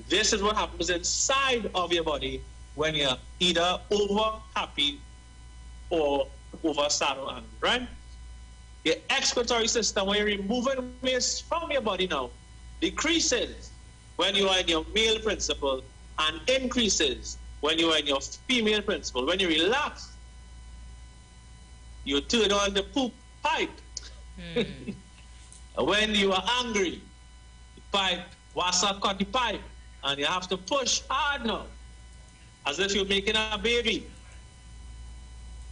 This is what happens inside of your body when you're either over happy or over sad or angry, right? Your excretory system, when you're removing waste from your body now, decreases when you are in your male principle and increases when you are in your female principle. When you relax, you turn on the poop pipe. When you are angry, the pipe, wasa cut the pipe, and you have to push hard now, as if you're making a baby,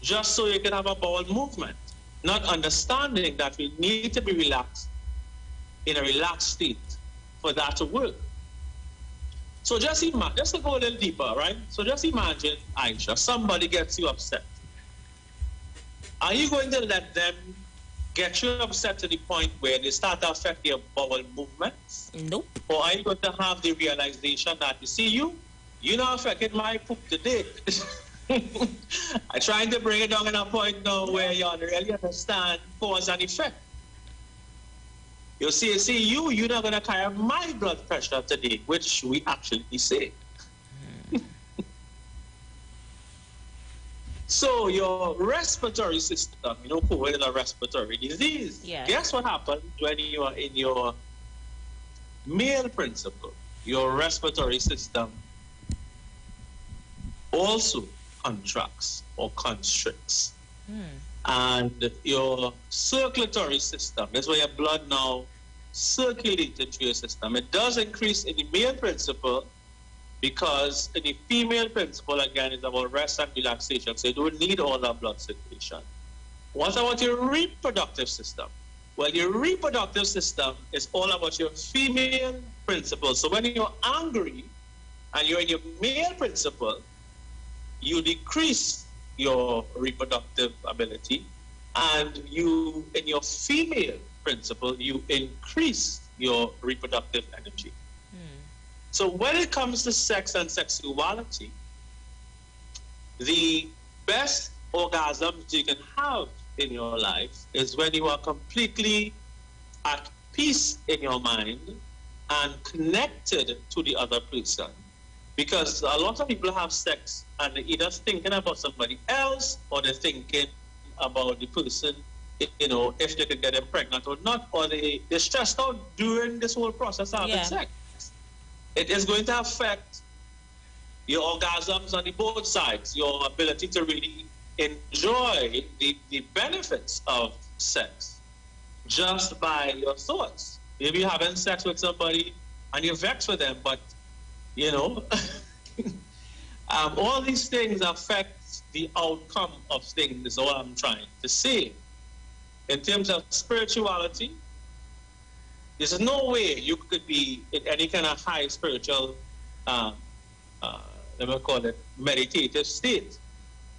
just so you can have a bowel movement, not understanding that we need to be relaxed, in a relaxed state, for that to work. So just to go a little deeper, right? So just imagine, Aisha, somebody gets you upset. Are you going to let them get you upset to the point where they start to affect your bowel movements? Nope. Or are you going to have the realization that, you see, you're not affecting my poop today. I'm trying to bring it down in a point now where you really understand cause and effect. You see, you're not going to carry my blood pressure today, which we actually say. So your respiratory system, COVID is a respiratory disease. Yeah. Guess what happens when you are in your male principle? Your respiratory system also contracts or constricts. And your circulatory system, that's where your blood now circulates through your system. It does increase in the male principle, because in the female principle, again, is about rest and relaxation. So you don't need all that blood circulation. What about your reproductive system? Well, your reproductive system is all about your female principle. So when you're angry and you're in your male principle, you decrease your reproductive ability. And you, in your female principle, you increase your reproductive energy. So when it comes to sex and sexuality, the best orgasms you can have in your life is when you are completely at peace in your mind and connected to the other person. Because a lot of people have sex and they're either thinking about somebody else or they're thinking about the person, if they could get them pregnant or not, or they're stressed out during this whole process of having sex. It is going to affect your orgasms on the both sides, your ability to really enjoy the benefits of sex just by your thoughts. Maybe you're having sex with somebody and you're vexed with them, but, all these things affect the outcome of things, is all I'm trying to say. In terms of spirituality, there's no way you could be in any kind of high spiritual, let me call it, meditative state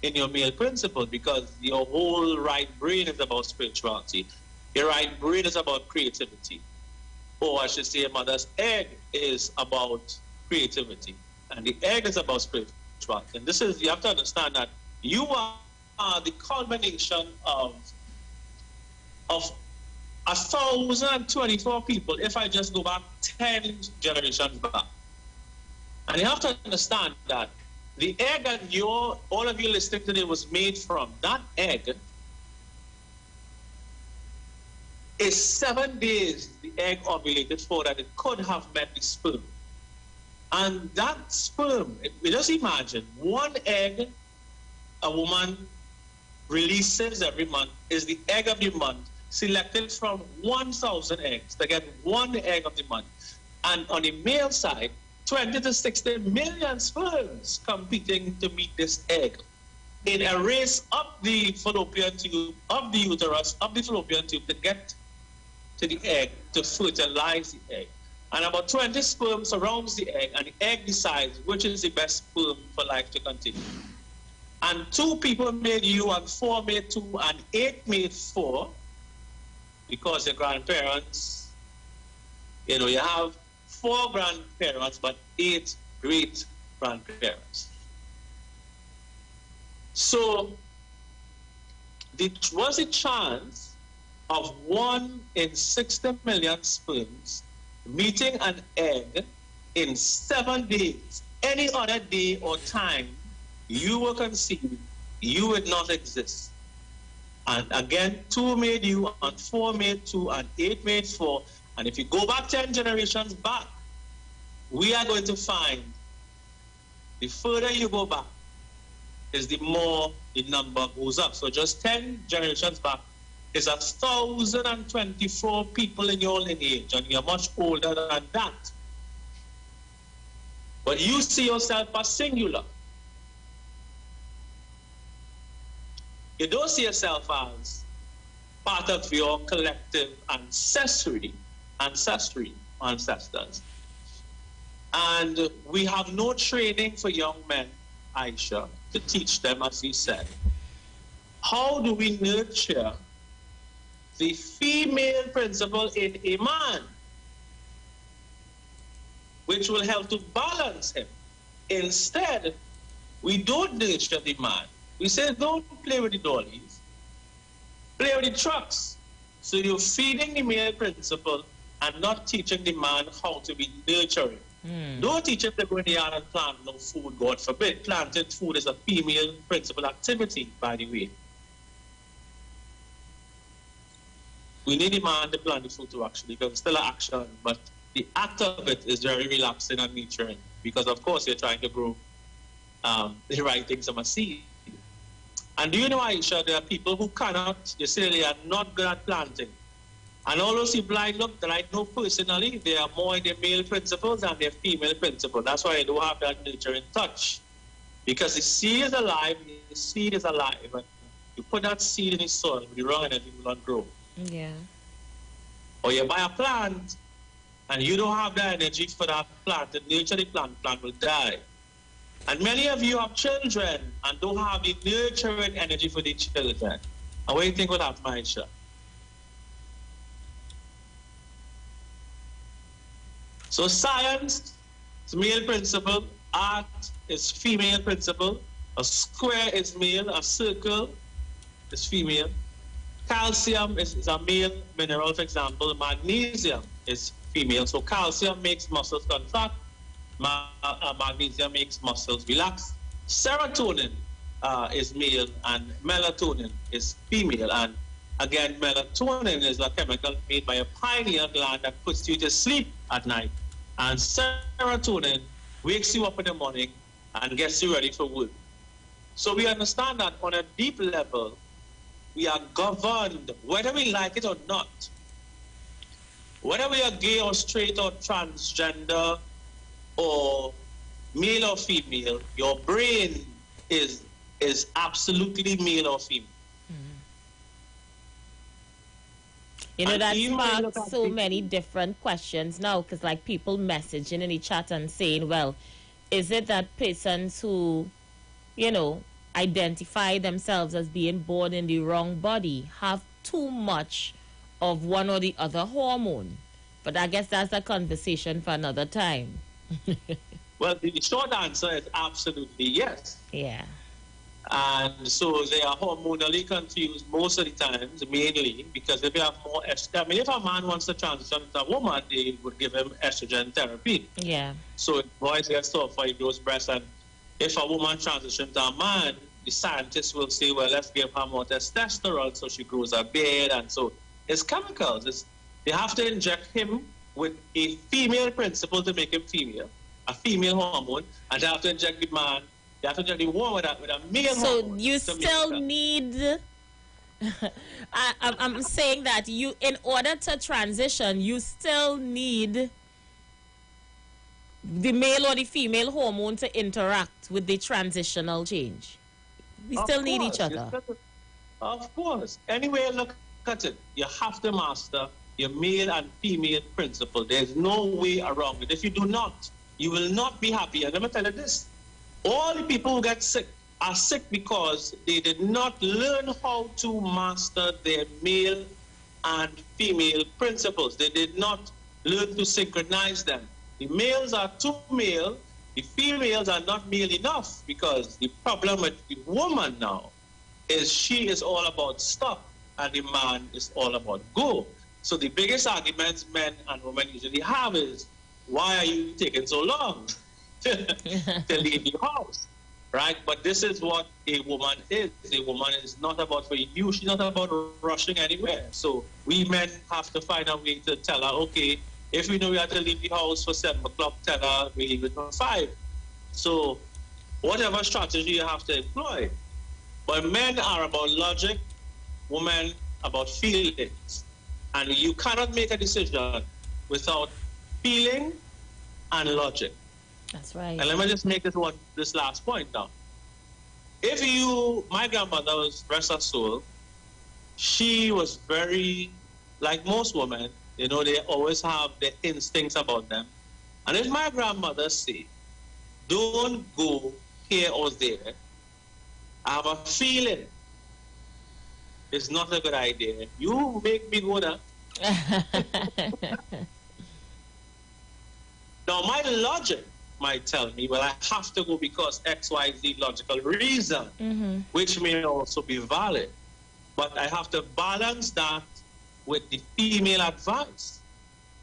in your male principle, because your whole right brain is about spirituality. Your right brain is about creativity. Or I should say, a mother's egg is about creativity. And the egg is about spirituality. And you have to understand that you are the culmination of of 1,024 people if I just go back 10 generations back. And you have to understand that the egg that all of you listening today was made from, that egg is 7 days the egg ovulated for that it could have met the sperm. And that sperm, just imagine, one egg a woman releases every month is the egg of the month, selected from 1,000 eggs to get one egg of the month. And on the male side, 20 to 60 million sperms competing to meet this egg in a race up the fallopian tube, up the uterus, up the fallopian tube to get to the egg, to fertilize the egg. And about 20 sperm surrounds the egg, and the egg decides which is the best sperm for life to continue. And 2 people made you, and 4 made 2, and 8 made 4, because your grandparents, you have 4 grandparents, but 8 great-grandparents. So there was a chance of 1 in 60 million sperms meeting an egg in 7 days. Any other day or time you were conceived, you would not exist. And again, 2 made you, and 4 made 2, and 8 made 4. And if you go back 10 generations back, we are going to find the further you go back is the more the number goes up. So just 10 generations back is 1,024 people in your lineage, and you're much older than that. But you see yourself as singular. You don't see yourself as part of your collective ancestors. And we have no training for young men, Aisha, to teach them, as you said. How do we nurture the female principle in a man, which will help to balance him? Instead, we don't nurture the man. We say, don't play with the dollies, play with the trucks. So you're feeding the male principle and not teaching the man how to be nurturing. Don't teach him to go in the yard and plant no food, God forbid. Planting food is a female principle activity, by the way. We need the man to plant the food too, actually, because it's still an action, but the act of it is very relaxing and nurturing, because of course you're trying to grow the right things from a seed. And do you know, Aisha, there are people who cannot, you say they are not good at planting. And all those people I look that I know personally, they are more in their male principles than their female principles. That's why I don't have that nurturing touch. Because the seed is alive, the seed is alive. And you put that seed in the soil, with the wrong energy, it will not grow. Yeah. Or you buy a plant, and you don't have the energy for that plant to nurture the plant will die. And many of you have children and don't have the nurturing energy for the children. And what do you think will happen, Aisha? So science is male principle, art is female principle, a square is male, a circle is female. Calcium is a male mineral, for example. Magnesium is female. So calcium makes muscles contract. Magnesium makes muscles relax. Serotonin is male, and melatonin is female. And again, melatonin is a chemical made by a pineal gland that puts you to sleep at night. And serotonin wakes you up in the morning and gets you ready for work. So we understand that on a deep level, we are governed, whether we like it or not. Whether we are gay or straight or transgender or male or female, your brain is absolutely male or female. You know, that sparks so many different questions now, because like people messaging in the chat and saying, well, is it that persons who, identify themselves as being born in the wrong body have too much of one or the other hormone? But I guess that's a conversation for another time. Well, the short answer is absolutely yes. Yeah. And so they are hormonally confused most of the times, mainly because if you have more estrogen, I mean, if a man wants to transition to a woman, they would give him estrogen therapy. Yeah. So boys get soft for those breasts, and if a woman transitions to a man, the scientists will say, well, let's give her more testosterone so she grows a beard, and so it's chemicals. They have to inject him with a female principle to make him female, a female hormone, and they have to inject the man. You have to inject the woman with a male hormone. So you still need... I'm saying that you, in order to transition, you still need the male or the female hormone to interact with the transitional change. We still need each other. Of course. Anyway, look at it. You have to master your male and female principle. There's no way around it. If you do not, you will not be happy. And let me tell you this. All the people who get sick are sick because they did not learn how to master their male and female principles. They did not learn to synchronize them. The males are too male, the females are not male enough, because the problem with the woman now is she is all about stop and the man is all about go. So the biggest arguments men and women usually have is, why are you taking so long to leave your house? Right? But this is what a woman is. A woman is not about for you. She's not about rushing anywhere. So we men have to find a way to tell her, okay, if we know we have to leave the house for 7 o'clock, tell her we leave it for 5. So whatever strategy you have to employ. But men are about logic, women about feelings. And you cannot make a decision without feeling and logic. That's right. And let me just make this last point now. My grandmother was, rest her soul, she was very, like most women, they always have their instincts about them. And if my grandmother say, don't go here or there, I have a feeling it's not a good idea. You make me go there. Now, my logic might tell me, well, I have to go because X, Y, Z logical reason, which may also be valid. But I have to balance that with the female advice.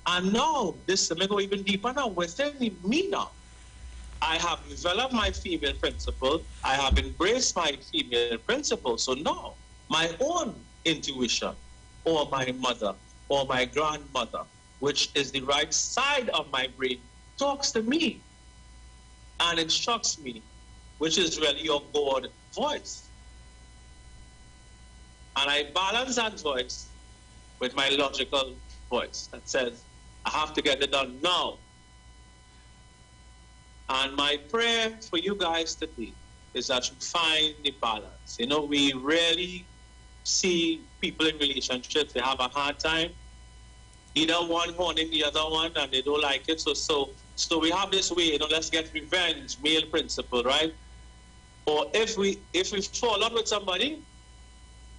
And now, let me go even deeper now, within me now. I have developed my female principle. I have embraced my female principle. So now, my own intuition, or my mother, or my grandmother, which is the right side of my brain, talks to me and instructs me, which is really your God voice. And I balance that voice with my logical voice that says, I have to get it done now. And my prayer for you guys today is that you find the balance. We rarely see people in relationships, they have a hard time. Either one horning the other one and they don't like it. So we have this way, let's get revenge, male principle, right? Or if we fall out with somebody,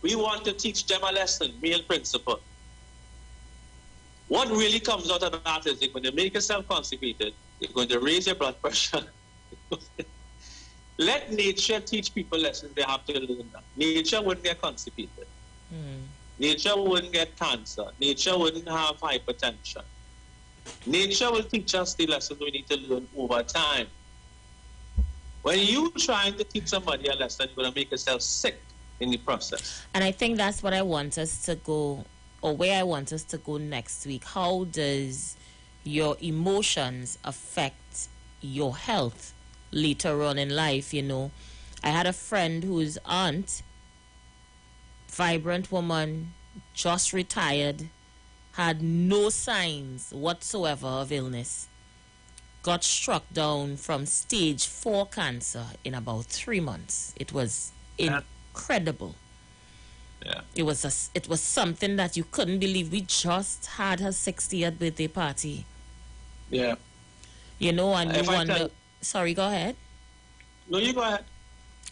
we want to teach them a lesson, male principle. What really comes out of that is they're going to make yourself constipated. They're going to raise your blood pressure. Let nature teach people lessons. They have to learn that. Nature wouldn't get constipated. Nature wouldn't get cancer. Nature wouldn't have hypertension. Nature will teach us the lessons we need to learn over time. When you trying to teach somebody a lesson, you're going to make yourself sick in the process. And I think that's what I want us to go, or where I want us to go next week. How does your emotions affect your health later on in life? I had a friend whose aunt, vibrant woman, just retired, had no signs whatsoever of illness, got struck down from stage 4 cancer in about 3 months. It was incredible. Yeah. It was something that you couldn't believe. We just had her 60th birthday party. Yeah. And you wonder... Sorry, go ahead. No, you go ahead.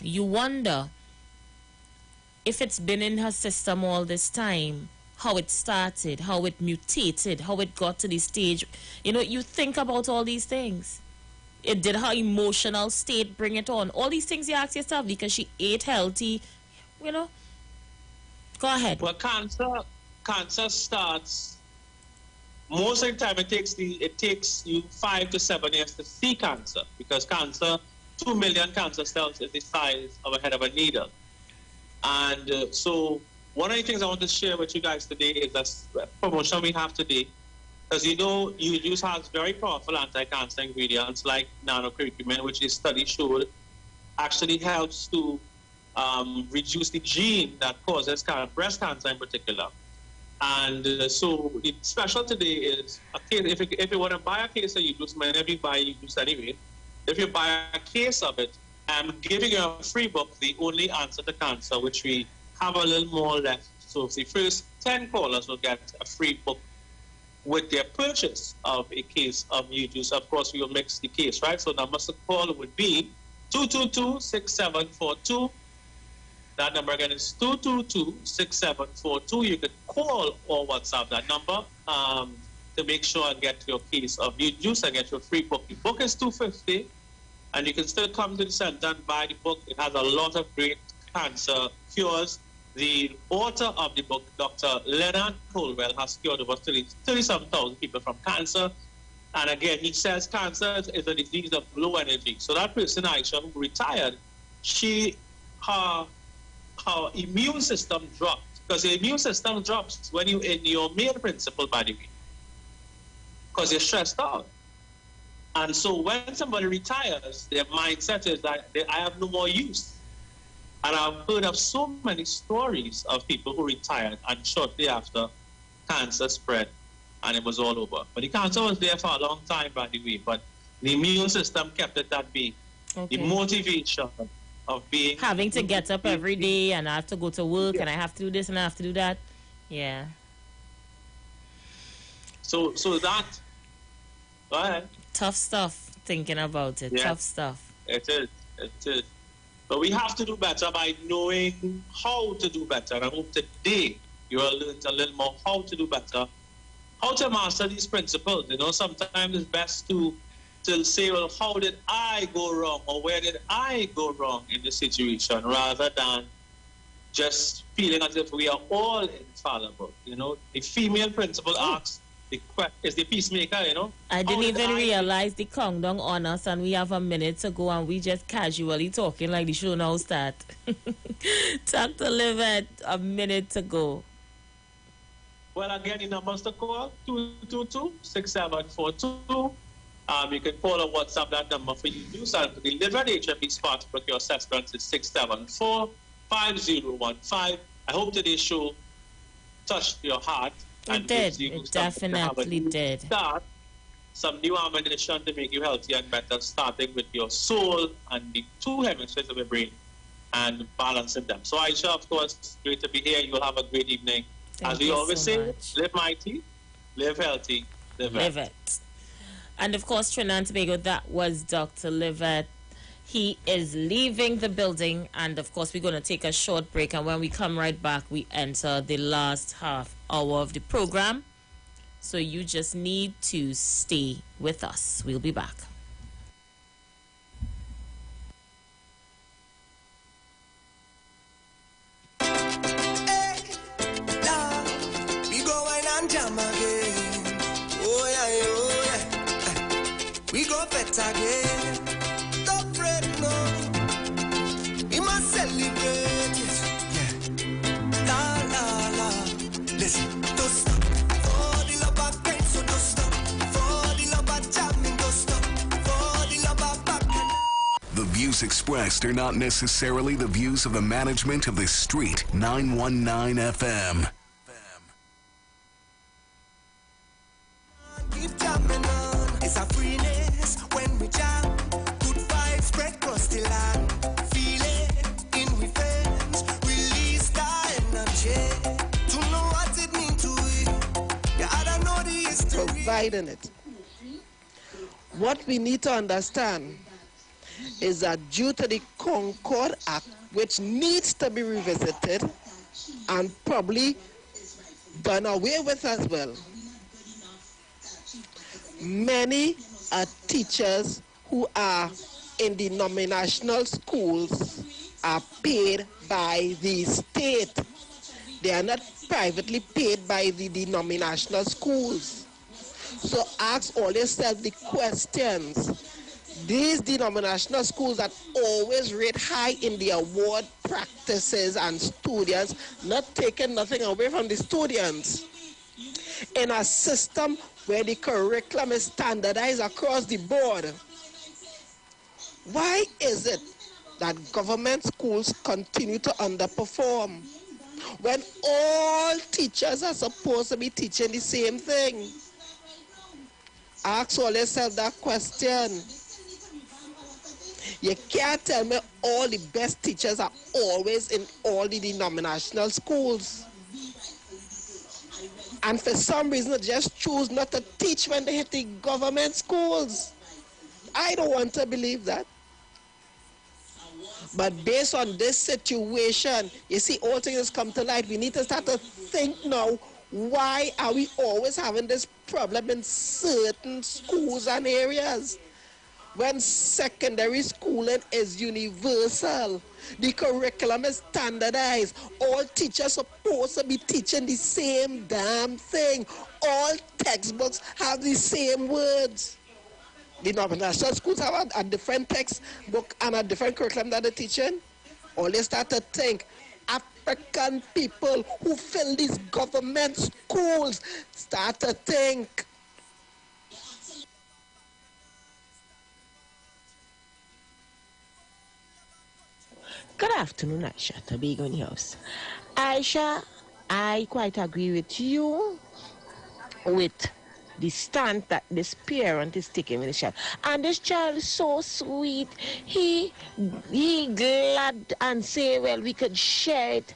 You wonder if it's been in her system all this time, how it started, how it mutated, how it got to this stage. You think about all these things. Did her emotional state bring it on? All these things you ask yourself, because she ate healthy, you know. Go ahead. Well, cancer starts, most of the time it takes you 5 to 7 years to see cancer, because 2 million cancer cells is the size of a head of a needle. And so one of the things I want to share with you guys today is a promotion we have today. Because you know, UJUICE has very powerful anti-cancer ingredients like nanocurcumin, which is study showed actually helps to reduce the gene that causes breast cancer in particular. And so the special today is, if you want to buy a case of UJUICE, whenever you buy UJUICE anyway, if you buy a case of it, I'm giving you a free book, The Only Answer to Cancer, which we have a little more left. So the first 10 callers will get a free book with their purchase of a case of UJUICE. Of course, we will mix the case, right? So number to call would be 222-6742. That number again is 222-6742. You can call or WhatsApp that number to make sure and get your case of UJUICE and get your free book. The book is $250, and you can still come to the center and buy the book. It has a lot of great cancer cures. The author of the book, Dr. Leonard Colwell, has cured over 37,000 people from cancer. And again, he says cancer is a disease of low energy. So that person, Aisha, who retired, her immune system dropped. Because your immune system drops when you're in your main principle, by the way. Because you're stressed out. And so when somebody retires, their mindset is that I have no more use. And I've heard of so many stories of people who retired and shortly after cancer spread and it was all over. But the cancer was there for a long time, by the way, but the immune system kept it at bay. Okay. The motivation of having to get up every day and I have to go to work and I have to do this and I have to do that. Yeah. So that, go ahead. Tough stuff thinking about it. Yeah. Tough stuff. It is. But we have to do better by knowing how to do better. And I hope today you will learn a little more how to do better, how to master these principles. You know, sometimes it's best to say, well, how did I go wrong, or where did I go wrong in this situation, rather than just feeling as if we are all infallible. You know, the female principal asks, is the peacemaker, you know. I didn't even realize the countdown on us and we have a minute to go and we just casually talking like the show now start. Talk to Livette, a minute to go. Well, again, the numbers to call, 222-6742. You can call or WhatsApp that number for you. So the Livette HMB Spartanburg, your assessment is 674-5015. I hope today's show touched your heart. It did. It definitely did. Start some new ammunition to make you healthier and better, starting with your soul and the two hemispheres of your brain and balancing them. So, Aisha, of course, great to be here. You will have a great evening. As we always say, live mighty, live healthy, live it. And, of course, Trinidad and Tobago, that was Dr. Livette. He is leaving the building, and of course we're going to take a short break, and when we come right back we enter the last half hour of the program, so you just need to stay with us. We'll be back. We go wine and jam again. Oh yeah. We go bet again. Celebrate it, yeah. La la la. Listen, don't stop. For the love of pain, so don't stop. For the love of jamming, don't stop. For the love of back. The views expressed are not necessarily the views of the management of the Street 919 FM. Keep jamming on. It's a freeness when we jam. Good vibes spread across the land. Providing it. What we need to understand is that due to the Concord Act, which needs to be revisited and probably done away with as well, many are teachers who are in the denominational schools are paid by the state. They are not privately paid by the denominational schools. So ask all yourself the questions. These denominational schools that always rate high in the award practices and students, not taking nothing away from the students. In a system where the curriculum is standardized across the board, why is it that government schools continue to underperform when all teachers are supposed to be teaching the same thing? Ask all yourself that question. You can't tell me all the best teachers are always in all the denominational schools. And for some reason, they just choose not to teach when they hit the government schools. I don't want to believe that. But based on this situation, you see, all things come to light. We need to start to think now, why are we always having this problem in certain schools and areas? When secondary schooling is universal, the curriculum is standardized, all teachers are supposed to be teaching the same damn thing. All textbooks have the same words. The denominational schools have a different textbook and a different curriculum that they're teaching. All they start to think, African people who fill these government schools start to think. Good afternoon, Aisha. Tobago in the house. Aisha, I quite agree with you with the stand that this parent is taking with the child. And this child is so sweet. He glad and say, well, we could share it.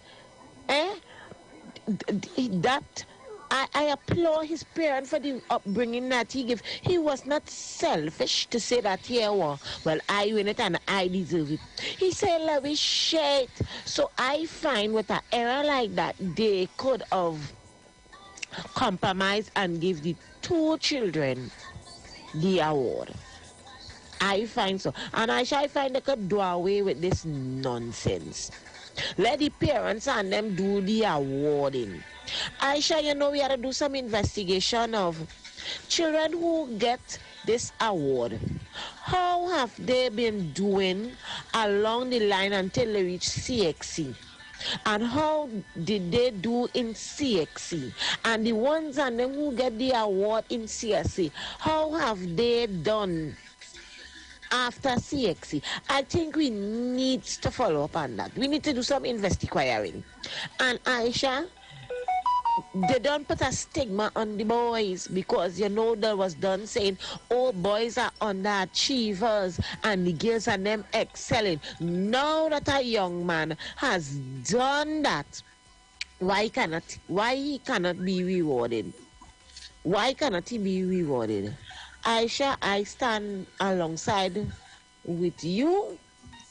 That I applaud his parent for the upbringing that he gave. He was not selfish to say that, yeah, well, I win it and I deserve it. He said, let me share it. So I find with an error like that, they could have compromised and give the two children the award. I find so. And I find they could do away with this nonsense. Let the parents and them do the awarding. Aisha, you know, we had to do some investigation of children who get this award. How have they been doing along the line until they reach CXC? And how did they do in CXC? And the ones and them who get the award in CXC, how have they done after CXC? I think we need to follow up on that. We need to do some investigating. And Aisha, they don't put a stigma on the boys because, you know, there was done saying, oh, boys are underachievers and the girls are them excelling. Now that a young man has done that, why he cannot be rewarded? Why cannot he be rewarded? Aisha, I stand alongside with you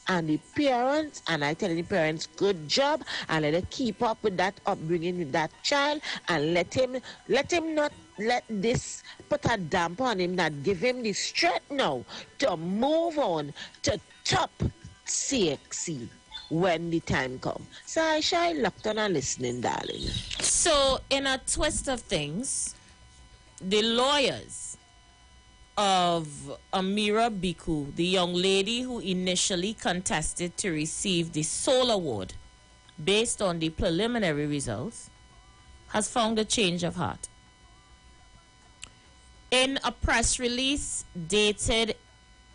and the parents, and I tell the parents, good job, and let them keep up with that upbringing with that child, and let him not let this put a damp on him, that give him the strength now to move on to top CXC when the time comes. So I locked on and listening, darling. So in a twist of things, the lawyers of Amira Biku, the young lady who initially contested to receive the sole award based on the preliminary results, has found a change of heart. In a press release dated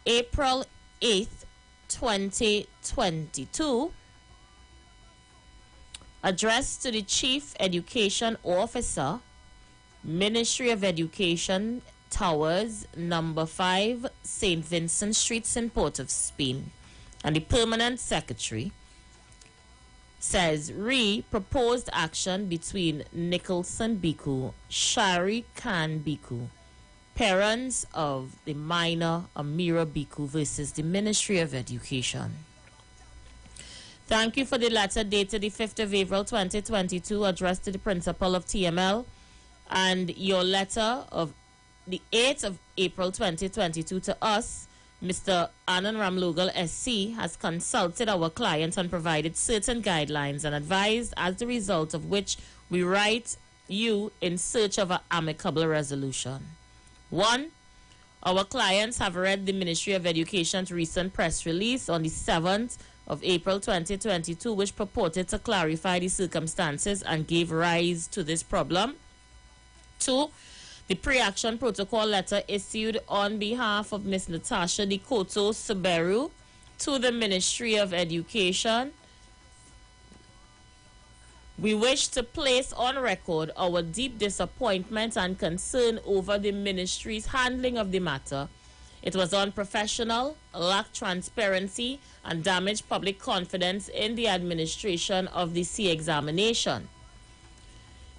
April 8th, 2022, addressed to the Chief Education Officer, Ministry of Education, Towers, number 5, St. Vincent Street, in Port of Spain, and the permanent secretary, says proposed action between Nicholson Biku, Shari Khan Biku, parents of the minor Amira Biku versus the Ministry of Education. Thank you for the letter dated the 5th of April 2022 addressed to the principal of TML, and your letter of the 8th of April 2022 to us Mr. Anand Ramlogal SC has consulted our clients and provided certain guidelines and advised, as the result of which we write you in search of an amicable resolution. 1. Our clients have read the Ministry of Education's recent press release on the 7th of April 2022, which purported to clarify the circumstances and gave rise to this problem. 2. The pre-action protocol letter issued on behalf of Ms. Natasha Dikoto Suberu to the Ministry of Education. We wish to place on record our deep disappointment and concern over the ministry's handling of the matter. It was unprofessional, lacked transparency, and damaged public confidence in the administration of the C examination.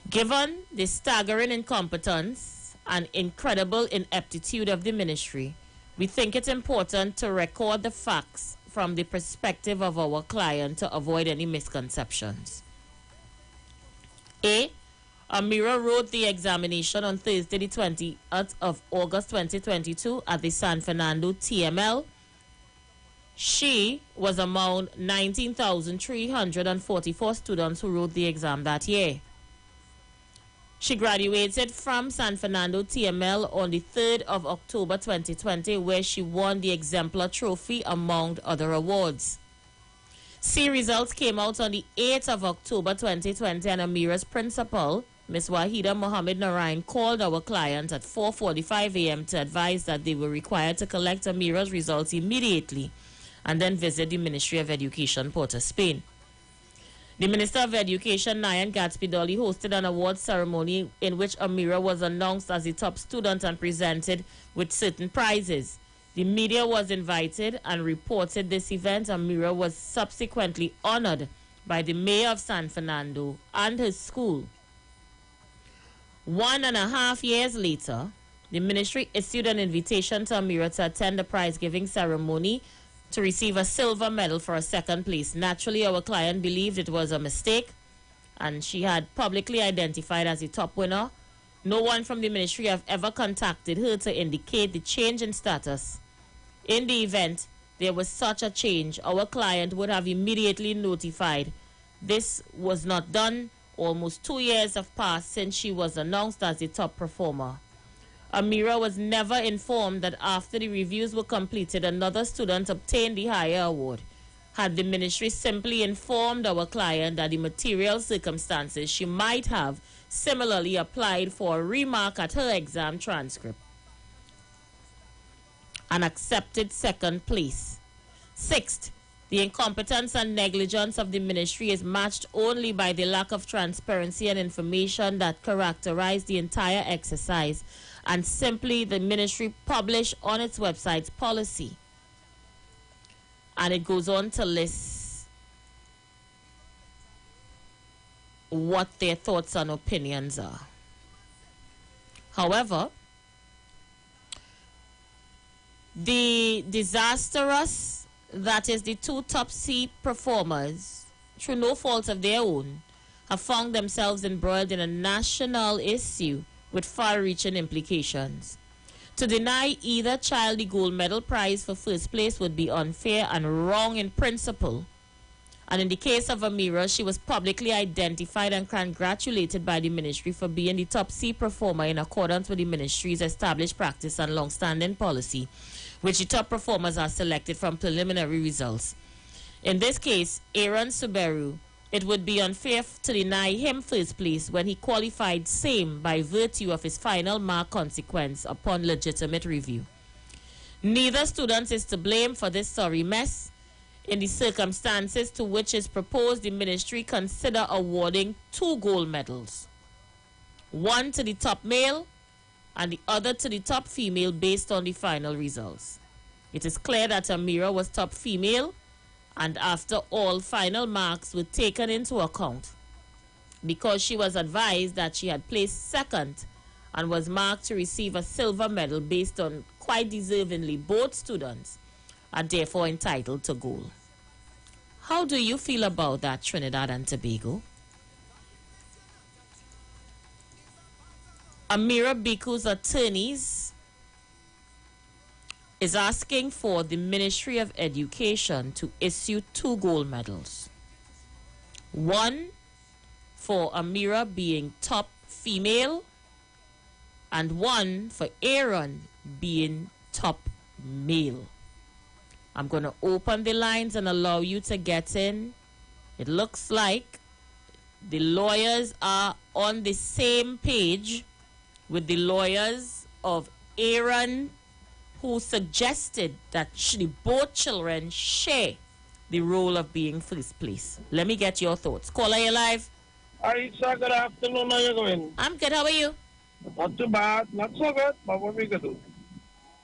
Given the staggering incompetence and incredible ineptitude of the ministry, we think it important to record the facts from the perspective of our client to avoid any misconceptions. A. Amira wrote the examination on Thursday, the 20th of August 2022 at the San Fernando TML. She was among 19,344 students who wrote the exam that year. She graduated from San Fernando TML on the 3rd of October 2020, where she won the Exemplar Trophy among other awards. C results came out on the 8th of October 2020, and Amira's principal, Ms. Wahida Mohammed Narain, called our client at 4:45 a.m. to advise that they were required to collect Amira's results immediately and then visit the Ministry of Education, Port of Spain. The Minister of Education, Nayan Gatsby Dolly, hosted an award ceremony in which Amira was announced as the top student and presented with certain prizes. The media was invited and reported this event. Amira was subsequently honored by the mayor of San Fernando and his school. 1.5 years later, the ministry issued an invitation to Amira to attend the prize-giving ceremony to receive a silver medal for a second place. Naturally, our client believed it was a mistake, and she had publicly identified as the top winner. No one from the ministry have ever contacted her to indicate the change in status. In the event there was such a change, our client would have immediately notified. This was not done. Almost 2 years have passed since she was announced as the top performer. Amira was never informed that after the reviews were completed, another student obtained the higher award. Had the ministry simply informed our client that the material circumstances, she might have similarly applied for a remark at her exam transcript and accepted second place. Sixth, the incompetence and negligence of the ministry is matched only by the lack of transparency and information that characterized the entire exercise, and simply the ministry published on its website's policy. And it goes on to list what their thoughts and opinions are. However, the disastrous, that is the two top C performers, through no fault of their own, have found themselves embroiled in a national issue with far-reaching implications. To deny either child the gold medal prize for first place would be unfair and wrong in principle. And in the case of Amira, she was publicly identified and congratulated by the ministry for being the top C performer in accordance with the ministry's established practice and long-standing policy, which the top performers are selected from preliminary results. In this case, Aaron Suberu, it would be unfair to deny him first place when he qualified same by virtue of his final mark consequence upon legitimate review. Neither student is to blame for this sorry mess. In the circumstances to which is proposed, the ministry consider awarding 2 gold medals, one to the top male and the other to the top female based on the final results. It is clear that Amira was top female, and after all final marks were taken into account, because she was advised that she had placed second and was marked to receive a silver medal based on quite deservingly both students are therefore entitled to gold. How do you feel about that, Trinidad and Tobago? Amira Biku's attorneys is asking for the Ministry of Education to issue 2 gold medals. One for Amira being top female, and one for Aaron being top male. I'm going to open the lines and allow you to get in. It looks like the lawyers are on the same page with the lawyers of Aaron, who suggested that both children share the role of being first place. Let me get your thoughts. Caller, you live? Hi, sir. Good afternoon. How are you going? I'm good. How are you? Not too bad. Not so good, but what we can do.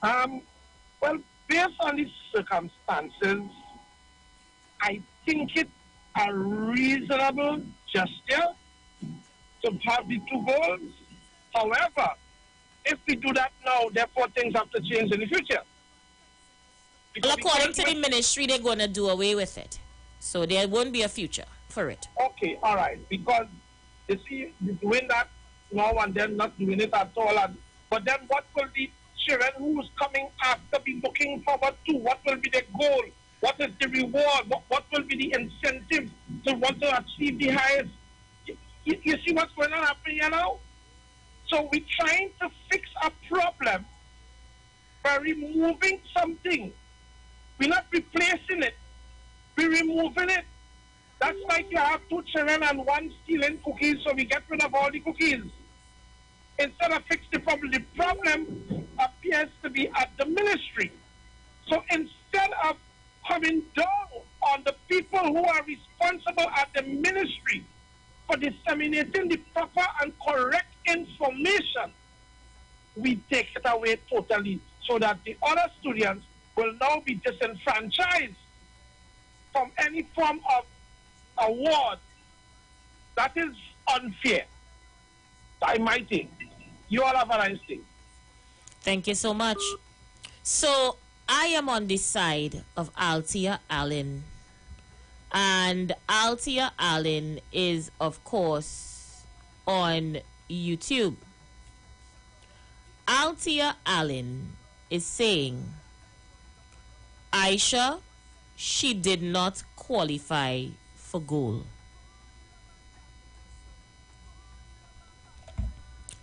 Well, based on these circumstances, I think it's a reasonable gesture to have the 2 goals. However, if we do that now, therefore things have to change in the future. Well, according to the ministry, they're going to do away with it. So there won't be a future for it. Okay, all right. Because, you see, doing that now and then, not doing it at all. But then what will the children who's coming after be looking forward to? What will be the goal? What is the reward? What will be the incentive to want to achieve the highest? You see what's going on happening here now? So we're trying to fix a problem by removing something. We're not replacing it. We're removing it. That's like you have 2 children and one stealing cookies, so we get rid of all the cookies. Instead of fix the problem appears to be at the ministry. So instead of coming down on the people who are responsible at the ministry for disseminating the proper and correct information, we take it away totally so that the other students will now be disenfranchised from any form of award. That is unfair, I might think. You all have a nice day. Thank you so much. So I am on the side of Althea Allen. And Althea Allen is, of course, on YouTube. Althea Allen is saying, Aisha, she did not qualify for gold.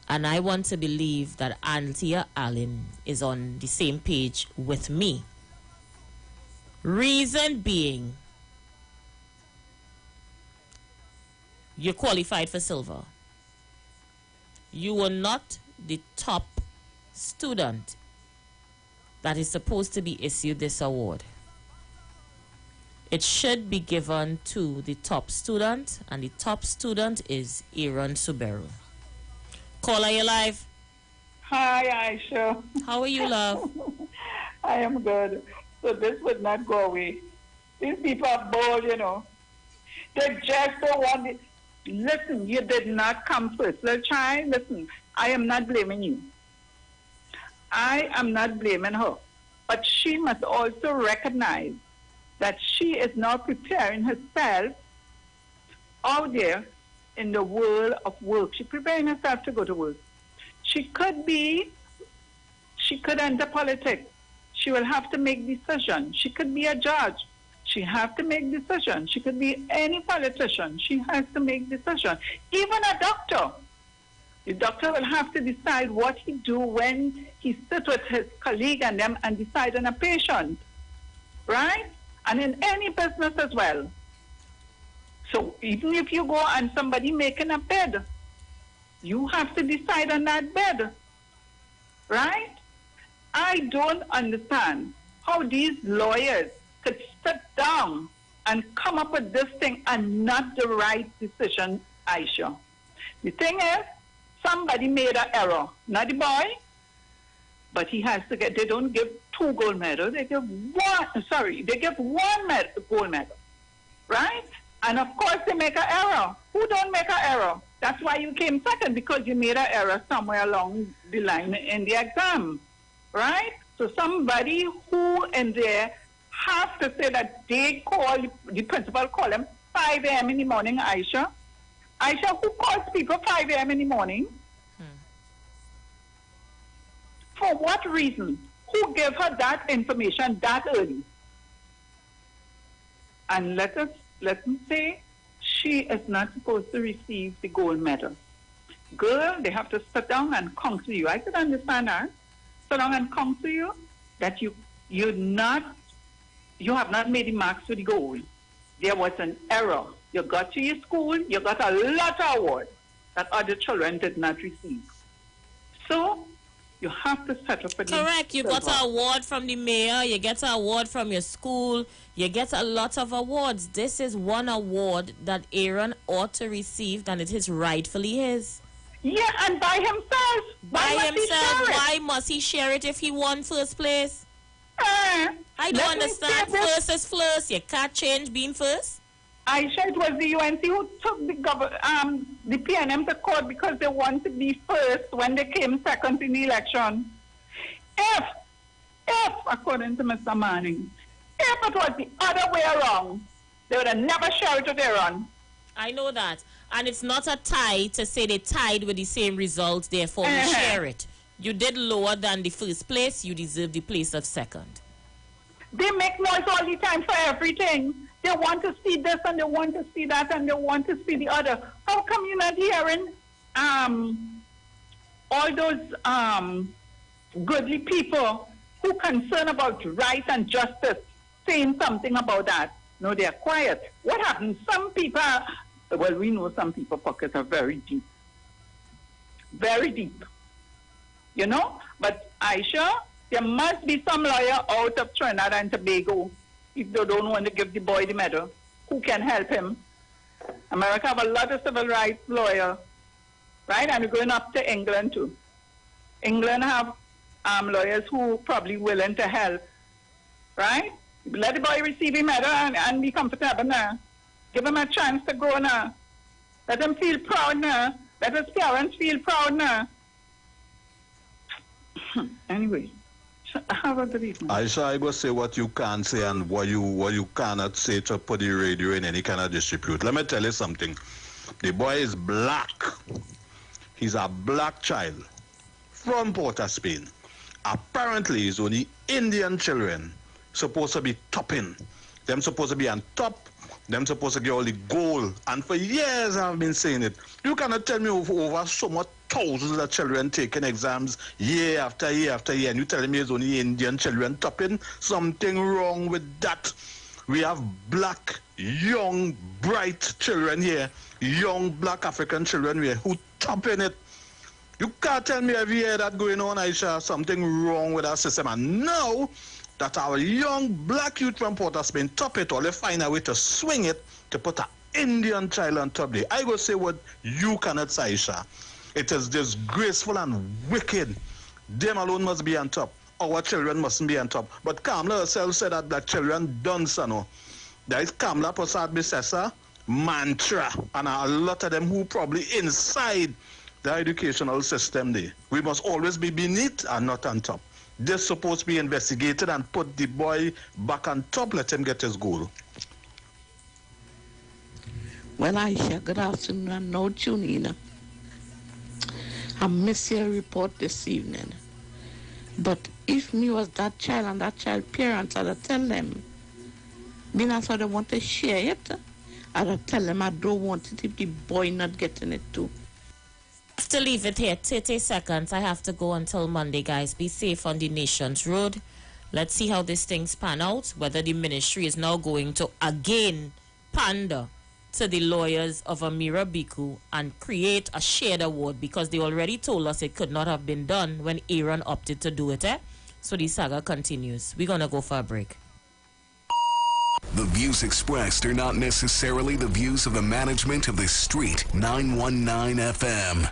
And I want to believe that Althea Allen is on the same page with me. Reason being, you qualified for silver. You were not the top student that is supposed to be issued this award. It should be given to the top student, and the top student is Aaron Suberu. Caller, you live? Hi, Aisha. How are you, love? I am good. So this would not go away. These people are bold, you know. They just don't want it. Listen, you did not come first. Let's try. Listen, I am not blaming you. I am not blaming her. But she must also recognize that she is not preparing herself out there in the world of work. She's preparing herself to go to work. She could enter politics. She will have to make decisions. She could be a judge. She have to make decisions. She could be any politician. She has to make decisions. Even a doctor. The doctor will have to decide what he do when he sit with his colleague and them and decide on a patient. Right? And in any business as well. So even if you go and somebody making a bed, you have to decide on that bed. Right? I don't understand how these lawyers could sit down and come up with this thing and not the right decision, Aisha. The thing is, somebody made an error. Not the boy, but he has to get, they don't give 2 gold medals, they give they give 1 gold medal. Right? And of course they make an error. Who don't make an error? That's why you came second, because you made an error somewhere along the line in the exam. Right? So somebody who in there have to say that they call, the principal call them 5 a.m. in the morning, Aisha. Aisha, who calls people 5 a.m. in the morning? For what reason? who gave her that information that early. And let me say, she is not supposed to receive the gold medal. Girl, they have to sit down and counsel you. I could understand that. Sit down and counsel you that you have not made the marks for the gold. There was an error. You got to your school, you got a lot of awards that other children did not receive. So you have to settle for the correct. You got an award from the mayor, you get an award from your school, you get a lot of awards. This is one award that Aaron ought to receive, and it is rightfully his. Yeah, and by himself. Why must he share it if he won first place? I don't understand. First is first. You can't change being first. Aisha, it was the UNC who took the PNM to court because they wanted to be first when they came second in the election. If, according to Mr. Manning, if it was the other way around, they would have never shared it with Aaron. I know that. And it's not a tie to say they tied with the same results, therefore we share it. You did lower than the first place, you deserve the place of second. They make noise all the time for everything. They want to see this and they want to see that and they want to see the other. How come you're not hearing all those goodly people who concern about right and justice saying something about that? No, they're quiet. What happens? Some people, well, we know some people's pockets are very deep. Very deep. You know? But Aisha, there must be some lawyer out of Trinidad and Tobago if they don't want to give the boy the medal. Who can help him? America have a lot of civil rights lawyers, right? And we're going up to England too. England have lawyers who probably willing to help, right? Let the boy receive his medal and be comfortable now. Give him a chance to grow now. Let him feel proud now. Let his parents feel proud now. Anyway, have a good evening. I go say what you can't say and what you cannot say to put the radio in any kind of dispute. Let me tell you something. The boy is black. He's a black child from Port of Spain. Apparently, it's only Indian children supposed to be topping. Them supposed to be on top. Them supposed to get all the gold. And for years I've been saying it. You cannot tell me over so much thousands of children taking exams year after year after year, and you telling me it's only Indian children topping? Something wrong with that. We have black, young, bright children here, young black African children here who topping it. You can't tell me every year that going on, Aisha, something wrong with our system. And now that our young black youth from Port of Spain top it all, they find a way to swing it to put an Indian child on top there. I go say what you cannot say, Aisha. It is disgraceful and wicked. Them alone must be on top. Our children mustn't be on top. But Kamala herself said that black children done so no. That is Kamala Prasad Bisesa mantra. And a lot of them who probably inside the educational system there. We must always be beneath and not on top. This supposed to be investigated and put the boy back on top. Let him get his goal. Well, Aisha, good afternoon and no tune in. I miss your report this evening. But if me was that child and that child parents, I'd tell them, me not so they want to share it, I'd tell them I don't want it if the boy not getting it too. I have to leave it here. 30 seconds. I have to go until Monday, guys. Be safe on the nation's road. Let's see how this thing's pan out, whether the ministry is now going to again pander to the lawyers of Amira Biku and create a shared award, because they already told us it could not have been done when Aaron opted to do it. So the saga continues. We're going to go for a break. The views expressed are not necessarily the views of the management of the Street 919 FM.